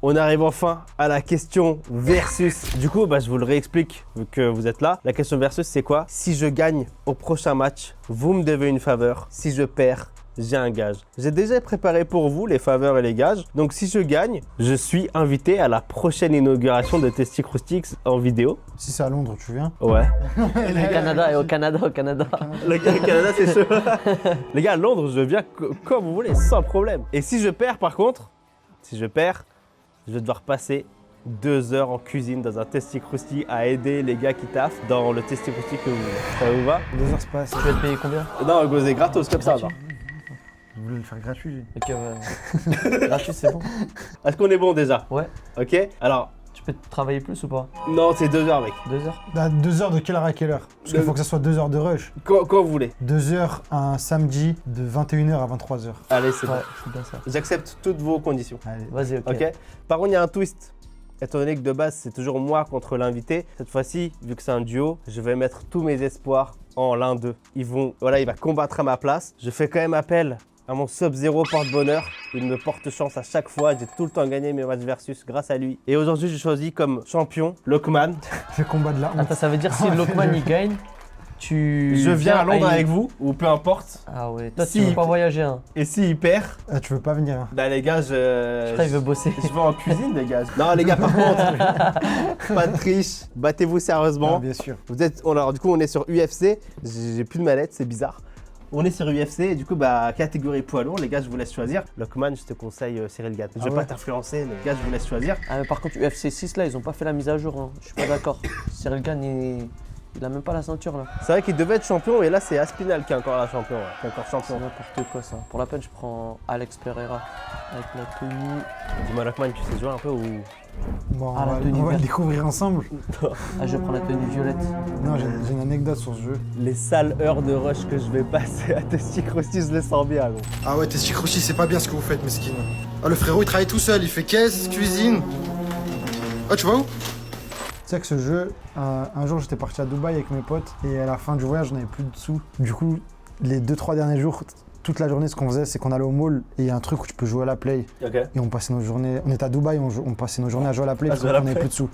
S1: on arrive enfin à la question versus. Du coup, bah, je vous le réexplique vu que vous êtes là. La question versus, c'est quoi? Si je gagne au prochain match, vous me devez une faveur. Si je perds, j'ai un gage. J'ai déjà préparé pour vous les faveurs et les gages. Donc si je gagne, je suis invité à la prochaine inauguration de Testy Krusty en vidéo.
S2: Si c'est à Londres, tu viens.
S1: Ouais.
S3: Le Canada et au Canada.
S1: Le gars, le Canada, c'est chaud. Les gars, à Londres, je viens comme vous voulez, sans problème. Et si je perds, par contre, je vais devoir passer 2 heures en cuisine dans un Testy Krusty à aider les gars qui taffent dans le Testy Krusty que vous voulez. Ça vous va?
S2: 2 heures, c'est pas assez.
S3: Tu vas te payer combien?
S1: Non, c'est gratos comme ça. Genre.
S2: Je voulais le faire gratuit.
S3: Ok, ouais. Gratuit, c'est bon.
S1: Est-ce qu'on est bon déjà?
S3: Ouais.
S1: Ok. Alors,
S3: Tu peux travailler plus ou pas?
S1: non, c'est 2 heures, mec.
S3: 2 heures?
S2: Bah, 2 heures de quelle heure à quelle heure? Parce qu'il faut que ça soit 2 heures de rush.
S1: Quand vous voulez.
S2: 2 heures un samedi de 21h à 23h.
S1: Allez, c'est
S3: Ouais,
S1: bon.
S3: c'est bien ça.
S1: J'accepte toutes vos conditions.
S2: Allez.
S3: Vas-y, ok.
S1: Ok. Par contre, il y a un twist. Étant donné que de base, c'est toujours moi contre l'invité, cette fois-ci, vu que c'est un duo, je vais mettre tous mes espoirs en l'un d'eux. Il va combattre à ma place. Je fais quand même appel à mon Sub-Zero porte-bonheur. Il me porte chance à chaque fois. J'ai tout le temps gagné mes matchs versus grâce à lui. Et aujourd'hui, j'ai choisi comme champion Lockman.
S2: Le combat de la honte.
S3: Attends, ça veut dire si Lokman il gagne,
S1: Je viens à Londres avec vous, ou peu importe.
S3: Ah ouais, toi
S1: Si-
S3: tu veux pas voyager, hein.
S1: Et s'il perd,
S2: Ah, tu veux pas venir, hein.
S1: bah les gars,
S3: Je crois qu'il veut bosser.
S1: je vais en cuisine, les gars. Non, les gars, par contre, pas de triche. Battez-vous sérieusement.
S2: Ah, bien sûr.
S1: Alors du coup on est sur UFC, j'ai plus de mallette, c'est bizarre. On est sur UFC et du coup bah catégorie poids lourd, les gars je vous laisse choisir. Lockman, je te conseille Cyril Gatt. Je vais
S2: Ah
S1: pas
S2: ouais.
S1: t'influencer, les gars je vous laisse choisir.
S3: Ah mais par contre UFC 6 là ils ont pas fait la mise à jour, hein. Je suis pas d'accord. Cyril Gann Il a même pas la ceinture là.
S1: C'est vrai qu'il devait être champion et là c'est Aspinal qui est encore la champion. Qui est encore
S3: C'est
S1: champion.
S3: n'importe quoi ça. Pour la peine, je prends Alex Pereira avec la tenue.
S1: Dis-moi Lockman, tu sais jouer un peu ou.
S2: Bon,
S3: Ah, la tenue
S2: on va le
S3: verte.
S2: découvrir ensemble.
S3: Ah, je prends la tenue violette.
S2: Non, j'ai une anecdote sur ce jeu.
S1: Les sales heures de rush que je vais passer à Testy Krusty, je les sens bien gros.
S2: Ah ouais, Testy Krusty, c'est pas bien ce que vous faites, mesquine. Ah, le frérot, il travaille tout seul, il fait caisse, cuisine. Ah, tu vas où? Tu sais que ce jeu, un jour j'étais parti à Dubaï avec mes potes et à la fin du voyage, on n'avait plus de sous. Du coup, les 2-3 derniers jours, toute la journée, ce qu'on faisait, c'est qu'on allait au mall et il y a un truc où tu peux jouer à la play.
S1: Ok.
S2: Et on passait nos journées, on était à Dubaï, on passait nos journées à jouer à la play parce qu'on
S1: jouer à la
S2: n'avait
S1: play.
S2: plus de sous.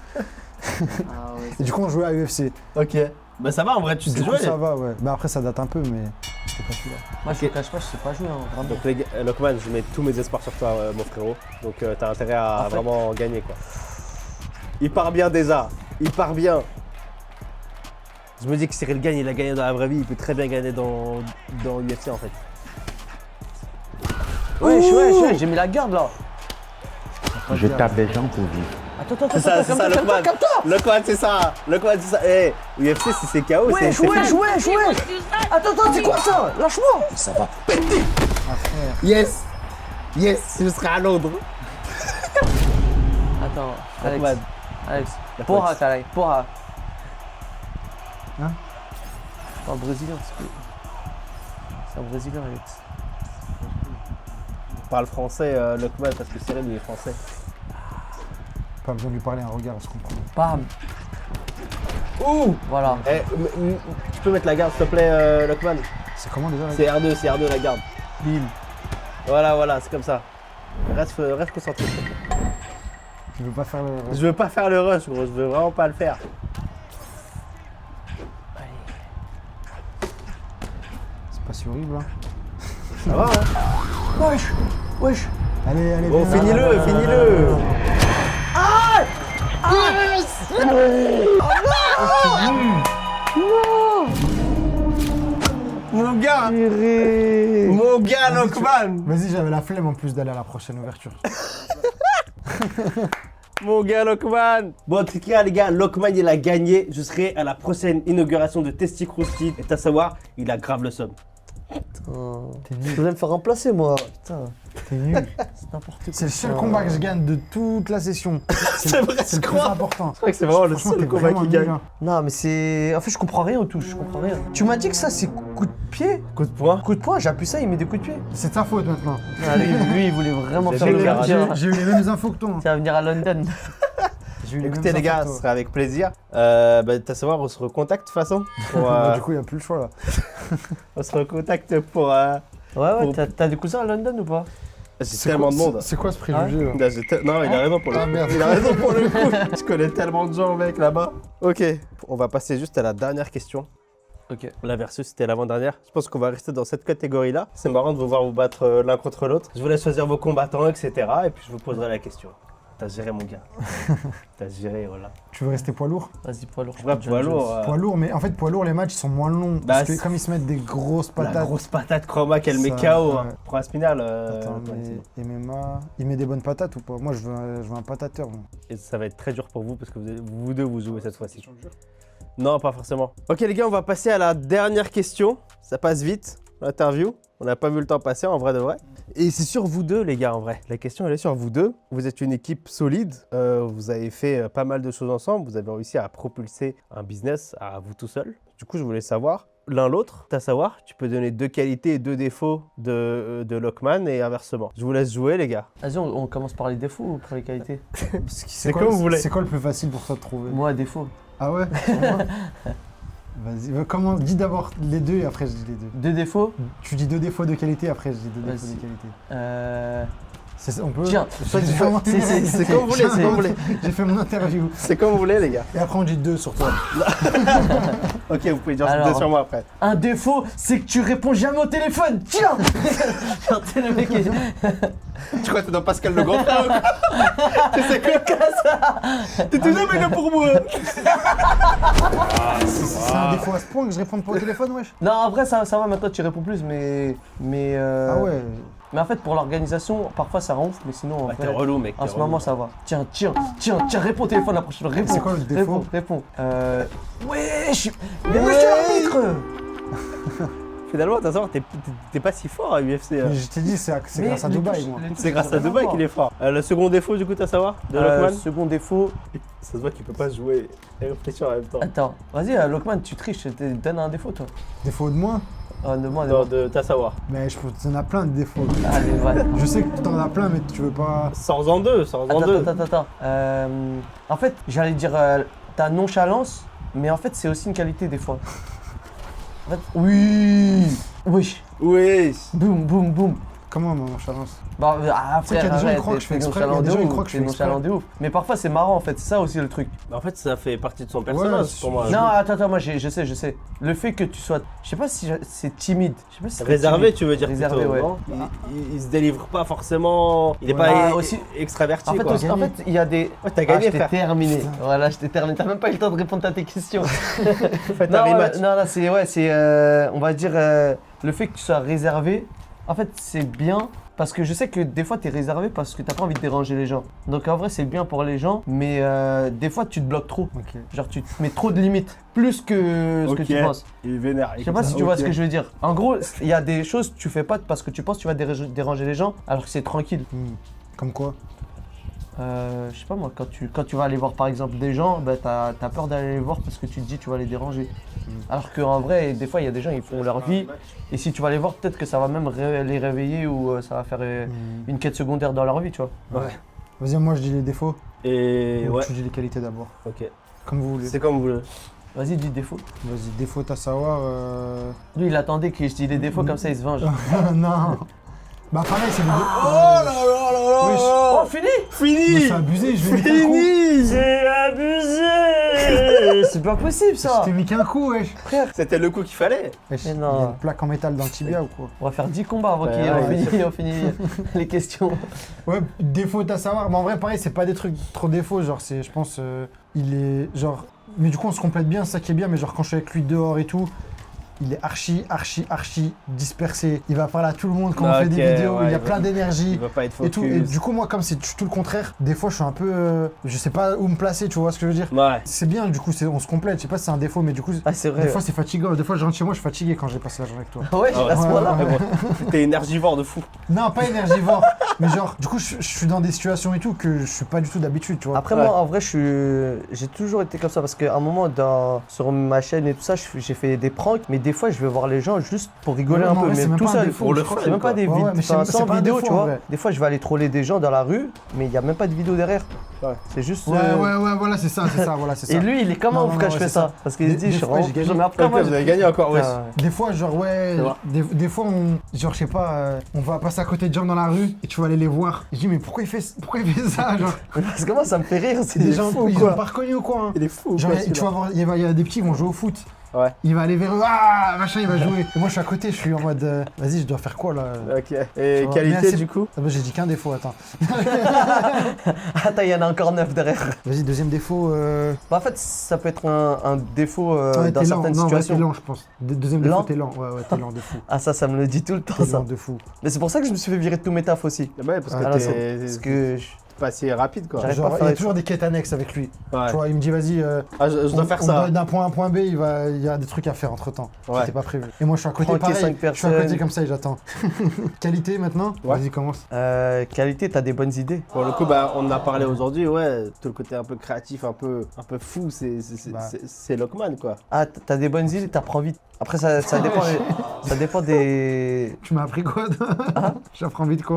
S2: Et du coup, on jouait à UFC.
S1: Ok. Bah ça va en vrai, tu sais
S2: Du coup,
S1: jouer.
S2: ça va, ouais. Bah après, ça date un peu, mais c'était pas celui-là.
S3: Moi, je te cache pas, je sais pas jouer, hein, vraiment.
S1: Donc les gars, Lockman, je mets tous mes espoirs sur toi mon frérot. Donc t'as intérêt à
S3: En fait-
S1: vraiment gagner quoi. Il part bien déjà. Il part bien. Je me dis que Cyril gagne, il a gagné dans la vraie vie, il peut très bien gagner dans UFC en fait.
S3: Wesh, j'ai mis la garde là.
S8: Je tape les gens pour vivre.
S3: Attends,
S1: C'est ça Lockman. Lockman, c'est ça. Lockman, c'est ça. Eh, UFC, si c'est KO, c'est fini.
S3: wesh. Attends, c'est quoi ça? Lâche-moi.
S1: Ça va péter. Yes. Yes, je serai à Londres.
S3: Attends,
S1: Lockman.
S3: Alex.
S1: La
S3: Porra,
S1: faute.
S3: caray, porra.
S2: Hein?
S3: C'est un brésilien, c'est un brésilien, Alex.
S1: Parle français, Lockman, parce que Cyril, il est français.
S2: Pas besoin de lui parler, un regard, on se comprend.
S3: Bam. Ouh. Voilà.
S1: Eh, tu peux mettre la garde, s'il te plaît, Lockman.
S2: C'est comment déjà là?
S1: C'est R2 la garde.
S3: Bim.
S1: Voilà, c'est comme ça. Reste concentré.
S2: Tu veux pas faire le.
S1: Je veux pas faire le rush, gros, je veux vraiment pas le faire.
S2: C'est pas si horrible, hein.
S1: Ça va, hein?
S3: Wesh.
S2: Allez,
S1: Bon,
S2: viens.
S1: finis-le. Mon gars! Mon gars, Lockman!
S2: Vas-y, j'avais la flemme en plus d'aller à la prochaine ouverture.
S1: Mon gars, Lockman! Bon, en tout cas, les gars, Lockman, il a gagné. Je serai à la prochaine inauguration de Testy Krusty. Et à savoir, il a grave le somme.
S3: Je voulais me faire remplacer, moi. Putain,
S2: T'es nul.
S3: c'est n'importe quoi.
S2: C'est le seul combat que je gagne de toute la session.
S1: C'est vrai,
S2: C'est le
S1: je
S2: plus
S1: crois.
S2: important.
S1: C'est vrai que c'est vraiment le
S2: Franchement,
S1: seul
S2: t'es
S1: combat
S2: vraiment
S1: qui
S2: nul,
S1: gagne.
S2: hein.
S3: Non, mais c'est. En fait, je comprends rien au tout, je comprends rien. Tu m'as dit que ça, c'est coup de pied?
S1: Coup de poing.
S3: Coup de poing, j'appuie ça, il met des coups de pied.
S2: C'est de ta faute maintenant.
S3: Ah, lui, il voulait vraiment
S1: J'ai
S3: faire
S1: vu
S3: le
S1: le garage.
S3: gardien.
S2: J'ai eu les mêmes infos que toi. hein.
S3: Ça va venir à London.
S2: J'ai eu les
S1: Écoutez
S2: mêmes
S1: les gars,
S2: infos
S1: ce
S2: que
S1: sera avec plaisir. T'as savoir, on se recontacte de toute façon. Pour,
S2: toi. Bah, du coup, il n'y a plus le choix là.
S1: on se recontacte pour.
S3: Ouais, t'as des cousins à London ou pas?
S1: J'ai tellement de monde.
S2: C'est quoi ce préjugé là?
S1: Là, Non, il a raison pour le
S2: Ah,
S1: coup.
S2: merde.
S1: Il a raison pour le coup. Je connais tellement de gens, mec, là-bas. Ok, on va passer juste à la dernière question.
S3: Ok.
S1: La versus, c'était l'avant-dernière. Je pense qu'on va rester dans cette catégorie-là. C'est marrant de vous voir vous battre l'un contre l'autre. Je vous laisse choisir vos combattants, etc. Et puis je vous poserai la question. T'as géré, mon gars. T'as géré, voilà.
S2: Tu veux rester poids lourd?
S3: Vas-y, poids lourd.
S1: Ouais, poids lourd.
S2: Poids lourd, mais en fait, poids lourd, les matchs ils sont moins longs.
S1: Bah,
S2: parce que
S1: c'est-
S2: comme ils se mettent des grosses
S1: La
S2: patates.
S1: grosse patate chroma qu'elle met
S2: Ça,
S1: KO.
S2: ouais.
S1: Hein. Prends un spinal.
S2: Attends, mais MMA, il met des bonnes patates ou pas? Moi, je veux un patateur. moi.
S1: Et ça va être très dur pour vous parce que vous deux vous jouez cette fois-ci. Non, pas forcément. Ok les gars, on va passer à la dernière question. Ça passe vite, l'interview. On n'a pas vu le temps passer en vrai de vrai. Et c'est sur vous deux les gars en vrai. La question elle est sur vous deux. Vous êtes une équipe solide. Vous avez fait pas mal de choses ensemble. Vous avez réussi à propulser un business à vous tout seul. Du coup, je voulais savoir l'un l'autre. À savoir, tu peux donner 2 qualités et 2 défauts de Lockman et inversement. Je vous laisse jouer les gars.
S3: Vas-y, on commence par les défauts ou par les qualités?
S1: C'est comme vous voulez.
S2: C'est quoi le plus facile pour toi de trouver?
S3: Moi, défaut.
S2: Ah ouais? Vas-y, comment? Dis d'abord les deux et après je dis les deux.
S3: 2 défauts?
S2: Tu dis 2 défauts de qualité, après je dis 2 défauts
S3: Vas-y.
S2: de qualité. On peut.
S3: Tiens,
S2: J'ai fait mon-
S1: C'est comme vous voulez, c'est comme vous voulez.
S2: J'ai fait mon interview.
S1: C'est comme vous voulez les gars.
S2: Et après on dit 2 sur toi.
S1: Ok, vous pouvez dire
S3: Alors.
S1: 2 sur moi après.
S3: un défaut, c'est que tu réponds jamais au téléphone. Tiens. Genre, tu sais, le mec est...
S1: Tu crois que t'es dans Pascal le grand frère ou quoi? Tu sais que ça. T'es toujours là pour moi.
S2: C'est un défaut à ce point que je réponde pas au téléphone, wesh.
S3: Non, en vrai, ça va, maintenant tu réponds plus, mais
S2: Ah ouais.
S3: Mais en fait, pour l'organisation, parfois ça rend ouf, mais sinon, en
S1: T'es
S3: vrai,
S1: relou, mec.
S3: en
S1: t'es
S3: ce
S1: relou.
S3: moment, ça va. Tiens, réponds au téléphone la prochaine. Réponds.
S2: C'est quoi le défaut?
S3: Réponds. Wesh. Mais monsieur l'arbitre.
S1: Finalement, t'as savoir, t'es pas si fort à UFC.
S2: Mais je t'ai dit, c'est
S3: Mais
S2: grâce à
S3: les
S2: Dubaï,
S3: touches-
S2: moi.
S3: les touches,
S1: C'est grâce
S3: ça
S1: à
S3: n'a rien
S1: Dubaï
S3: voir.
S1: qu'il est fort. Le second défaut, du coup, t'as savoir de Lokman.
S3: Second défaut.
S1: Ça se voit qu'il peut pas jouer et réfléchir en même temps.
S3: Attends, vas-y, Lokman, tu triches, je te donne un défaut, toi.
S2: Défaut de moi?
S3: De moi,
S1: Non, de t'as savoir.
S2: Mais t'en as plein de défauts.
S3: Allez, voilà.
S2: Je sais que t'en as plein, mais tu veux pas.
S1: Sors-en deux, sors-en deux.
S3: Attends. En fait, j'allais dire ta nonchalance, mais en fait, c'est aussi une qualité des fois. En fait, oui.
S1: Oui.
S3: Boum.
S2: Comment mon nonchalance?
S3: Bah,
S2: sais qu'il y a des gens qui croient que je fais exprès, il y a des gens qui croient que je fais exprès.
S3: nonchalant de ouf. Mais parfois, c'est marrant en fait, c'est ça aussi le truc.
S1: En fait, ça fait partie de son personnage pour moi.
S3: Non, attends, moi je sais. Le fait que tu sois. Je sais pas si c'est timide. Je sais pas si c'est
S1: Réservé,
S3: timide.
S1: tu veux dire
S3: Réservé,
S1: plutôt,
S3: ouais.
S1: non il se délivre pas forcément. Il est
S2: Ouais.
S1: pas
S3: Aussi-
S1: extraverti,
S3: En fait,
S1: quoi.
S3: il y a des.
S1: Ouais, t'as gagné,
S3: je t'ai
S1: frère.
S3: terminé. Voilà, je t'ai terminé. T'as même pas eu le temps de répondre à tes questions.
S1: Faites un rematch.
S3: non, c'est on va dire le fait que tu sois réservé. En fait, c'est bien parce que je sais que des fois tu es réservé parce que t'as pas envie de déranger les gens. Donc en vrai, c'est bien pour les gens, mais des fois tu te bloques trop.
S2: Ok.
S3: Genre tu te mets trop de limites, plus que ce que tu penses.
S1: Il est vénère.
S3: Je sais pas si tu vois ce que je veux dire. En gros, il y a des choses que tu fais pas parce que tu penses que tu vas déranger les gens alors que c'est tranquille.
S2: Comme quoi?
S3: Je sais pas moi, quand tu vas aller voir par exemple des gens, bah, t'as peur d'aller les voir parce que tu te dis tu vas les déranger. Alors qu'en vrai, des fois il y a des gens ils font leur vie et si tu vas les voir, peut-être que ça va même les réveiller ou ça va faire une quête secondaire dans leur vie, tu vois.
S1: Ouais.
S2: Vas-y, moi je dis les défauts.
S1: Et
S2: Ou
S1: ouais.
S2: tu dis les qualités d'abord.
S1: Ok.
S2: Comme vous voulez.
S1: C'est comme vous voulez.
S3: Vas-y, dis défaut.
S2: Vas-y, défaut à savoir.
S3: Lui il attendait que je dise les défauts comme ça il se venge.
S2: Non. Bah pareil, c'est des défauts.
S1: Oh là là là
S2: Wesh.
S3: Oh, fini.
S2: Mais c'est abusé, je vais mettre un coup.
S1: Fini. J'ai abusé.
S3: C'est pas possible
S2: Je
S3: ça.
S2: t'ai mis qu'un coup, wesh.
S1: C'était le coup qu'il fallait.
S2: Wesh,
S3: Mais
S2: il y
S3: non.
S2: a une plaque en métal dans le tibia ou quoi?
S3: On va faire 10 combats avant
S1: Ouais,
S3: on finit les questions.
S2: Ouais, défaut à savoir. Mais en vrai, pareil, c'est pas des trucs trop défauts. Genre, c'est, je pense, il est genre. Mais du coup, on se complète bien, c'est ça qui est bien. Mais genre, quand je suis avec lui dehors et tout, il est archi dispersé. Il va parler à tout le monde quand on fait des vidéos.
S1: ouais,
S2: il a plein d'énergie.
S1: Il va pas être
S2: Et
S1: focus.
S2: tout. Et du coup, moi, comme c'est tout le contraire, des fois, je suis un peu. Je sais pas où me placer, tu vois ce que je veux dire?
S1: Ouais.
S2: C'est bien, du coup, on se complète. Je sais pas si c'est un défaut, mais du coup,
S3: Ah c'est vrai.
S2: des fois, c'est fatigant. Des fois, je rentre chez moi, je suis fatigué quand j'ai passé la journée avec toi.
S3: Ouais,
S1: Ah ouais.
S3: à ce moment-là.
S1: Mais bon, t'es énergivore de fou.
S2: Non, pas énergivore. Mais genre, du coup, je suis dans des situations et tout que je suis pas du tout d'habitude, tu vois.
S3: Après moi en vrai j'ai toujours été comme ça parce qu'à un moment sur ma chaîne et tout ça j'ai fait des pranks mais des fois je vais voir les gens juste pour rigoler
S2: Ouais,
S3: un
S2: mais en
S3: peu
S2: vrai, c'est
S3: mais
S2: même
S3: tout
S2: pas un
S3: seul
S2: défaut,
S3: pour le
S2: je crois.
S3: c'est même pas des
S2: Ouais,
S3: vidéos
S2: mais c'est
S3: sans
S2: pas un
S3: vidéo
S2: défaut,
S3: tu
S2: en
S3: vois.
S2: vrai.
S3: Des fois je vais aller troller des gens dans la rue mais il y a même pas de vidéo derrière.
S1: Ouais.
S3: C'est juste
S2: Ouais, voilà, c'est ça, voilà, c'est ça.
S3: et lui il est comme un
S2: Non,
S3: ouf
S2: non,
S3: quand
S2: non,
S3: je fais
S2: c'est
S3: ça
S2: ça.
S3: parce qu'il se dit
S2: Des
S3: je
S2: fois, j'ai
S3: rentre
S2: gagné.
S3: mais après moi
S1: Vous avez gagné encore, ouais.
S2: Des fois, genre, ouais,
S1: C'est vrai.
S2: des fois, genre, je sais pas, on va passer à côté de gens dans la rue et tu vas aller les voir. Je dis, mais pourquoi il fait ça, genre?
S3: parce que moi ça me fait rire c'est
S2: Des
S3: des
S2: gens,
S3: fous
S2: ils
S3: quoi.
S2: ont pas reconnu ou quoi, hein?
S1: Il est fou.
S2: Genre,
S1: quoi,
S2: tu vas voir, il y a des petits qui vont jouer au foot.
S1: Ouais.
S2: Il va aller vers eux, ah, machin, il va jouer. Et moi, je suis à côté, je suis en mode, vas-y, je dois faire quoi, là?
S1: Ok. Et
S2: Tu vois, mais
S1: qualité
S2: assez-
S1: du coup?
S2: Ah bah, j'ai dit qu'un défaut, attends.
S3: Attends il y en a encore 9 derrière.
S2: Vas-y, deuxième défaut.
S3: Bah, en fait ça peut être un défaut
S2: Ouais,
S3: dans
S2: t'es lent.
S3: certaines
S2: Non, ouais,
S3: situations.
S2: t'es lent, je pense. Deuxième défaut,
S3: Lent
S2: t'es lent. Ouais, t'es lent de fou.
S3: Ah ça me le dit tout le temps
S2: T'es
S3: ça.
S2: lent de fou.
S3: Mais c'est pour ça que je me suis fait virer de tous mes tafs aussi.
S1: Ouais, parce que
S2: Ah,
S3: Parce
S1: t'es
S3: que
S1: pas si rapide quoi.
S3: J'arrive
S1: Ouais.
S3: pas à
S2: Genre,
S3: faire
S2: il y a
S3: les
S2: toujours des quêtes annexes avec lui.
S1: Ouais.
S2: Tu vois, il me dit, vas-y,
S1: Ah, je dois faire
S2: on
S1: ça.
S2: va d'un point A à un point B, il y a des trucs à faire entre temps.
S1: Ouais.
S2: C'était pas prévu. Et moi, je suis à côté,
S3: Pranker
S2: pareil.
S3: 5
S2: Je suis à côté
S3: personnes.
S2: comme ça et j'attends. Qualité maintenant?
S1: Ouais.
S2: Vas-y, commence.
S3: qualité, t'as des bonnes idées.
S1: Pour le coup, bah, on en a parlé aujourd'hui, ouais, tout le côté un peu créatif, un peu fou,
S2: Bah.
S1: c'est Lokman quoi.
S3: Ah, t'as des bonnes idées, t'apprends vite. Après, ça dépend des...
S2: Tu m'as appris quoi? J'apprends vite quoi?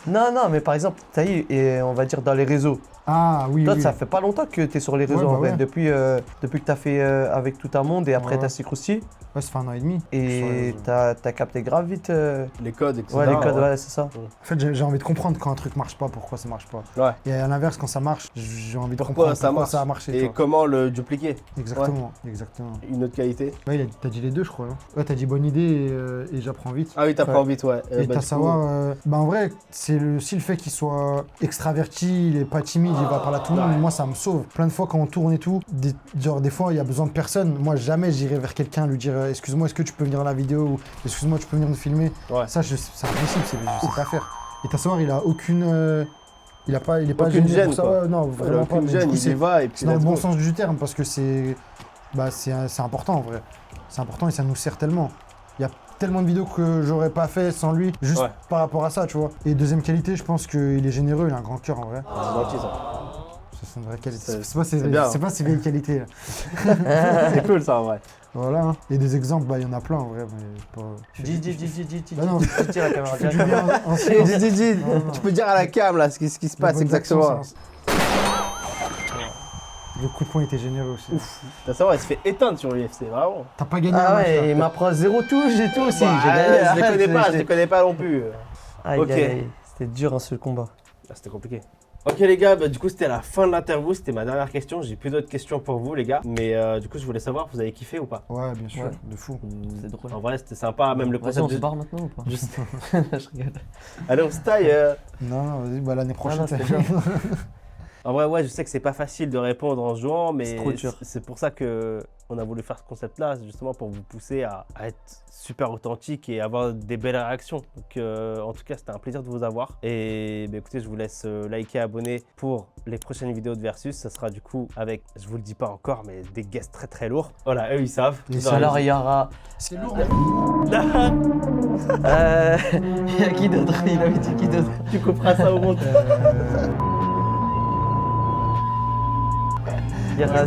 S3: Non, mais par exemple, t'as eu, et on va dire dans les réseaux.
S2: Ah oui,
S3: Toi,
S2: oui.
S3: ça fait pas longtemps que t'es sur les réseaux
S2: Ouais, bah
S3: en vrai.
S2: ouais.
S3: Depuis que t'as fait avec tout un monde et après
S2: Ouais.
S3: t'as Secrousti.
S2: Ouais, ça fait 1 an et demi.
S3: Et t'as capté grave vite.
S1: Les codes, etc.
S3: Ouais, les codes, ouais, c'est ça.
S2: En fait, j'ai envie de comprendre quand un truc marche pas, pourquoi ça marche pas.
S1: Ouais.
S2: Et à l'inverse, quand ça marche, j'ai envie de
S1: Pourquoi
S2: comprendre
S1: ça
S2: pourquoi
S1: marche
S2: ça a marché.
S1: Et
S2: tu vois.
S1: comment le dupliquer.
S2: Exactement.
S1: Une autre qualité.
S2: Ouais, t'as dit les deux, je crois. Hein. Ouais, t'as dit bonne idée et j'apprends vite.
S1: Ah oui, t'apprends
S2: Ouais.
S1: vite, ouais.
S2: Et
S1: Bah,
S2: t'as
S1: du
S2: savoir, bah en vrai, c'est aussi le fait qu'il soit extraverti extraverti, il est pas timide, il va parler à tout le monde. Moi, ça me sauve. Plein de fois, quand on tourne et tout, des fois, il y a besoin de personne. Moi, jamais j'irai vers quelqu'un lui dire excuse-moi, est-ce que tu peux venir à la vidéo ou excuse-moi, tu peux venir nous filmer.
S1: Ouais.
S2: Ça, c'est impossible, je sais pas faire. Et ta soeur, il a aucune. Il est pas
S1: Aucune
S2: gêné
S1: gêne,
S2: pour ça.
S1: quoi.
S2: Ouais, non, vraiment pas.
S1: Aucune
S2: Mais
S1: gêne,
S2: du coup,
S1: il y va et puis
S2: c'est dans le
S1: let's
S2: bon
S1: go.
S2: sens du terme parce que c'est important en vrai. C'est important et ça nous sert tellement. Il y a tellement de vidéos que j'aurais pas fait sans lui, juste par rapport à ça, tu vois. Et deuxième qualité, je pense qu'il est généreux, il a un grand cœur en vrai.
S1: C'est gentil ça.
S2: C'est une vraie qualité.
S1: C'est bien.
S2: C'est pas ses vieilles qualités. Là.
S1: C'est cool ça en vrai.
S2: Voilà. Hein. Et des exemples, bah il y en a plein en vrai. Mais pas...
S3: Dis.
S2: Bah non,
S3: Dis la caméra.
S2: fais du bien en silence.
S1: Dis,
S2: Non, non.
S1: tu peux dire à la cam là ce qui se passe
S2: Les bonnes actions,
S1: exactement.
S2: silence. Le coup de poing était généreux aussi.
S1: Ta soeur elle se fait éteindre sur l'UFC, vraiment.
S2: T'as pas gagné un
S3: Ah
S2: match, là.
S3: ouais, il m'apprend 0 touche et tout aussi.
S1: Bah,
S3: J'ai gagné.
S1: je les connais pas non plus.
S3: Aïe,
S1: Ok.
S3: aïe, c'était dur ce combat.
S1: Ah, c'était compliqué. Ok les gars, bah, du coup c'était la fin de l'interview, c'était ma dernière question. J'ai plus d'autres questions pour vous les gars. Mais du coup je voulais savoir, vous avez kiffé ou pas?
S2: Ouais, bien sûr,
S3: Ouais.
S2: de fou.
S3: C'est drôle.
S1: En vrai c'était sympa, même le
S3: Vas-y,
S1: concept
S3: on se
S1: de...
S3: barre maintenant ou pas?
S1: Juste...
S3: Je rigole.
S1: Allez on se taille.
S2: Non, vas-y, bah l'année prochaine.
S3: non,
S2: c'est
S3: c'était bien.
S1: En vrai ouais, je sais que c'est pas facile de répondre en jouant, mais
S3: C'est trop dur.
S1: c'est pour ça que on a voulu faire ce concept là, justement pour vous pousser à être super authentique et avoir des belles réactions. Donc en tout cas c'était un plaisir de vous avoir. Et bah, écoutez, je vous laisse liker, abonner pour les prochaines vidéos de Versus. Ça sera du coup avec, je vous le dis pas encore, mais des guests très très lourds. Voilà, eux ils savent.
S3: Alors il y aura.
S2: C'est lourd.
S3: Il y a qui d'autre? Il avait dit qui d'autre?
S1: Tu couperas ça au montage.
S3: Il y aura.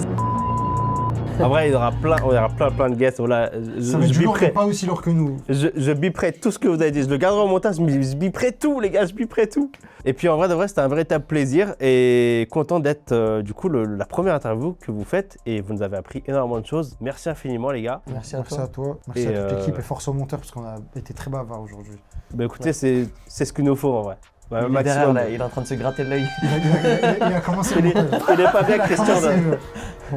S1: En vrai, il y aura plein de guests. Voilà,
S2: Ça va être du lourd, mais
S1: biperai,
S2: pas aussi lourd que nous.
S1: je biperai tout ce que vous avez dit. Je le garderai au montage, mais je biperai tout, les gars, je biperai tout. Et puis en vrai, de vrai, c'était un véritable plaisir et content d'être du coup la première interview que vous faites et vous nous avez appris énormément de choses. Merci infiniment, les gars.
S3: Merci à
S2: Merci
S3: toi.
S2: à toi. Merci
S1: Et
S2: à toute l'équipe et force au monteur parce qu'on a été très bavard aujourd'hui.
S1: Bah écoutez, c'est ce qu'il nous faut en vrai. Ouais,
S3: Il est derrière là, il est en train de se gratter l'œil.
S2: Il a commencé le montage.
S1: Il est pas bien, Christian.
S2: Commencé,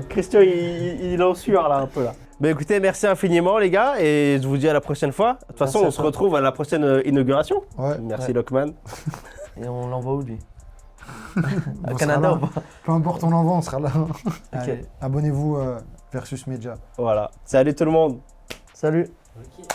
S1: Christian, il est en sueur là un peu là. Bah écoutez, merci infiniment les gars et je vous dis à la prochaine fois. De toute façon,
S3: Merci à
S1: on se
S3: toi.
S1: retrouve à la prochaine inauguration.
S2: Ouais.
S1: Merci
S3: Ouais.
S1: Lockman.
S3: Et on l'envoie où lui?
S2: On
S3: Au
S2: sera
S3: Canada
S2: là.
S3: ou pas?
S2: Peu importe on l'envoie, on sera là. Allez, abonnez-vous Versus Media.
S1: Voilà. Salut tout le monde.
S3: Salut.
S1: Ok.